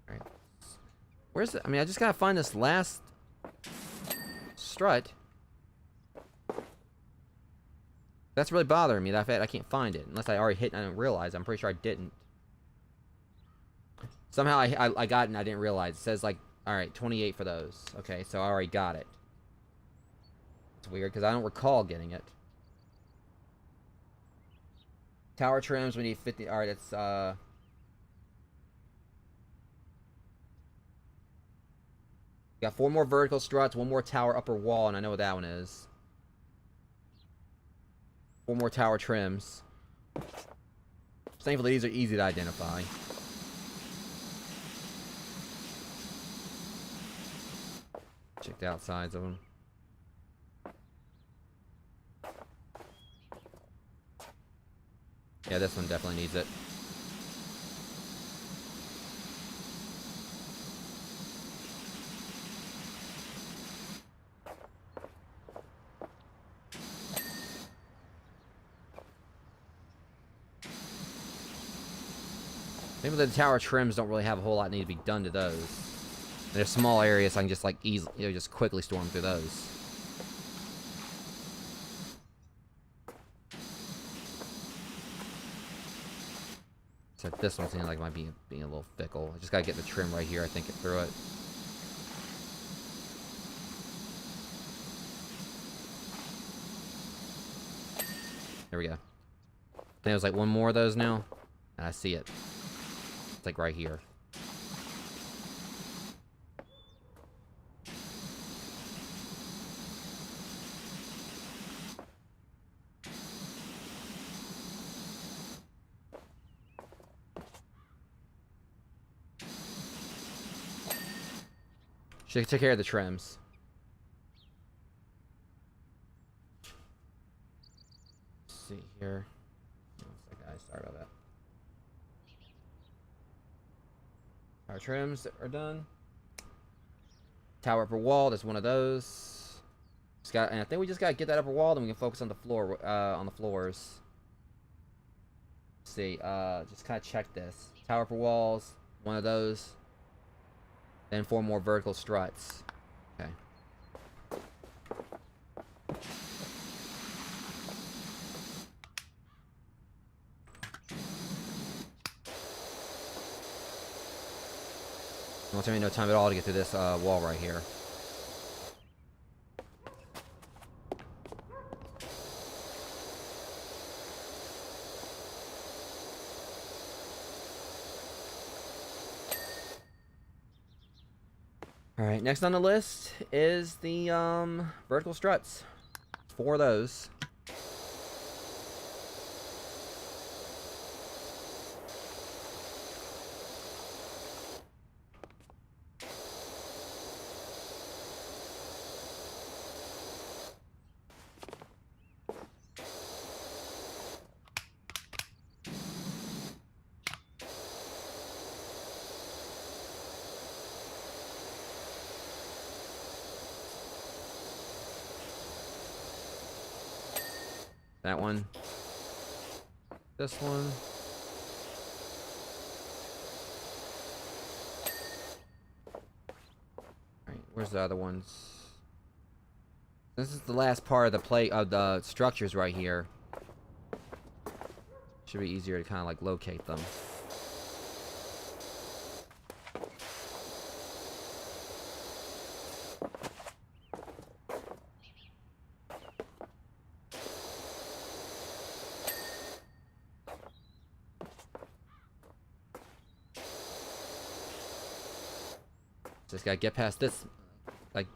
Alright. Where's it? I mean, I just gotta find this last strut. That's really bothering me, that fact I can't find it. Unless I already hit and I didn't realize. I'm pretty sure I didn't. Somehow I got it and I didn't realize. It says like, alright, 28 for those. Okay, so I already got it. It's weird because I don't recall getting it. Tower trims, we need 50. Alright, it's got 4 more vertical struts, 1 more tower upper wall, and I know what that one is. 4 more tower trims. Thankfully, these are easy to identify. Check the outsides of them. Yeah, this one definitely needs it. Maybe the tower trims don't really have a whole lot need to be done to those. There's small areas so I can just like easily, you know, just quickly storm through those. So this one seems like it might be being a little fickle. I just gotta get the trim right here, I think, get through it. There we go. I think there's like 1 more of those now. And I see it. It's like right here. Should take care of the trims. Let's see here. Guys, sorry about that. Our trims are done. Tower upper wall, there's one of those. And I think we just gotta get that upper wall, then we can focus on the floor, on the floors. Let's see, just kind of check this. Tower upper walls, one of those. Then 4 more vertical struts. Okay. It won't take me no time at all to get through this wall right here. Alright, next on the list is the vertical struts. 4 of those. That one. This one. Alright, where's the other ones? This is the last part of the plate of the structures right here. Should be easier to kind of like locate them. Just gotta get past this, like,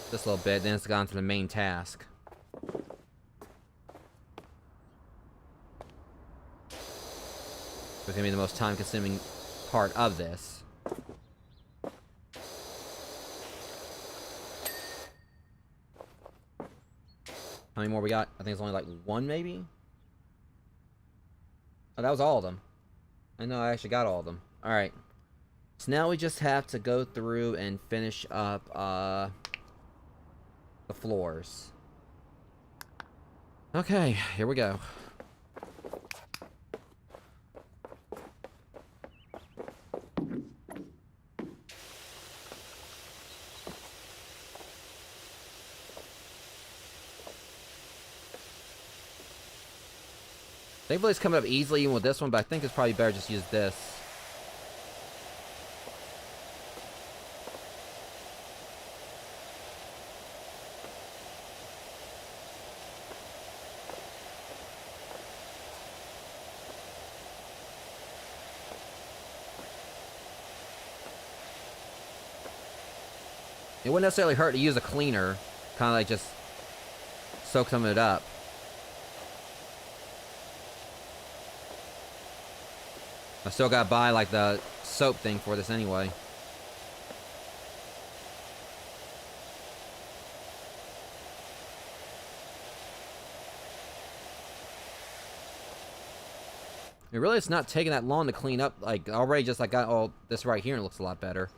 this little bit, then it's gone to the main task. It's gonna be the most time-consuming part of this. How many more we got? I think it's only like 1, maybe? Oh, that was all of them. I know I actually got all of them. Alright. So now we just have to go through and finish up, the floors. Okay, here we go. Thankfully it's coming up easily even with this one, but I think it's probably better just use this. It wouldn't necessarily hurt to use a cleaner, kind of like just soak some of it up. I still gotta buy like the soap thing for this anyway. It really it's not taking that long to clean up. Like already just like got all this right here and it looks a lot better.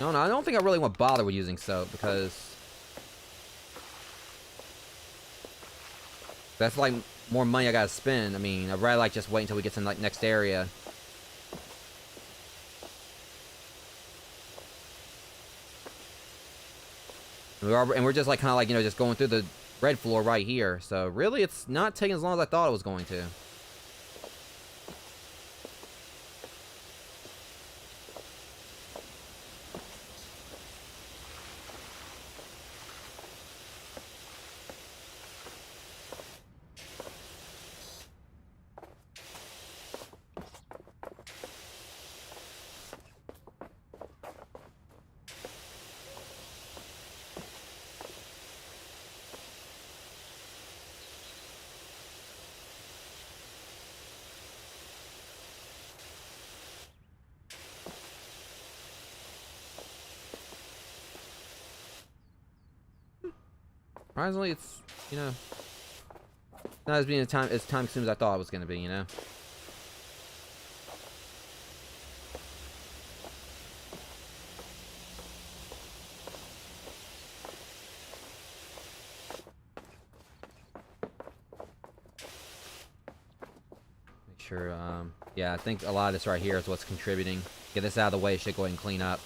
No, I don't think I really want to bother with using soap because that's like more money I gotta spend. I mean, I'd rather like just wait until we get to the like, next area. And we're just like kind of like, you know, just going through the red floor right here. So really, it's not taking as long as I thought it was going to. Surprisingly, it's, you know, not as being as time consuming as I thought it was going to be, you know. Make sure, yeah, I think a lot of this right here is what's contributing. Get this out of the way, should go ahead and clean up.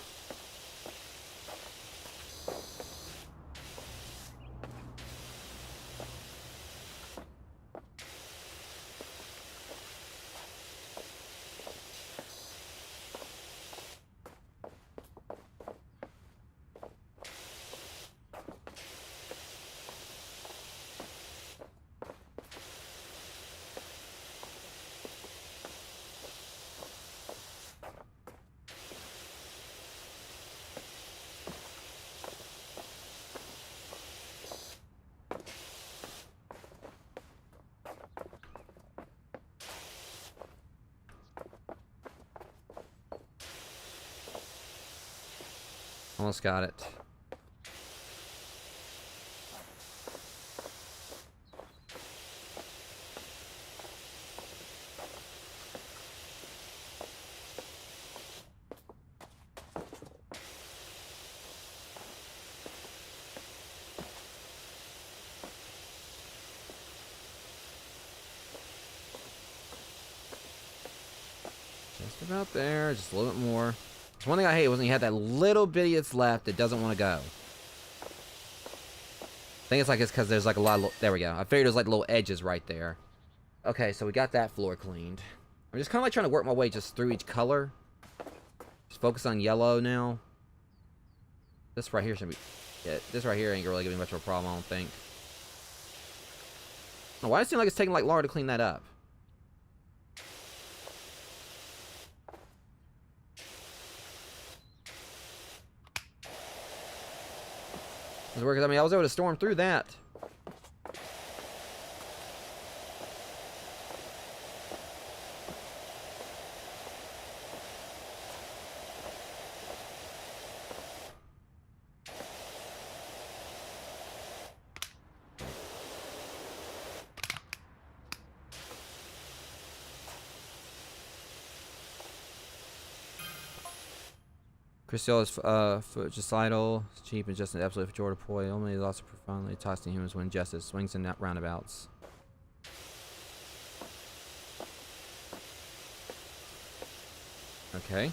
Almost got it. Just about there, just a little bit more. There's one thing I hate was when you had that little bitty that's left that doesn't want to go. I think it's because there's like a lot of, there we go. I figured there's like little edges right there. Okay, so we got that floor cleaned. I'm just kind of like trying to work my way just through each color. Just focus on yellow now. This right here should be, yeah, this right here ain't really gonna be much of a problem, I don't think. Oh, why does it seem like it's taking like longer to clean that up? I mean, I was able to storm through that. Crystal is fragicidal, it's cheap, and just an absolute for deploy. Only lots of profoundly toxic humans when ingested. Swings and roundabouts. Okay.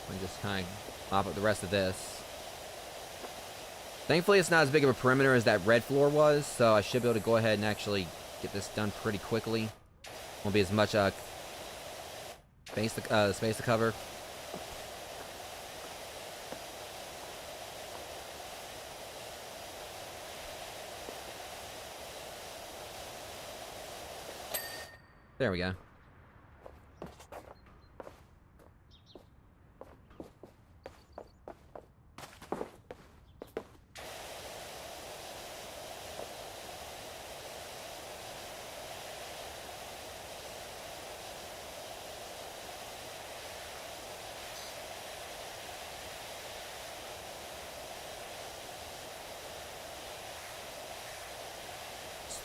And just kind of mop up the rest of this. Thankfully, it's not as big of a perimeter as that red floor was, so I should be able to go ahead and actually get this done pretty quickly. Won't be as much space to cover. There we go.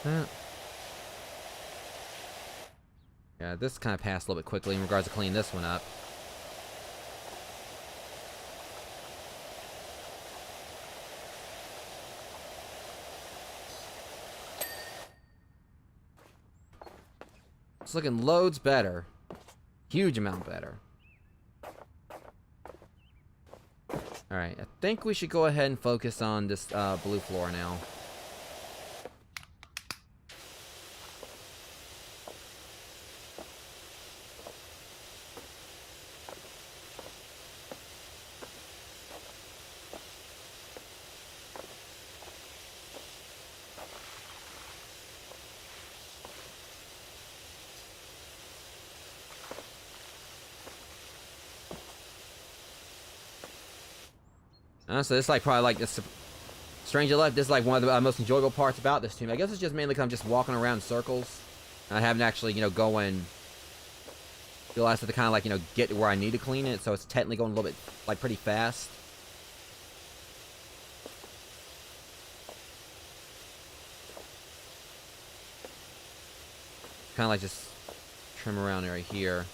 That. Yeah, this kind of passed a little bit quickly in regards to cleaning this one up. It's looking loads better. Huge amount better. Alright, I think we should go ahead and focus on this blue floor now. Honestly, this is like probably like this. Stranger Left. This is like one of the most enjoyable parts about this team. I guess it's just mainly because I'm just walking around in circles. I haven't actually, go and feel I have to kind of like, get to where I need to clean it. So it's technically going a little bit like pretty fast. Kind of like just trim around right here.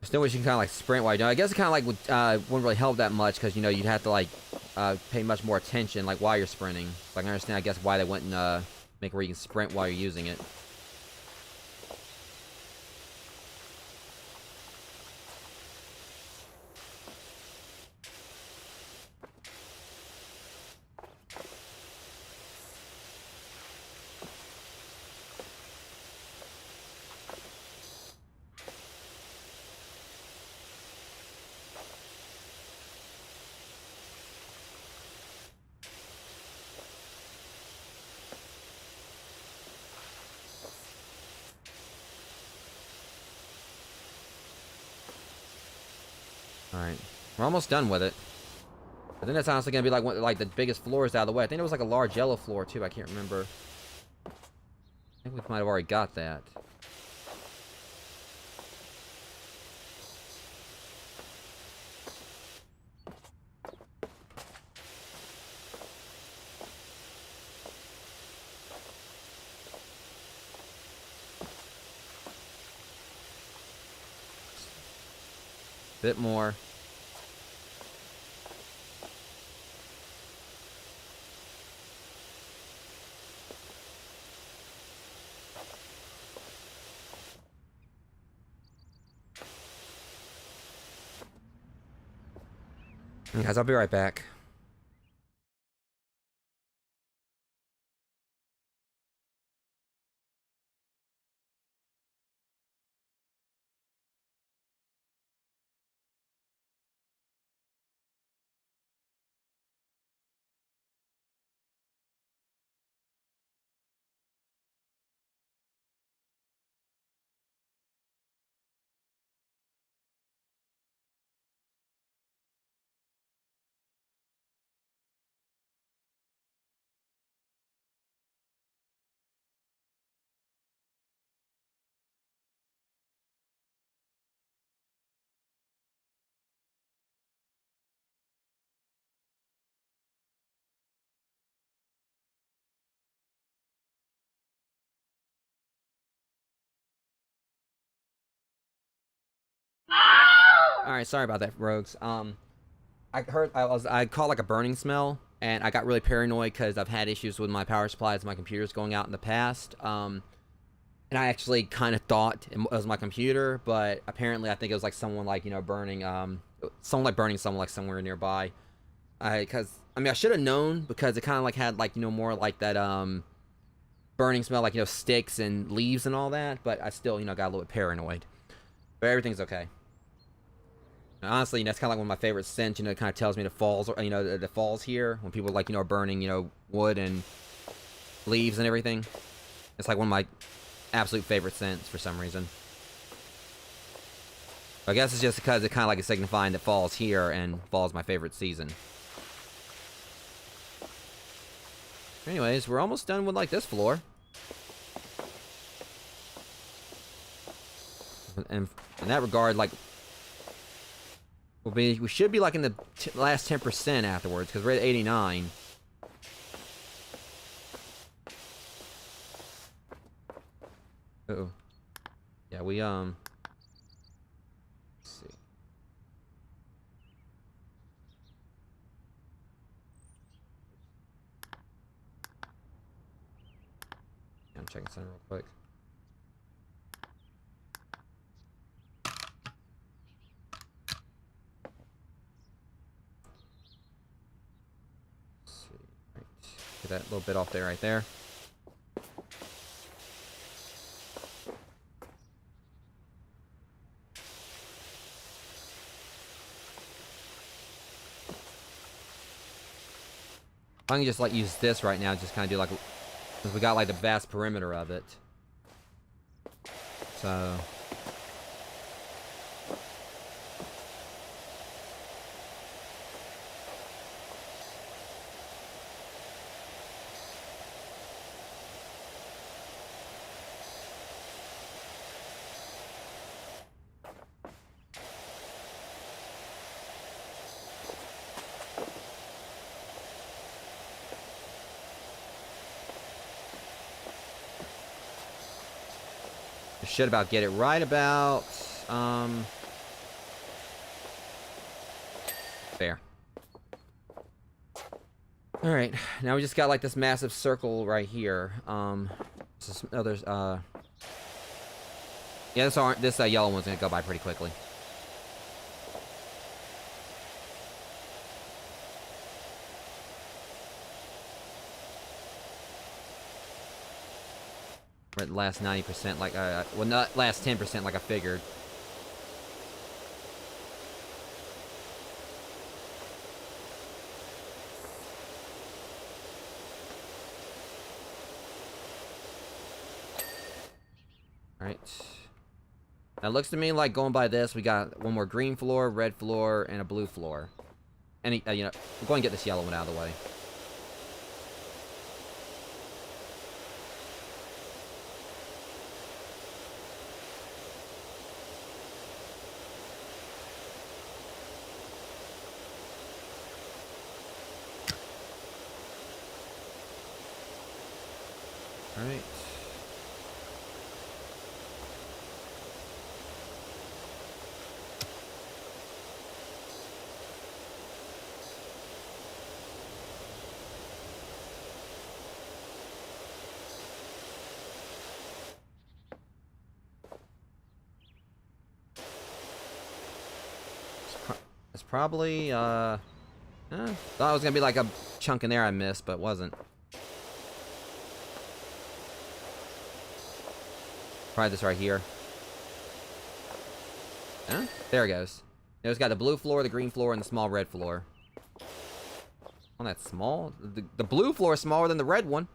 Still wish you can kind of like sprint while you're doing. I guess it kind of like wouldn't really help that much because you'd have to like pay much more attention like while you're sprinting. So I can understand, I guess, why they wouldn't make it where you can sprint while you're using it. Alright. We're almost done with it. I think that's honestly going to be like one like the biggest floors out of the way. I think there was like a large yellow floor too. I can't remember. I think we might have already got that. Bit more. Guys, I'll be right back. All right, sorry about that, Rogues. I caught like a burning smell, and I got really paranoid because I've had issues with my power supplies, my computer's going out in the past. And I actually kind of thought it was my computer, but apparently I think it was like someone like burning someone like burning someone like somewhere nearby. I should have known because it kind of like had like more like that burning smell like sticks and leaves and all that, but I still got a little bit paranoid. But everything's okay. And honestly, that's kind of like one of my favorite scents. It kind of tells me the falls, the falls here when people like are burning wood and leaves and everything. It's like one of my absolute favorite scents for some reason. I guess it's just because it kind of like is signifying that fall's here, and fall's my favorite season. Anyways, we're almost done with like this floor. And in that regard, like we should be like in the last 10% afterwards, because we're at 89. Uh-oh. Yeah, let's see. I'm checking something real quick. Let's see. Right. Get that little bit off there, right there. I can just like use this right now, just kind of do like, because we got like the vast perimeter of it. So. Should about get it right about there. All right, now we just got like this massive circle right here. There's yeah, this yellow one's gonna go by pretty quickly. We're at the last 90%, like well, not last 10%, like I figured. Alright. Now it looks to me like going by this, we got one more green floor, red floor, and a blue floor. And we're going to get this yellow one out of the way. Alright. It's probably, thought it was gonna be like a chunk in there I missed, but wasn't. Try this right here. Yeah, there it goes. It's got the blue floor, the green floor, and the small red floor. Oh, that's small. The blue floor is smaller than the red one.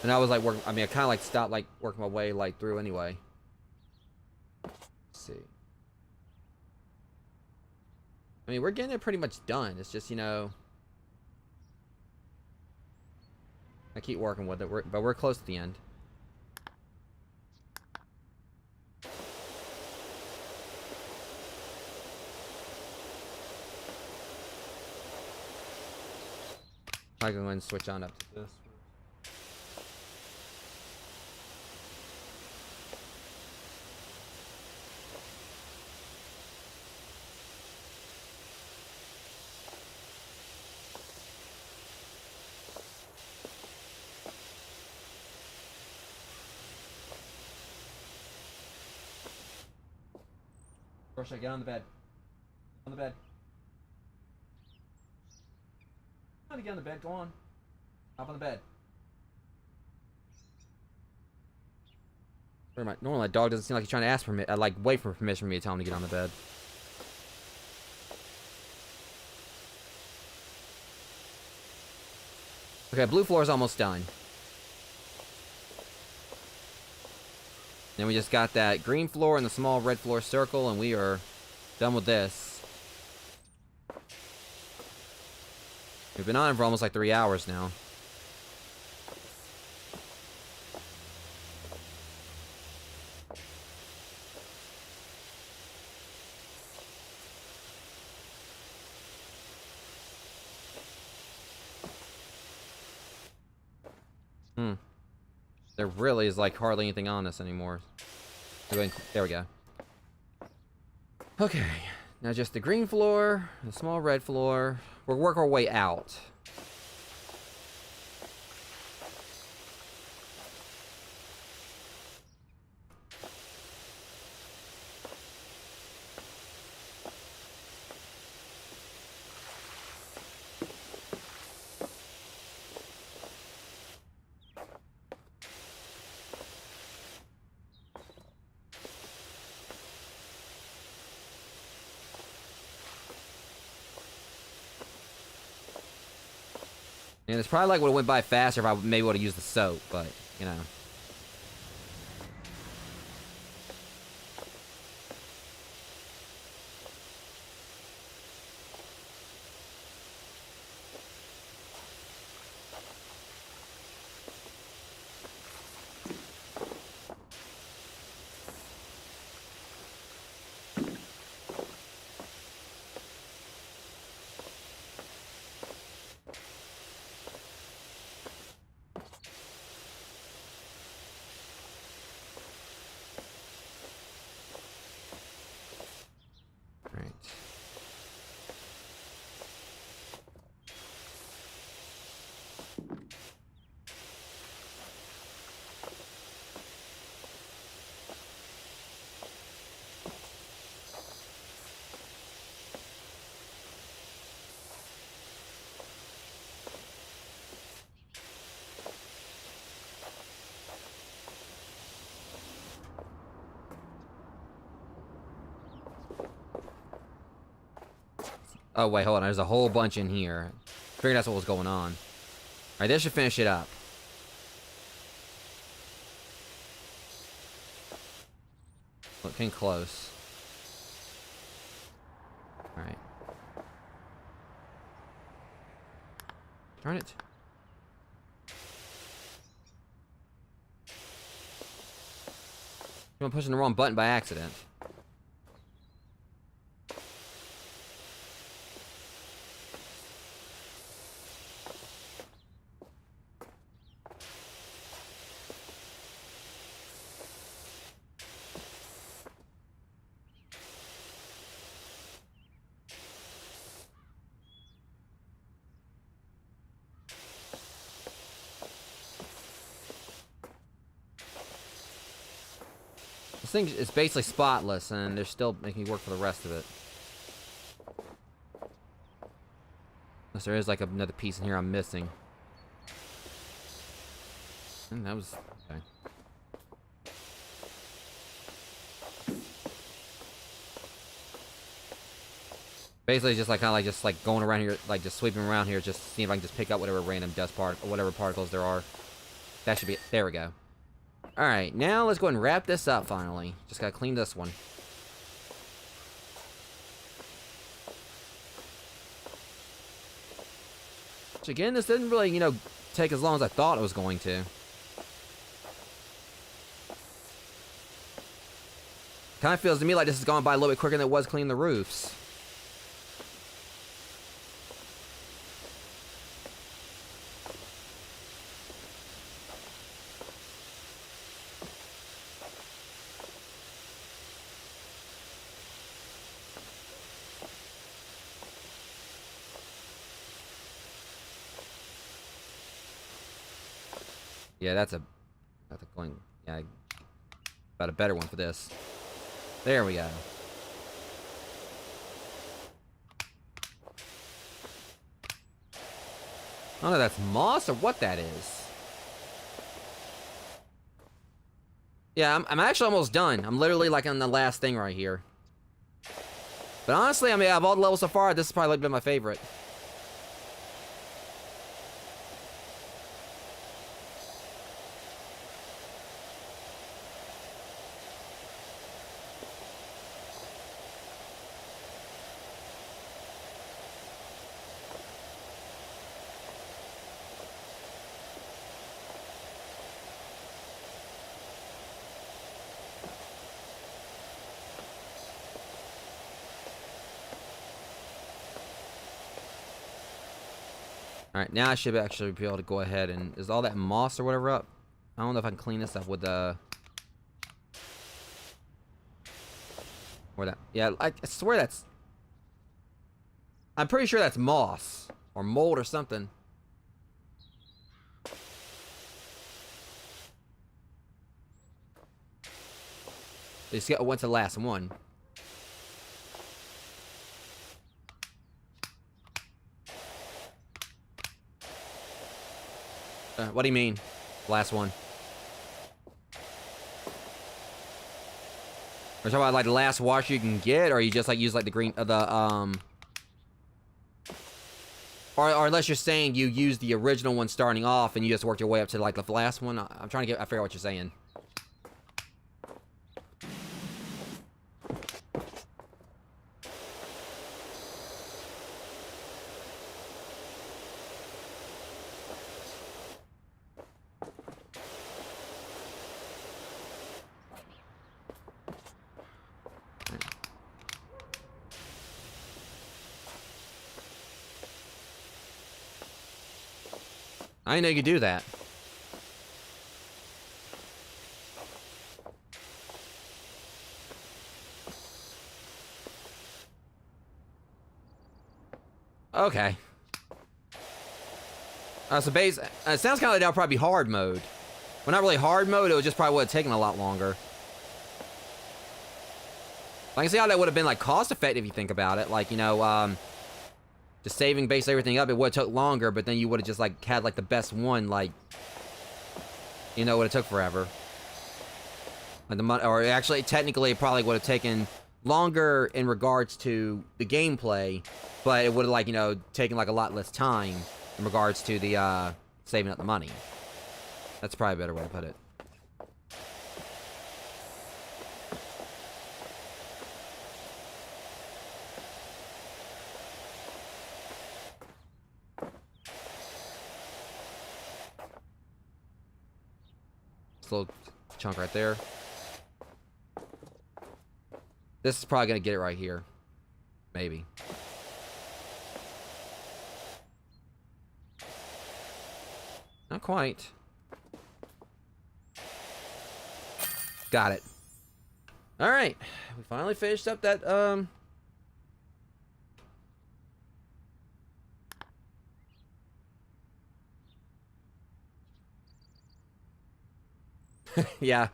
And I was like, I kind of like stopped like working my way like through anyway. Let's see. I mean, we're getting it pretty much done. It's just, I keep working with it, but we're close to the end. I can go ahead and switch on up to this. Rorschach, get on the bed. On the bed. Come on, get on the bed. Go on. Hop on the bed. Normally my dog doesn't seem like he's trying to ask for me. Like wait for permission for me to tell him to get on the bed. Okay, blue floor is almost done. Then we just got that green floor and the small red floor circle, and we are done with this. We've been on it for almost like 3 hours now. There really is like hardly anything on this anymore. There we go. Okay, now just the green floor, the small red floor. We'll work our way out. And it's probably like would have went by faster if I maybe would have used the soap, but you know. Oh, wait, hold on. There's a whole bunch in here. Figured that's what was going on. Alright, this should finish it up. Looking close. Alright. Darn it. I'm pushing the wrong button by accident. This thing is basically spotless, and they're still making me work for the rest of it. Unless there is like another piece in here I'm missing. And that was okay. Basically, just like kind of like going around here, like just sweeping around here, just seeing if I can just pick up whatever random dust part or whatever particles there are. That should be it. There we go. Alright, now let's go ahead and wrap this up finally. Just gotta clean this one. Which again, this didn't really, you know, take as long as I thought it was going to. Kind of feels to me like this has gone by a little bit quicker than it was cleaning the roofs. Yeah, that's a going. Yeah, about a better one for this. There we go. I don't know if that's moss or what that is. Yeah, I'm actually almost done. I'm literally like on the last thing right here. But honestly, I mean, out of all the levels so far, this has probably been my favorite. Alright, now I should actually be able to go ahead and... Is all that moss or whatever up? I don't know if I can clean this up with the... Where that... Yeah, I swear that's... I'm pretty sure that's moss. Or mold or something. Just get what's the last one. What do you mean? Last one. Are you talking about like the last wash you can get, or you just like use like the green, or unless you're saying you use the original one starting off and you just worked your way up to like the last one. I'm trying to get, I figure out what you're saying. I didn't know you could do that. Okay. So base, it sounds kind of like that'll probably be hard mode. Well, not really hard mode, it would just probably would have taken a lot longer. I can see how that would have been like cost effective if you think about it. Like, you know, just saving base everything up, it would have took longer, but then you would have just like had like the best one, like, you know, it would have took forever. Like or actually, technically, it probably would have taken longer in regards to the gameplay, but it would have, like, you know, taken like a lot less time in regards to the saving up the money. That's probably a better way to put it. This little chunk right there. This is probably gonna get it right here. Maybe. Not quite. Got it. Alright. We finally finished up that, yeah.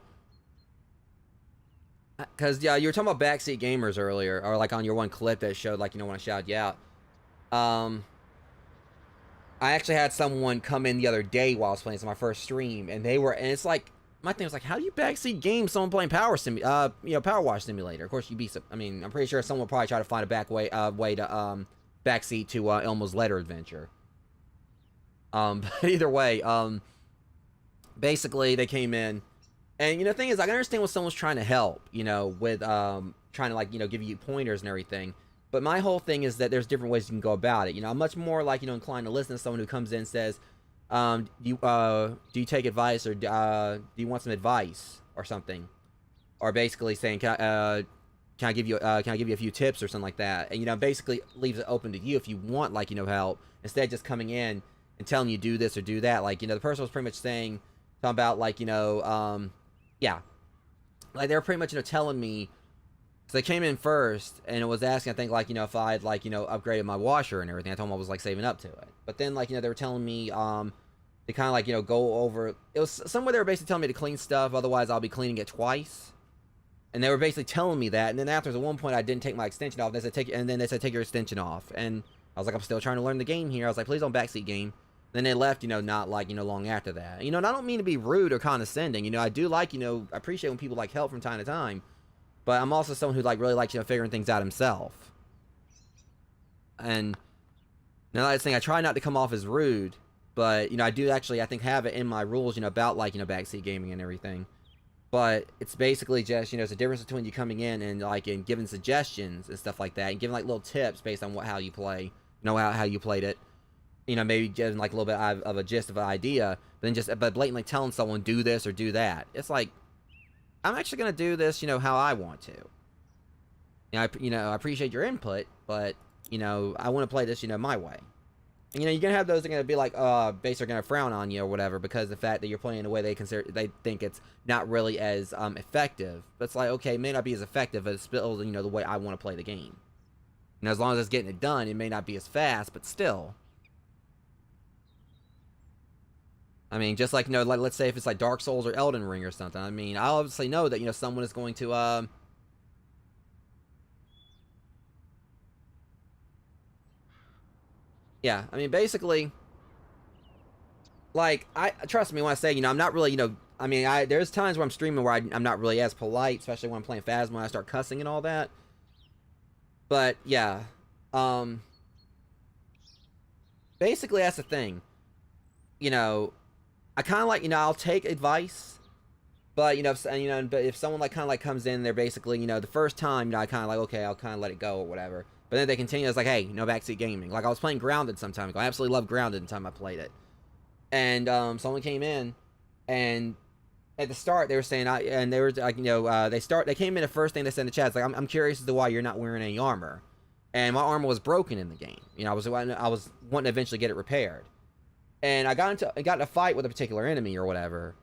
Because, yeah, you were talking about backseat gamers earlier, or like on your one clip that showed, like, you know, when I shouted you out. I actually had someone come in the other day while I was playing my first stream, and they were, and it's like, my thing was like, how do you backseat game someone playing Powerwash Simulator? Of course, you'd be, I mean, I'm pretty sure someone will probably try to find a way to, backseat to, Elmo's Letter Adventure. But either way, basically, they came in, and, you know, the thing is, I can understand when someone's trying to help, you know, with, trying to, like, you know, give you pointers and everything. But my whole thing is that there's different ways you can go about it. You know, I'm much more, like, you know, inclined to listen to someone who comes in and says, do you take advice, or do you want some advice or something? Or basically saying, can I give you a few tips or something like that? And, you know, basically leaves it open to you if you want, like, you know, help, instead of just coming in and telling you do this or do that. Like, you know, the person was pretty much talking about, like, you know, yeah, like, they were pretty much, you know, telling me, so they came in first, and it was asking, I think, like, you know, if I had, like, you know, upgraded my washer and everything. I told them I was, like, saving up to it. But then, like, you know, they were telling me, to kind of, like, you know, go over, it was somewhere they were basically telling me to clean stuff, otherwise I'll be cleaning it twice. And they were basically telling me that, and then after, at one point, I didn't take my extension off, and they said, take your extension off. And I was like, I'm still trying to learn the game here. I was like, please don't backseat game. Then they left, not like, long after that. And I don't mean to be rude or condescending. I do like, I appreciate when people like help from time to time. But I'm also someone who like really likes, figuring things out himself. And now that's the thing, I try not to come off as rude, but I do actually, I think, have it in my rules, about like, backseat gaming and everything. But it's basically just, it's a difference between you coming in and like and giving suggestions and stuff like that, and giving like little tips based on how you play, how you played it. Maybe giving like a little bit of a gist of an idea, but then but blatantly telling someone do this or do that. It's like, I'm actually gonna do this, how I want to. I appreciate your input, but I want to play this, my way. And, you're gonna have those that are gonna be like, basically gonna frown on you or whatever because of the fact that you're playing in a way they think it's not really as effective. But it's like, okay, it may not be as effective, but it's still, the way I want to play the game. As long as it's getting it done, it may not be as fast, but still. I mean, just like, like, let's say if it's like Dark Souls or Elden Ring or something. I mean, I obviously know that, someone is going to, yeah, I mean, basically, like, trust me when I say, I'm not really, I mean, there's times where I'm streaming where I'm not really as polite, especially when I'm playing Phasma, when I start cussing and all that. But, yeah, basically, that's the thing. I kind of like, I'll take advice, but, if someone like kind of like comes in, they're basically, the first time, I kind of like, okay, I'll kind of let it go or whatever. But then they continue, it's like, hey, no backseat gaming. Like, I was playing Grounded some time ago. I absolutely loved Grounded the time I played it. And, someone came in, and at the start, they were saying, and they were like, they came in, the first thing they said in the chat, it's like, I'm curious as to why you're not wearing any armor. And my armor was broken in the game. I was wanting to eventually get it repaired. And I got in a fight with a particular enemy or whatever,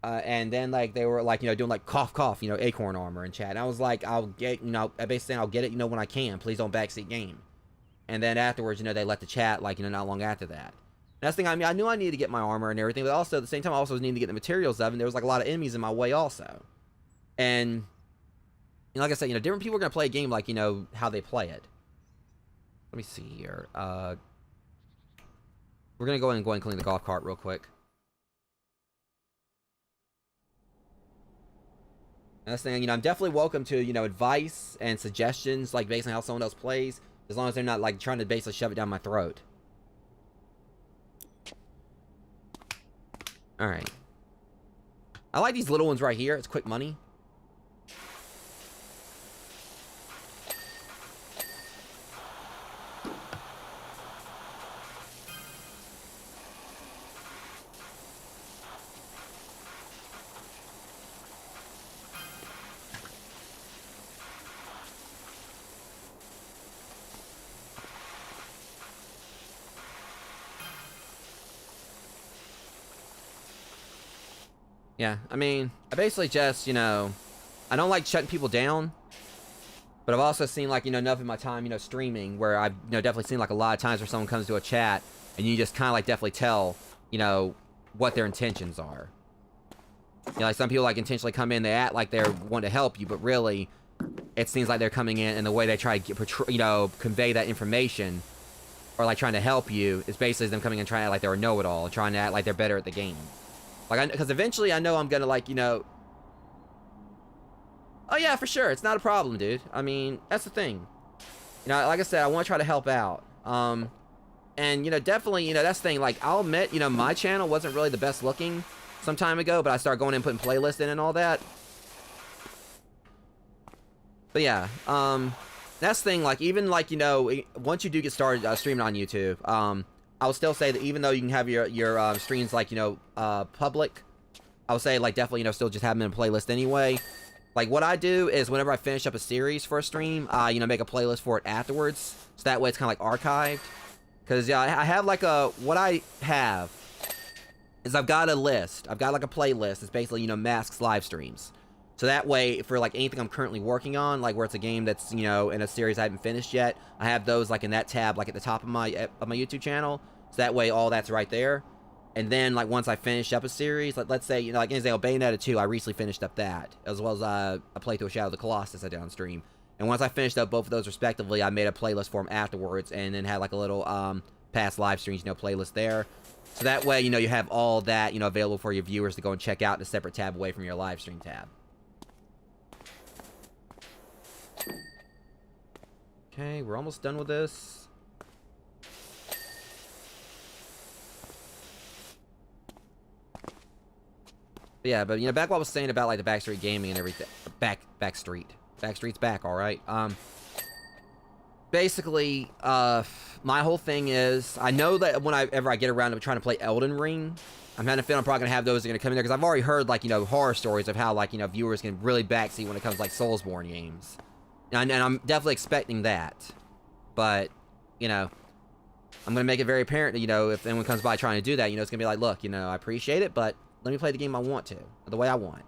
and then like they were like doing like cough cough acorn armor in chat. And I was like, I'll get I basically saying I'll get it when I can. Please don't backseat game. And then afterwards they let the chat like not long after that. And that's the thing. I mean, I knew I needed to get my armor and everything, but also at the same time I also needed to get the materials of it. And there was like a lot of enemies in my way also. And like I said, different people are gonna play a game like how they play it. Let me see here. We're going to go and clean the golf cart real quick. And that's the thing, I'm definitely welcome to, advice and suggestions, like, based on how someone else plays, as long as they're not, like, trying to basically shove it down my throat. Alright. I like these little ones right here. It's quick money. Yeah, I mean, I basically just, I don't like shutting people down, but I've also seen, like, enough in my time, streaming, where I've, definitely seen, like, a lot of times where someone comes to a chat, and you just kind of, like, definitely tell, what their intentions are. Like, some people, like, intentionally come in, they act like they're wanting to help you, but really, it seems like they're coming in, and the way they try to convey that information, or, like, trying to help you, is basically them coming in and trying to act like they're a know-it-all, and trying to act like they're better at the game. Like, because eventually I know I'm gonna, like, oh yeah, for sure, it's not a problem, dude. I mean, that's the thing. Like I said, I want to try to help out. And, definitely, that's the thing. Like, I'll admit, my channel wasn't really the best looking some time ago, but I started going in and putting playlists in and all that. But yeah, that's the thing. Like, even, like, once you do get started streaming on YouTube, I would still say that even though you can have your streams, like, public, I would say, like, definitely, still just have them in a playlist anyway. Like, what I do is whenever I finish up a series for a stream, make a playlist for it afterwards. So that way it's kind of, like, archived. Because, yeah, I have, like, what I have is I've got a list. I've got, like, a playlist. It's basically, masks live streams. So that way, for, like, anything I'm currently working on, like, where it's a game that's, in a series I haven't finished yet, I have those, like, in that tab, like, at the top of my YouTube channel. So that way, all that's right there. And then, like, once I finish up a series, like, let's say, like, Bayonetta 2, I recently finished up that. As well as, a playthrough of Shadow of the Colossus I did on stream. And once I finished up both of those respectively, I made a playlist for them afterwards, and then had, like, a little, past live streams, you know, playlist there. So that way, you know, you have all that, you know, available for your viewers to go and check out in a separate tab away from your live stream tab. Okay, we're almost done with this. Yeah, but, you know, back what I was saying about, like, the Backstreet Gaming and everything. Backstreet's back, alright? Basically, my whole thing is, I know that whenever I get around to trying to play Elden Ring, I'm kind of feeling I'm probably going to have those that are going to come in there, because I've already heard, like, you know, horror stories of how, like, you know, viewers can really backseat when it comes to, like, Soulsborne games. And I'm definitely expecting that. But, you know, I'm going to make it very apparent that, you know, if anyone comes by trying to do that, you know, it's going to be like, look, you know, I appreciate it, but let me play the game I want to, the way I want.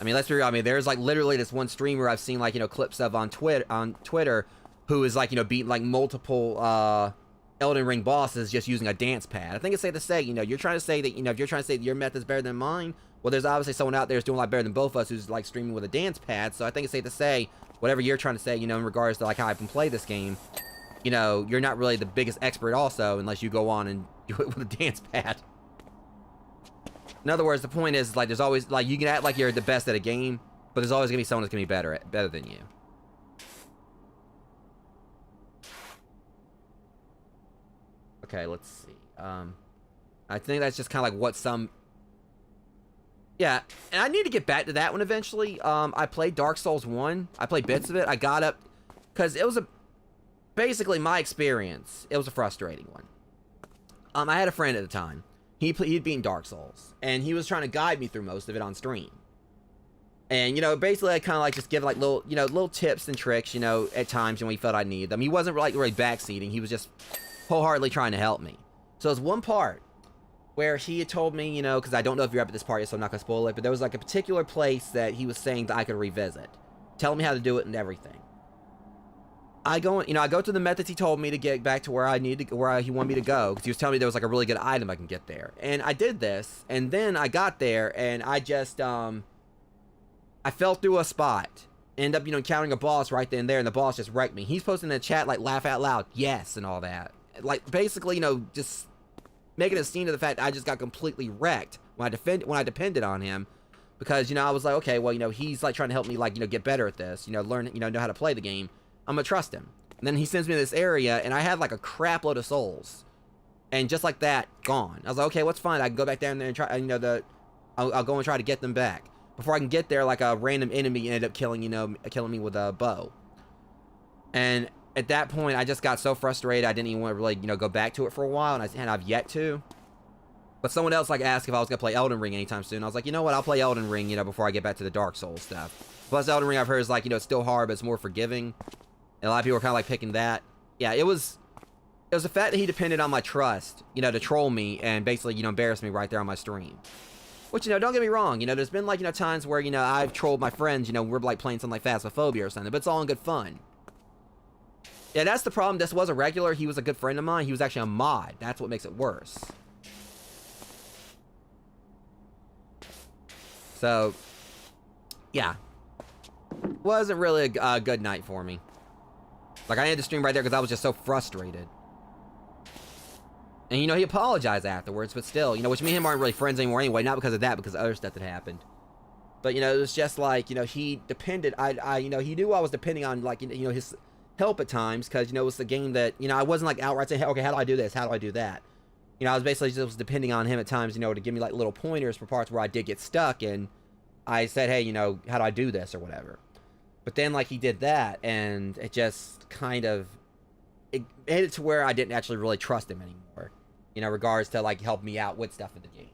I mean, let's be real. I mean, there's, like, literally this one streamer I've seen, like, you know, clips of on Twitter who is, like, you know, beating, like, multiple, Elden Ring bosses just using a dance pad. I think it's safe to say, you know, you're trying to say that, you know, if you're trying to say that your method's better than mine, well, there's obviously someone out there who's doing a lot better than both of us who's, like, streaming with a dance pad, so I think it's safe to say, whatever you're trying to say, you know, in regards to, like, how I can play this game, you know, you're not really the biggest expert also, unless you go on and do it with a dance pad. In other words, the point is, like, there's always, like, you can act like you're the best at a game, but there's always gonna be someone that's gonna be better than you. Okay, let's see. I think that's just kind of like what some... Yeah, and I need to get back to that one eventually. I played Dark Souls 1. I played bits of it. I got up... Because it was basically my experience. It was a frustrating one. I had a friend at the time. He'd beaten Dark Souls. And he was trying to guide me through most of it on stream. And, you know, basically I kind of like just give like little, you know, little tips and tricks, you know, at times when he felt I needed them. He wasn't like really backseating. He was just wholeheartedly trying to help me. So there's one part where he had told me, you know, because I don't know if you're up at this part yet, so I'm not going to spoil it, but there was like a particular place that he was saying that I could revisit. Telling me how to do it and everything. I go through the methods he told me to get back to where I needed to, where he wanted me to go, because he was telling me there was like a really good item I can get there. And I did this, and then I got there, and I just, I fell through a spot. Ended up, you know, encountering a boss right then and there, and the boss just wrecked me. He's posting in the chat, like, laugh out loud, yes, and all that. Like, basically, you know, just making a scene of the fact that I just got completely wrecked when I depended on him. Because, you know, I was like, okay, well, you know, he's, like, trying to help me, like, you know, get better at this. You know, learn, you know how to play the game. I'm gonna trust him. And then he sends me to this area, and I had, like, a crap load of souls. And just like that, gone. I was like, okay, what's fine? I can go back down there and try, you know, I'll go and try to get them back. Before I can get there, like, a random enemy ended up killing me with a bow. And at that point, I just got so frustrated, I didn't even want to really, you know, go back to it for a while, and I've yet to. But someone else, like, asked if I was going to play Elden Ring anytime soon. I was like, you know what, I'll play Elden Ring, you know, before I get back to the Dark Souls stuff. Plus, Elden Ring, I've heard, is, like, you know, it's still hard, but it's more forgiving. And a lot of people are kind of, like, picking that. Yeah, it was the fact that he depended on my trust, you know, to troll me and basically, you know, embarrass me right there on my stream. Which, you know, don't get me wrong, you know, there's been, like, you know, times where, you know, I've trolled my friends, you know, we're, like, playing something like Phasmophobia or something, but it's all in good fun. Yeah, that's the problem. This was a regular. He was a good friend of mine. He was actually a mod. That's what makes it worse. So, yeah. Wasn't really a good night for me. Like, I had to stream right there because I was just so frustrated. And, you know, he apologized afterwards, but still, you know, which me and him aren't really friends anymore anyway, not because of that, because of other stuff that happened. But, you know, it was just like, you know, he depended, you know, he knew I was depending on, like, you know, his help at times, because, you know, it was the game that, you know, I wasn't, like, outright saying, okay, how do I do this? How do I do that? You know, I was basically just depending on him at times, you know, to give me, like, little pointers for parts where I did get stuck, and I said, hey, you know, how do I do this, or whatever. But then, like, he did that, and it just kind of, it made it to where I didn't actually really trust him anymore, you know, regards to, like, help me out with stuff in the game.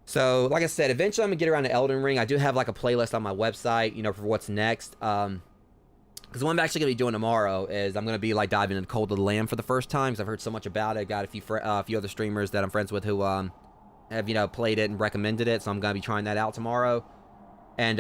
So, like I said, eventually I'm gonna get around to Elden Ring. I do have, like, a playlist on my website, you know, for what's next. Because what I'm actually gonna be doing tomorrow is I'm gonna be, like, diving into Cult of the Lamb for the first time, because I've heard so much about it. I got a few other streamers that I'm friends with who have, you know, played it and recommended it, so I'm gonna be trying that out tomorrow. And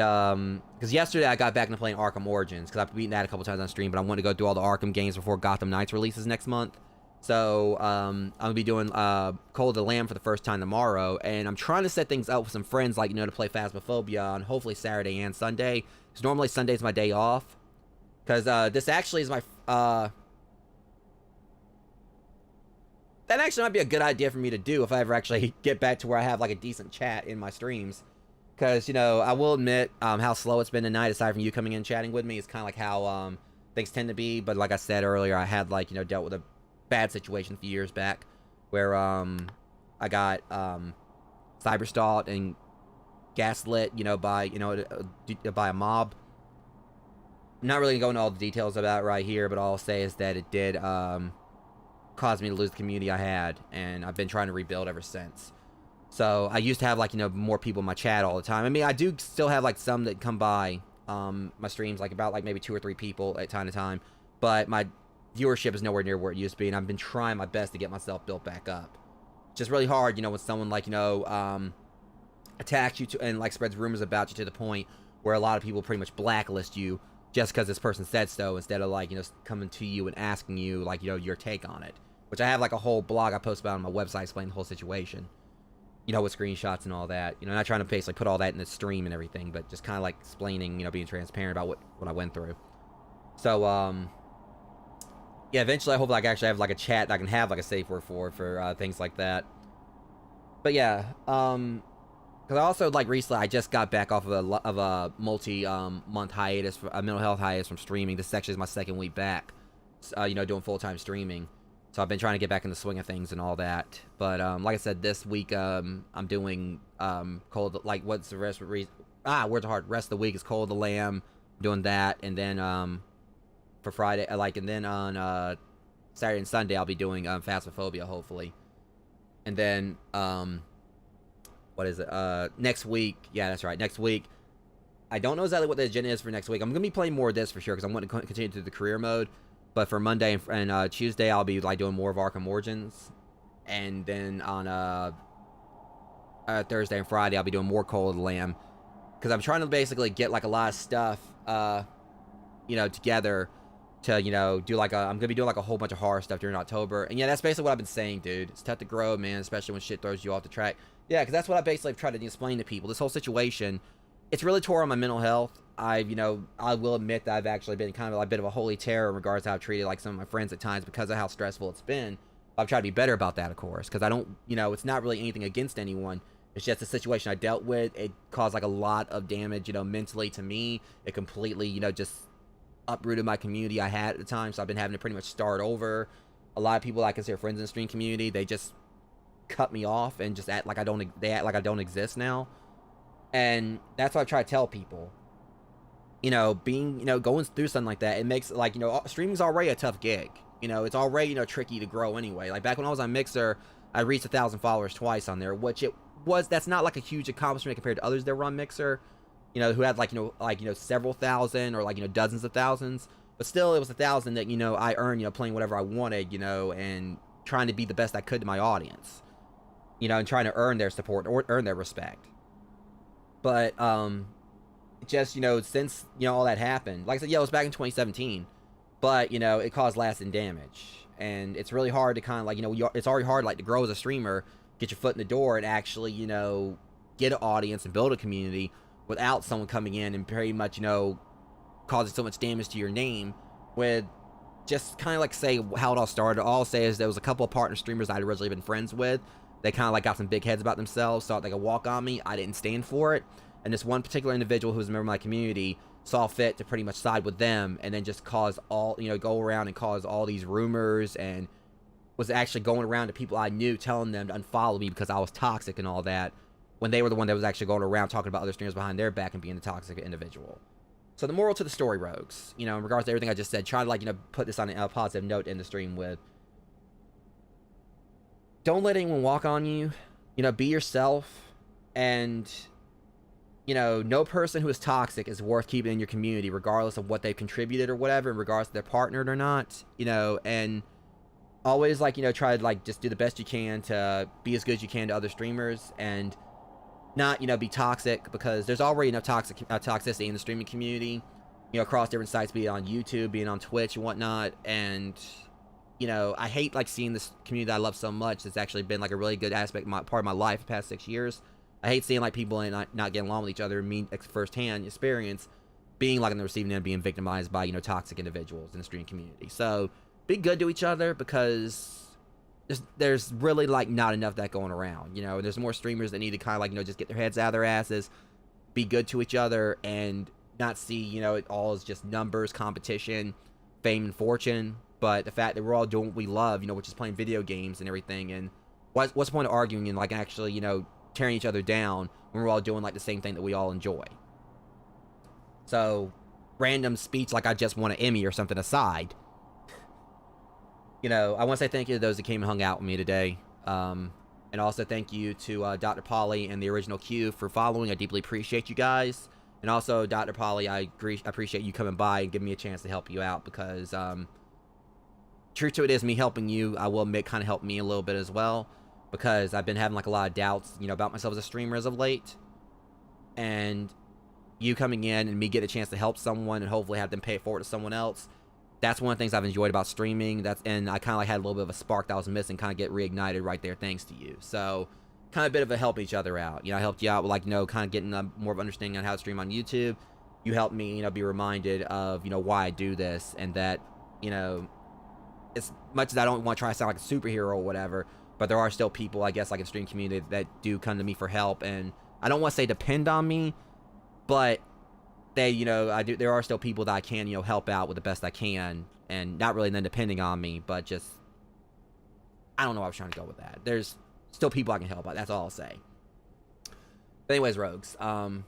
because yesterday I got back into playing Arkham Origins, because I've beaten that a couple times on stream, but I wanted to go do all the Arkham games before Gotham Knights releases next month. So I'm gonna be doing Call of the Lamb for the first time tomorrow, and I'm trying to set things up with some friends, like, you know, to play Phasmophobia on hopefully Saturday and Sunday, because normally Sunday's my day off. Because this actually is my that actually might be a good idea for me to do if I ever actually get back to where I have like a decent chat in my streams. Because, you know, I will admit how slow it's been tonight, aside from you coming in chatting with me. It's kind of like how things tend to be. But like I said earlier, I had, like, you know, dealt with a bad situation a few years back where I got cyberstalked and gaslit, you know, by, you know, by a mob. I'm not really going to go into all the details about it right here, but all I'll say is that it did caused me to lose the community I had, and I've been trying to rebuild ever since. So I used to have, like, you know, more people in my chat all the time. I mean, I do still have, like, some that come by my streams, like about like maybe 2 or 3 people at time to time, but my viewership is nowhere near where it used to be, and I've been trying my best to get myself built back up. It's just really hard, you know, when someone, like, you know, attacks you to, and like spreads rumors about you to the point where a lot of people pretty much blacklist you just because this person said so, instead of, like, you know, coming to you and asking you, like, you know, your take on it. Which I have, like, a whole blog I post about on my website explaining the whole situation. You know, with screenshots and all that. You know, not trying to basically put all that in the stream and everything, but just kind of, like, explaining, you know, being transparent about what I went through. So, yeah, eventually I hope, like, I actually have, like, a chat that I can have, like, a safe word for things like that. But, yeah, because I also, like, recently I just got back off of a multi-month hiatus, a mental health hiatus from streaming. This actually is my second week back, you know, doing full-time streaming. So I've been trying to get back in the swing of things and all that. But like I said, this week I'm doing like, what's the rest of the rest of the week is Call of the Lamb. I'm doing that, and then for Friday, and then on Saturday and Sunday I'll be doing Phasmophobia, hopefully. And then what is it? Next week, yeah, that's right. Next week, I don't know exactly what the agenda is for next week. I'm gonna be playing more of this for sure, because I'm going to continue to the career mode. But for Monday and Tuesday, I'll be, like, doing more of Arkham Origins. And then on Thursday and Friday, I'll be doing more Call of the Lamb. Because I'm trying to basically get, like, a lot of stuff, you know, together to, you know, do, like, I'm going to be doing, like, a whole bunch of horror stuff during October. And, yeah, that's basically what I've been saying, dude. It's tough to grow, man, especially when shit throws you off the track. Yeah, because that's what I basically tried to explain to people. This whole situation, it's really tore on my mental health. You know, I will admit that I've actually been kind of a bit of a holy terror in regards to how I've treated, like, some of my friends at times because of how stressful it's been. I've tried to be better about that, of course, because I don't, you know, it's not really anything against anyone. It's just a situation I dealt with. It caused, like, a lot of damage, you know, mentally to me. It completely, you know, just uprooted my community I had at the time, so I've been having to pretty much start over. A lot of people I consider friends in the stream community, they just cut me off and just act like I don't exist now. And that's what I try to tell people. You know, being, you know, going through something like that, it makes, like, you know, streaming's already a tough gig. You know, it's already, you know, tricky to grow anyway. Like, back when I was on Mixer, I reached 1,000 followers twice on there, which that's not, like, a huge accomplishment compared to others that were on Mixer, you know, who had, like, you know, several thousand or, like, you know, dozens of thousands. But still, it was 1,000 that, you know, I earned, you know, playing whatever I wanted, you know, and trying to be the best I could to my audience. You know, and trying to earn their support or earn their respect. But, just, you know, since, you know, all that happened, like I said, yeah, it was back in 2017, but, you know, it caused lasting damage, and it's really hard to kind of, like, you know, it's already hard, like, to grow as a streamer, get your foot in the door, and actually, you know, get an audience and build a community without someone coming in and pretty much, you know, causing so much damage to your name. With just kind of, like, say how it all started. All I'll say is there was a couple of partner streamers I'd originally been friends with. They kind of, like, got some big heads about themselves, thought they could walk on me. I didn't stand for it. And this one particular individual who was a member of my community saw fit to pretty much side with them, and then just cause all, you know, go around and cause all these rumors, and was actually going around to people I knew telling them to unfollow me because I was toxic and all that, when they were the one that was actually going around talking about other streamers behind their back and being a toxic individual. So the moral to the story, rogues, you know, in regards to everything I just said, try to, like, you know, put this on a positive note in the stream with, don't let anyone walk on you, you know, be yourself, and, you know, no person who is toxic is worth keeping in your community, regardless of what they've contributed or whatever, in regards to their partnered or not, you know, and always, like, you know, try to, like, just do the best you can to be as good as you can to other streamers, and not, you know, be toxic, because there's already enough toxicity in the streaming community, you know, across different sites, be it on YouTube, being on Twitch and whatnot, and you know, I hate like seeing this community that I love so much. It's actually been like a really good aspect, part of my life the past 6 years. I hate seeing like people not getting along with each other, me firsthand experience being like on the receiving end, being victimized by, you know, toxic individuals in the stream community. So be good to each other, because there's really like not enough of that going around. You know, there's more streamers that need to kind of like, you know, just get their heads out of their asses, be good to each other, and not see, you know, it all is just numbers, competition, fame, and fortune. But the fact that we're all doing what we love, you know, which is playing video games and everything, and what's the point of arguing and like actually, you know, tearing each other down when we're all doing like the same thing that we all enjoy? So, random speech like I just won an Emmy or something aside, you know, I want to say thank you to those that came and hung out with me today. And also thank you to Dr. Polly and the Original Q for following. I deeply appreciate you guys. And also, Dr. Polly, I appreciate you coming by and giving me a chance to help you out, because truth to it is, me helping you, I will admit, kind of helped me a little bit as well, because I've been having like a lot of doubts, you know, about myself as a streamer as of late. And you coming in and me get a chance to help someone and hopefully have them pay it forward to someone else, that's one of the things I've enjoyed about streaming. And I kind of like had a little bit of a spark that I was missing, kind of get reignited right there thanks to you. So kind of a bit of a help each other out. You know, I helped you out with like, you know, kind of getting more of an understanding on how to stream on YouTube. You helped me, you know, be reminded of, you know, why I do this, and that, you know, as much as I don't want to try to sound like a superhero or whatever, but there are still people, I guess, like in stream community that do come to me for help. And I don't want to say depend on me, but they, you know, there are still people that I can, you know, help out with the best I can, and not really then depending on me, but just, I don't know where I was trying to go with that. There's still people I can help out. That's all I'll say. But anyways, rogues, you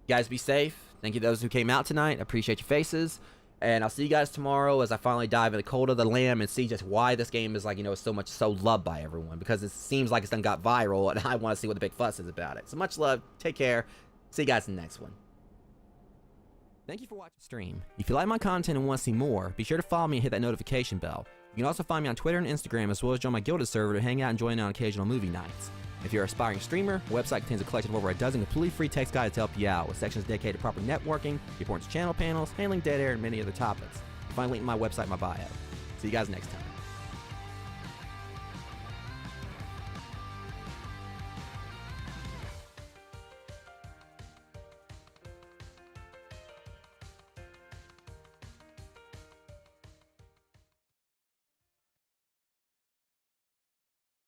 guys be safe. Thank you to those who came out tonight. I appreciate your faces. And I'll see you guys tomorrow as I finally dive into Cult of the Lamb and see just why this game is like, you know, so loved by everyone, because it seems like it's done got viral, and I want to see what the big fuss is about it. So much love. Take care. See you guys in the next one. Thank you for watching the stream. If you like my content and want to see more, be sure to follow me and hit that notification bell. You can also find me on Twitter and Instagram, as well as join my Guilded server to hang out and join on occasional movie nights. If you're an aspiring streamer, the website contains a collection of over a dozen completely free text guides to help you out, with sections dedicated to proper networking, the importance of channel panels, handling dead air, and many other topics. Find a link in my website in my bio. See you guys next time.